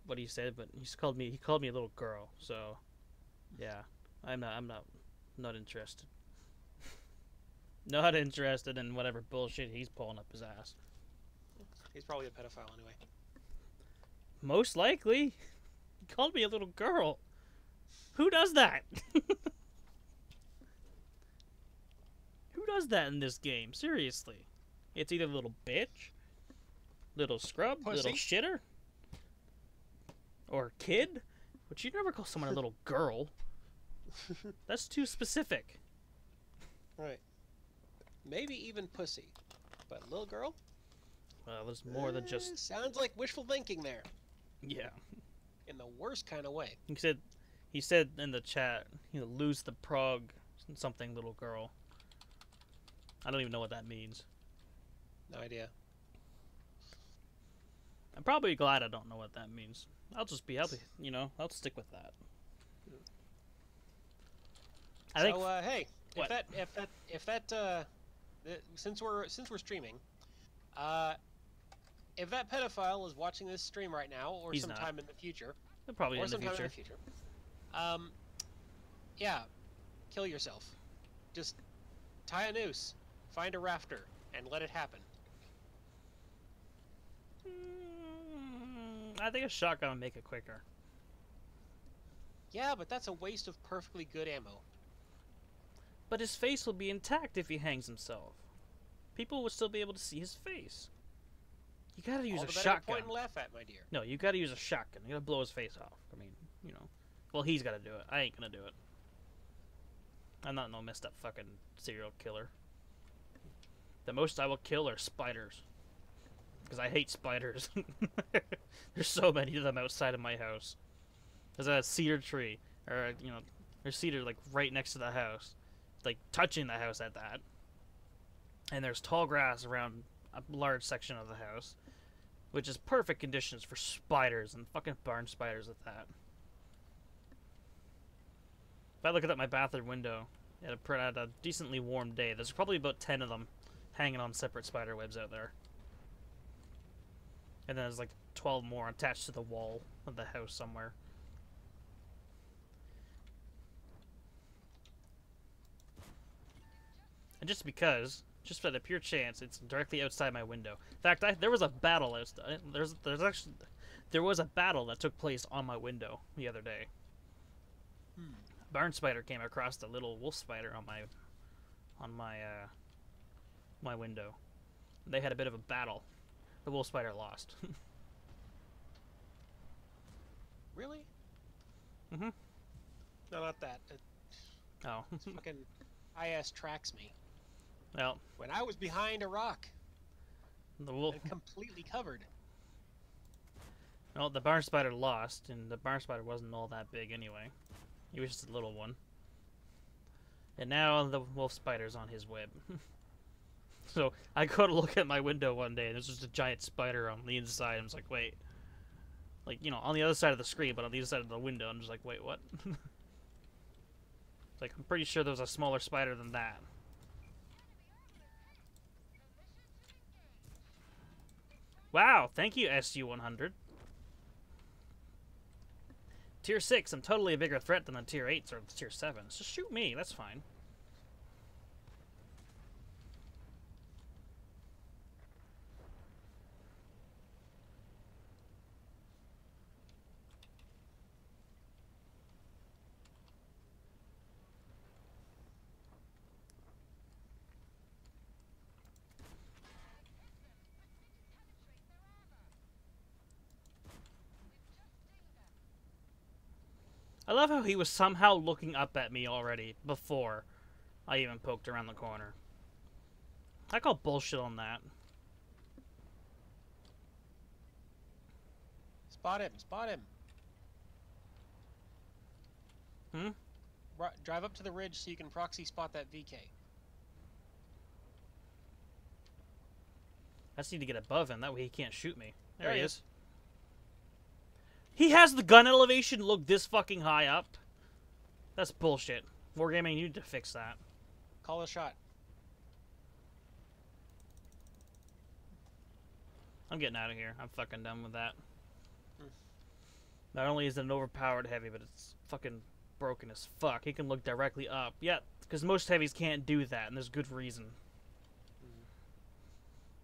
what he said, but he called me a little girl. So, yeah, I'm not interested. Not interested in whatever bullshit he's pulling up his ass. He's probably a pedophile anyway. Most likely. He called me a little girl. Who does that? Who does that in this game? Seriously. It's either little bitch, little scrub, Pussy. little shitter, or kid. But you never call someone a little girl. That's too specific. Right. Maybe even pussy. But little girl? Well, there's more than just... Sounds like wishful thinking there. Yeah. In the worst kind of way. He said in the chat, lose the prog something little girl. I don't even know what that means. No idea. I'm probably glad I don't know what that means. I'll stick with that. Hey, what? Since we're streaming, if that pedophile is watching this stream right now, or He's sometime in the future, Probably or in the sometime future. in the future, yeah, kill yourself. Just tie a noose, find a rafter, and let it happen. I think a shotgun would make it quicker. Yeah, but that's a waste of perfectly good ammo. But his face will be intact if he hangs himself. People would still be able to see his face. You gotta use a shotgun. Point and laugh at, my dear. No, you gotta use a shotgun. You gotta blow his face off. I mean, Well, he's gotta do it. I ain't gonna do it. I'm not no messed up fucking serial killer. The most I will kill are spiders. Because I hate spiders. There's so many of them outside of my house. There's a cedar tree. Or, there's cedar, like, right next to the house. Like, touching the house at that. And there's tall grass around a large section of the house. Which is perfect conditions for spiders, and fucking barn spiders at that. If I look at my bathroom window at a decently warm day, there's probably about 10 of them hanging on separate spider webs out there. And then there's like 12 more attached to the wall of the house somewhere. And just for the pure chance, it's directly outside my window. In fact, there was a battle outside. There was a battle that took place on my window the other day. A barn spider came across the little wolf spider on my window. They had a bit of a battle. The wolf spider lost. Really? Mm-hmm. No, not that. Oh. Fucking IS tracks me. Well, When I was behind a rock the wolf. and completely covered. Well, the barn spider lost, and the barn spider wasn't all that big anyway. He was just a little one. And now the wolf spider's on his web. So I go to look at my window one day, and there's just a giant spider on the inside. I'm just like, wait. Like, you know, on the other side of the screen, but on the other side of the window. I'm just like, wait, what? Like, I'm pretty sure there was a smaller spider than that. Wow, thank you, SU-100. Tier 6, I'm totally a bigger threat than the Tier 8s or the Tier 7s. Just shoot me, that's fine. I love how he was somehow looking up at me already before I even poked around the corner. I call bullshit on that. Spot him, spot him. Hmm? Drive up to the ridge so you can proxy spot that VK. I just need to get above him, that way he can't shoot me. There he is. He has the gun elevation look this fucking high up? That's bullshit. Wargaming, you need to fix that. Call a shot. I'm getting out of here. I'm fucking done with that. Not only is it an overpowered heavy, but it's fucking broken as fuck. He can look directly up. Yeah, because most heavies can't do that, and there's good reason.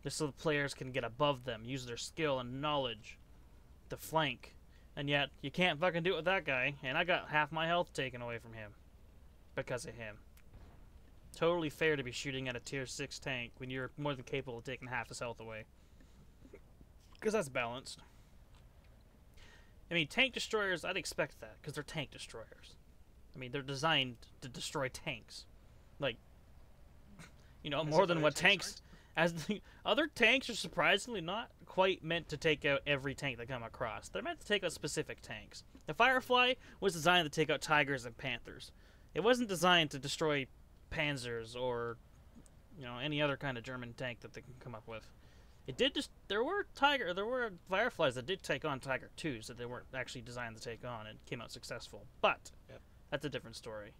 Just so the players can get above them, use their skill and knowledge to flank. And yet, you can't fucking do it with that guy, and I got half my health taken away from him. Because of him. Totally fair to be shooting at a tier 6 tank when you're more than capable of taking half his health away. Because that's balanced. I mean, tank destroyers, I'd expect that, because they're tank destroyers. I mean, they're designed to destroy tanks. Like, you know, more than what tanks... As the other tanks are surprisingly not quite meant to take out every tank they come across. They're meant to take out specific tanks. The Firefly was designed to take out Tigers and Panthers. It wasn't designed to destroy Panzers or, you know, any other kind of German tank that they can come up with. It did just there were Fireflies that did take on Tiger 2s that they weren't actually designed to take on and came out successful. But that's a different story.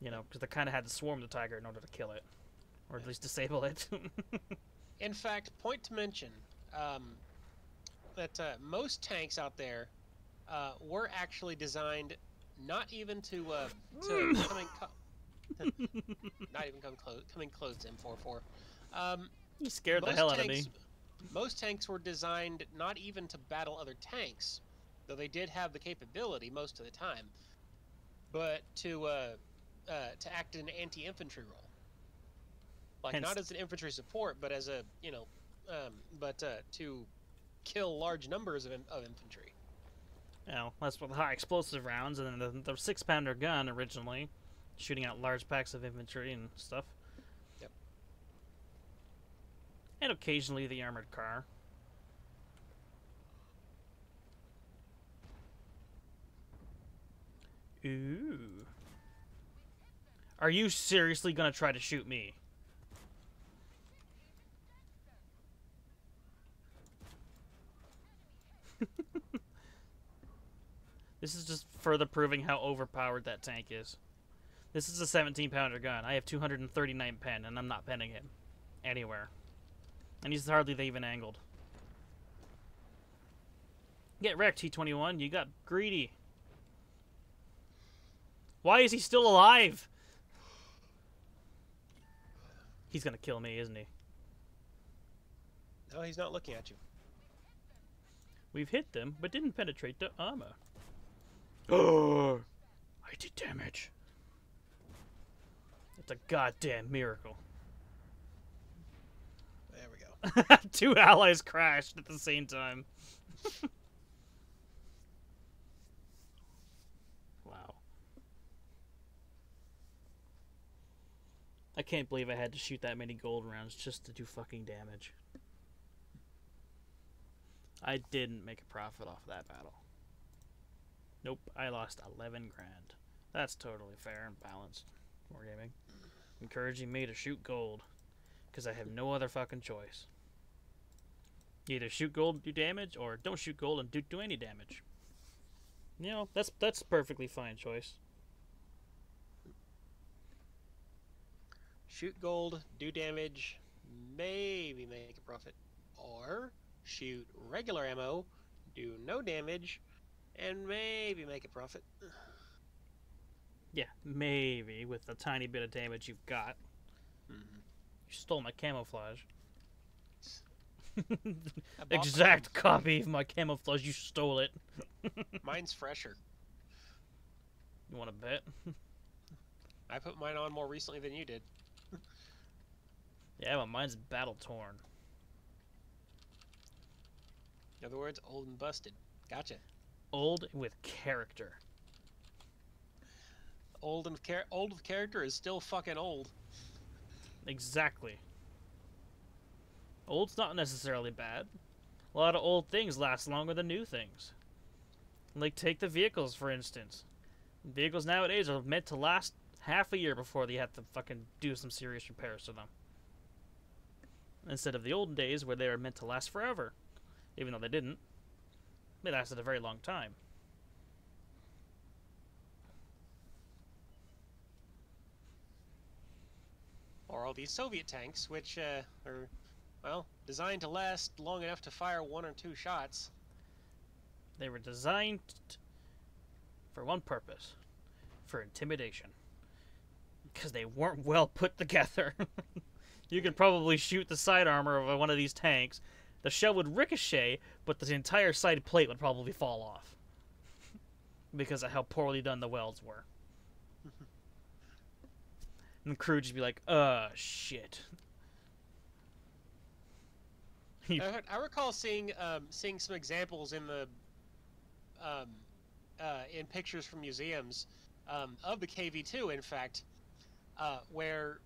You know, because they kind of had to swarm the Tiger in order to kill it. Or at least disable it. In fact, point to mention that most tanks out there were actually designed not even to not even coming close to M44. You scared the hell out of me. Most tanks were designed not even to battle other tanks, though they did have the capability most of the time, but to act in an anti-infantry role. Like, not as an infantry support, but as a, you know, to kill large numbers of infantry. You know, that's with high explosive rounds, and then the 6-pounder gun originally, shooting out large packs of infantry and stuff. Yep. And occasionally the armored car. Ooh. Are you seriously gonna try to shoot me? This is just further proving how overpowered that tank is. This is a 17-pounder gun. I have 239 pen, and I'm not penning him anywhere. And he's hardly even angled. Get wrecked, T21. You got greedy. Why is he still alive? He's gonna kill me, isn't he? No, he's not looking at you. We've hit them, but didn't penetrate the armor. Oh, I did damage. It's a goddamn miracle. There we go. 2 allies crashed at the same time. Wow. I can't believe I had to shoot that many gold rounds just to do fucking damage. I didn't make a profit off that battle. Nope, I lost 11 grand. That's totally fair and balanced. Wargaming. Encouraging me to shoot gold. Because I have no other fucking choice. Either shoot gold and do damage, or don't shoot gold and do any damage. You know, that's a perfectly fine choice. Shoot gold, do damage, maybe make a profit. Or shoot regular ammo, do no damage, and maybe make a profit. Yeah, maybe, with the tiny bit of damage you've got. Mm-hmm. You stole my camouflage. I Exact copy of my camouflage, you stole it. Mine's fresher. You want to bet? I put mine on more recently than you did. Yeah, but mine's battle torn. In other words, old and busted. Gotcha. Old with character. Old with character is still fucking old. Exactly. Old's not necessarily bad. A lot of old things last longer than new things. Like, take the vehicles, for instance. Vehicles nowadays are meant to last half a year before they have to fucking do some serious repairs to them. Instead of the olden days where they were meant to last forever. Even though they didn't. They lasted a very long time. Or all these Soviet tanks, which are, well, designed to last long enough to fire 1 or 2 shots. They were designed for one purpose. For intimidation. Because they weren't well put together. You could probably shoot the side armor of one of these tanks. The shell would ricochet, but the entire side plate would probably fall off. Because of how poorly done the welds were. And the crew would just be like, shit. I recall seeing some examples in the in pictures from museums of the KV-2, in fact, where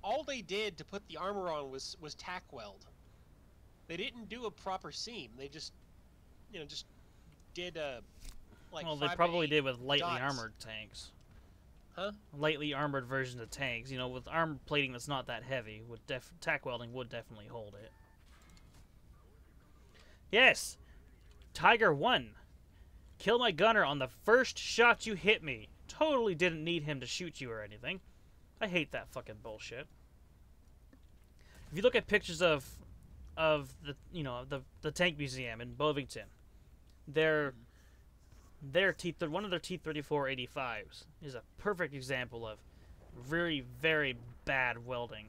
all they did to put the armor on was tack weld. They didn't do a proper seam. They just, just did like. Well, they probably did with lightly dots. armored tanks. Huh? Lightly armored versions of tanks. With armor plating that's not that heavy, tack welding would definitely hold it. Yes! Tiger won! Kill my gunner on the first shot you hit me. Totally didn't need him to shoot you or anything. I hate that fucking bullshit. If you look at pictures of the the tank museum in Bovington, one of their T-34 85s is a perfect example of very, very bad welding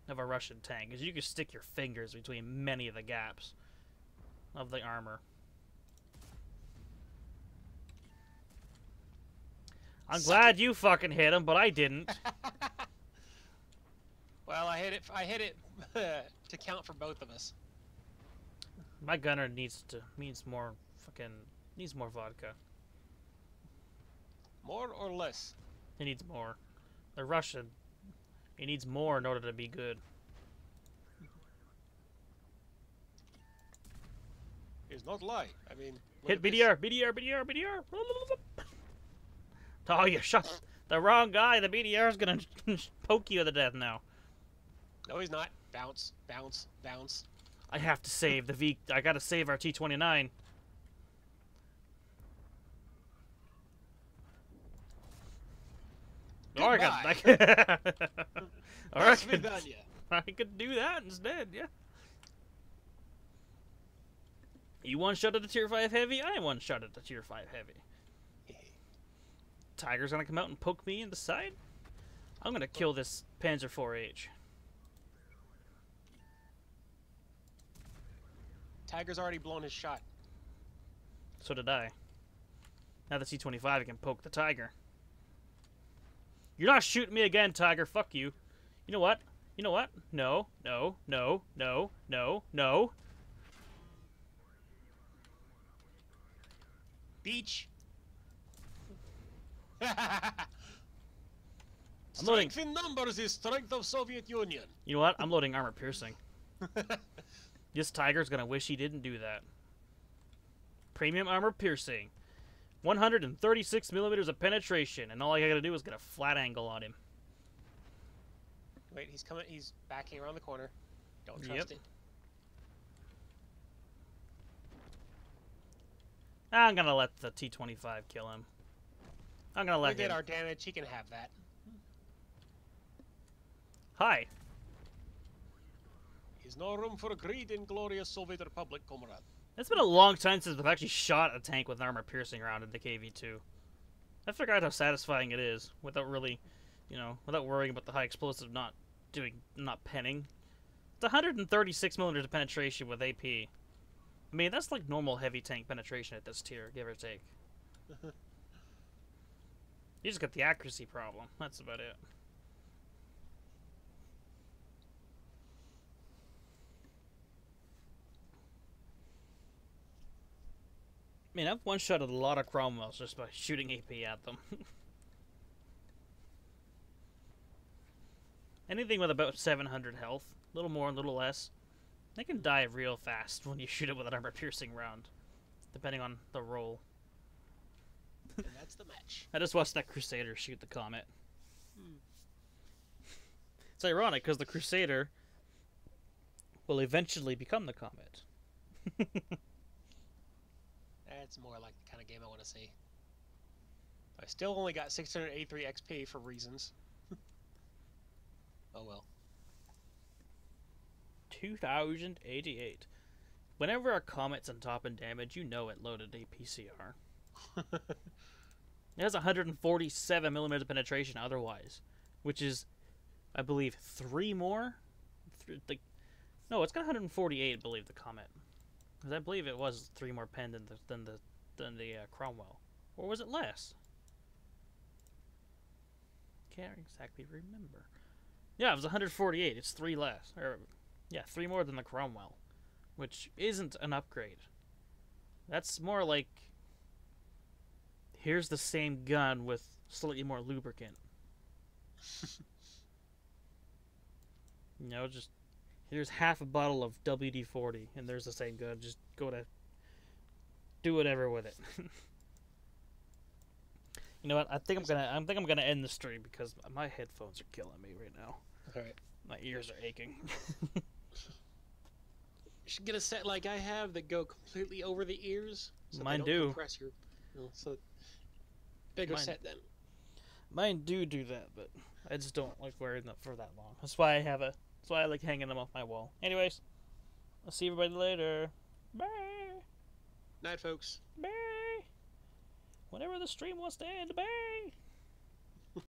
of a Russian tank, because you can stick your fingers between many of the gaps of the armor. I'm glad you fucking hit him, but I didn't. Well, I hit it to count for both of us. My gunner needs more vodka. More or less? He needs more. They're Russian. He needs more in order to be good. It's not a lie. I mean, hit BDR, BDR, BDR, BDR. Oh, you shot the wrong guy. The BDR is gonna poke you to death now. No, he's not. Bounce, bounce, bounce. I have to save the V. I gotta save our T-29. Or I could do that instead, yeah. You one-shot at the Tier 5 Heavy, I one-shot at the Tier 5 Heavy. Tiger's gonna come out and poke me in the side? I'm gonna kill this Panzer 4H. Tiger's already blown his shot. So did I. Now the T-25 can poke the Tiger. You're not shooting me again, Tiger. Fuck you. You know what? You know what? No, no, no, no, no, no. Beach. I'm loading. Strength in numbers is strength of Soviet Union. You know what? I'm loading armor piercing. This tiger's gonna wish he didn't do that. Premium armor piercing. 136 millimeters of penetration, and all I gotta do is get a flat angle on him. Wait, he's coming. He's backing around the corner. Don't trust it. I'm gonna let the T-25 kill him. I'm gonna let him. We did our damage. He can have that. Hi. There's no room for greed in glorious Soviet Republic, comrade. It's been a long time since I've actually shot a tank with an armor piercing round in the KV-2. I forgot how satisfying it is without really, without worrying about the high explosive not penning. It's 136 millimeters of penetration with AP. I mean, that's like normal heavy tank penetration at this tier, give or take. You just got the accuracy problem. That's about it. I mean, I've one-shotted a lot of Cromwells just by shooting AP at them. Anything with about 700 health, a little more, a little less, they can die real fast when you shoot it with an armor-piercing round, depending on the roll. And that's the match. I just watched that Crusader shoot the Comet. It's ironic, because the Crusader will eventually become the Comet. That's more like the kind of game I want to see. I still only got 683 XP for reasons. Oh well. 2088. Whenever a Comet's on top in damage, you know it loaded a PCR. It has 147 millimeters of penetration otherwise, which is, I believe, 3 more? No, it's got 148, I believe, the Comet. Because I believe it was 3 more pen than the Cromwell. Or was it less? Can't exactly remember. Yeah, it was 148. It's 3 less. Or, yeah, 3 more than the Cromwell. Which isn't an upgrade. That's more like, here's the same gun with slightly more lubricant. Just here's half a bottle of WD-40, and there's the same gun. Just go to do whatever with it. You know what? I think I'm gonna end the stream because my headphones are killing me right now. All right. My ears are aching. You should get a set like I have that go completely over the ears. So Mine they don't do. Compress your, so bigger set then. Mine do that, but I just don't like wearing them for that long. That's why I like hanging them off my wall. Anyways, I'll see everybody later. Bye. Night, folks. Bye. Whenever the stream wants to end, bye.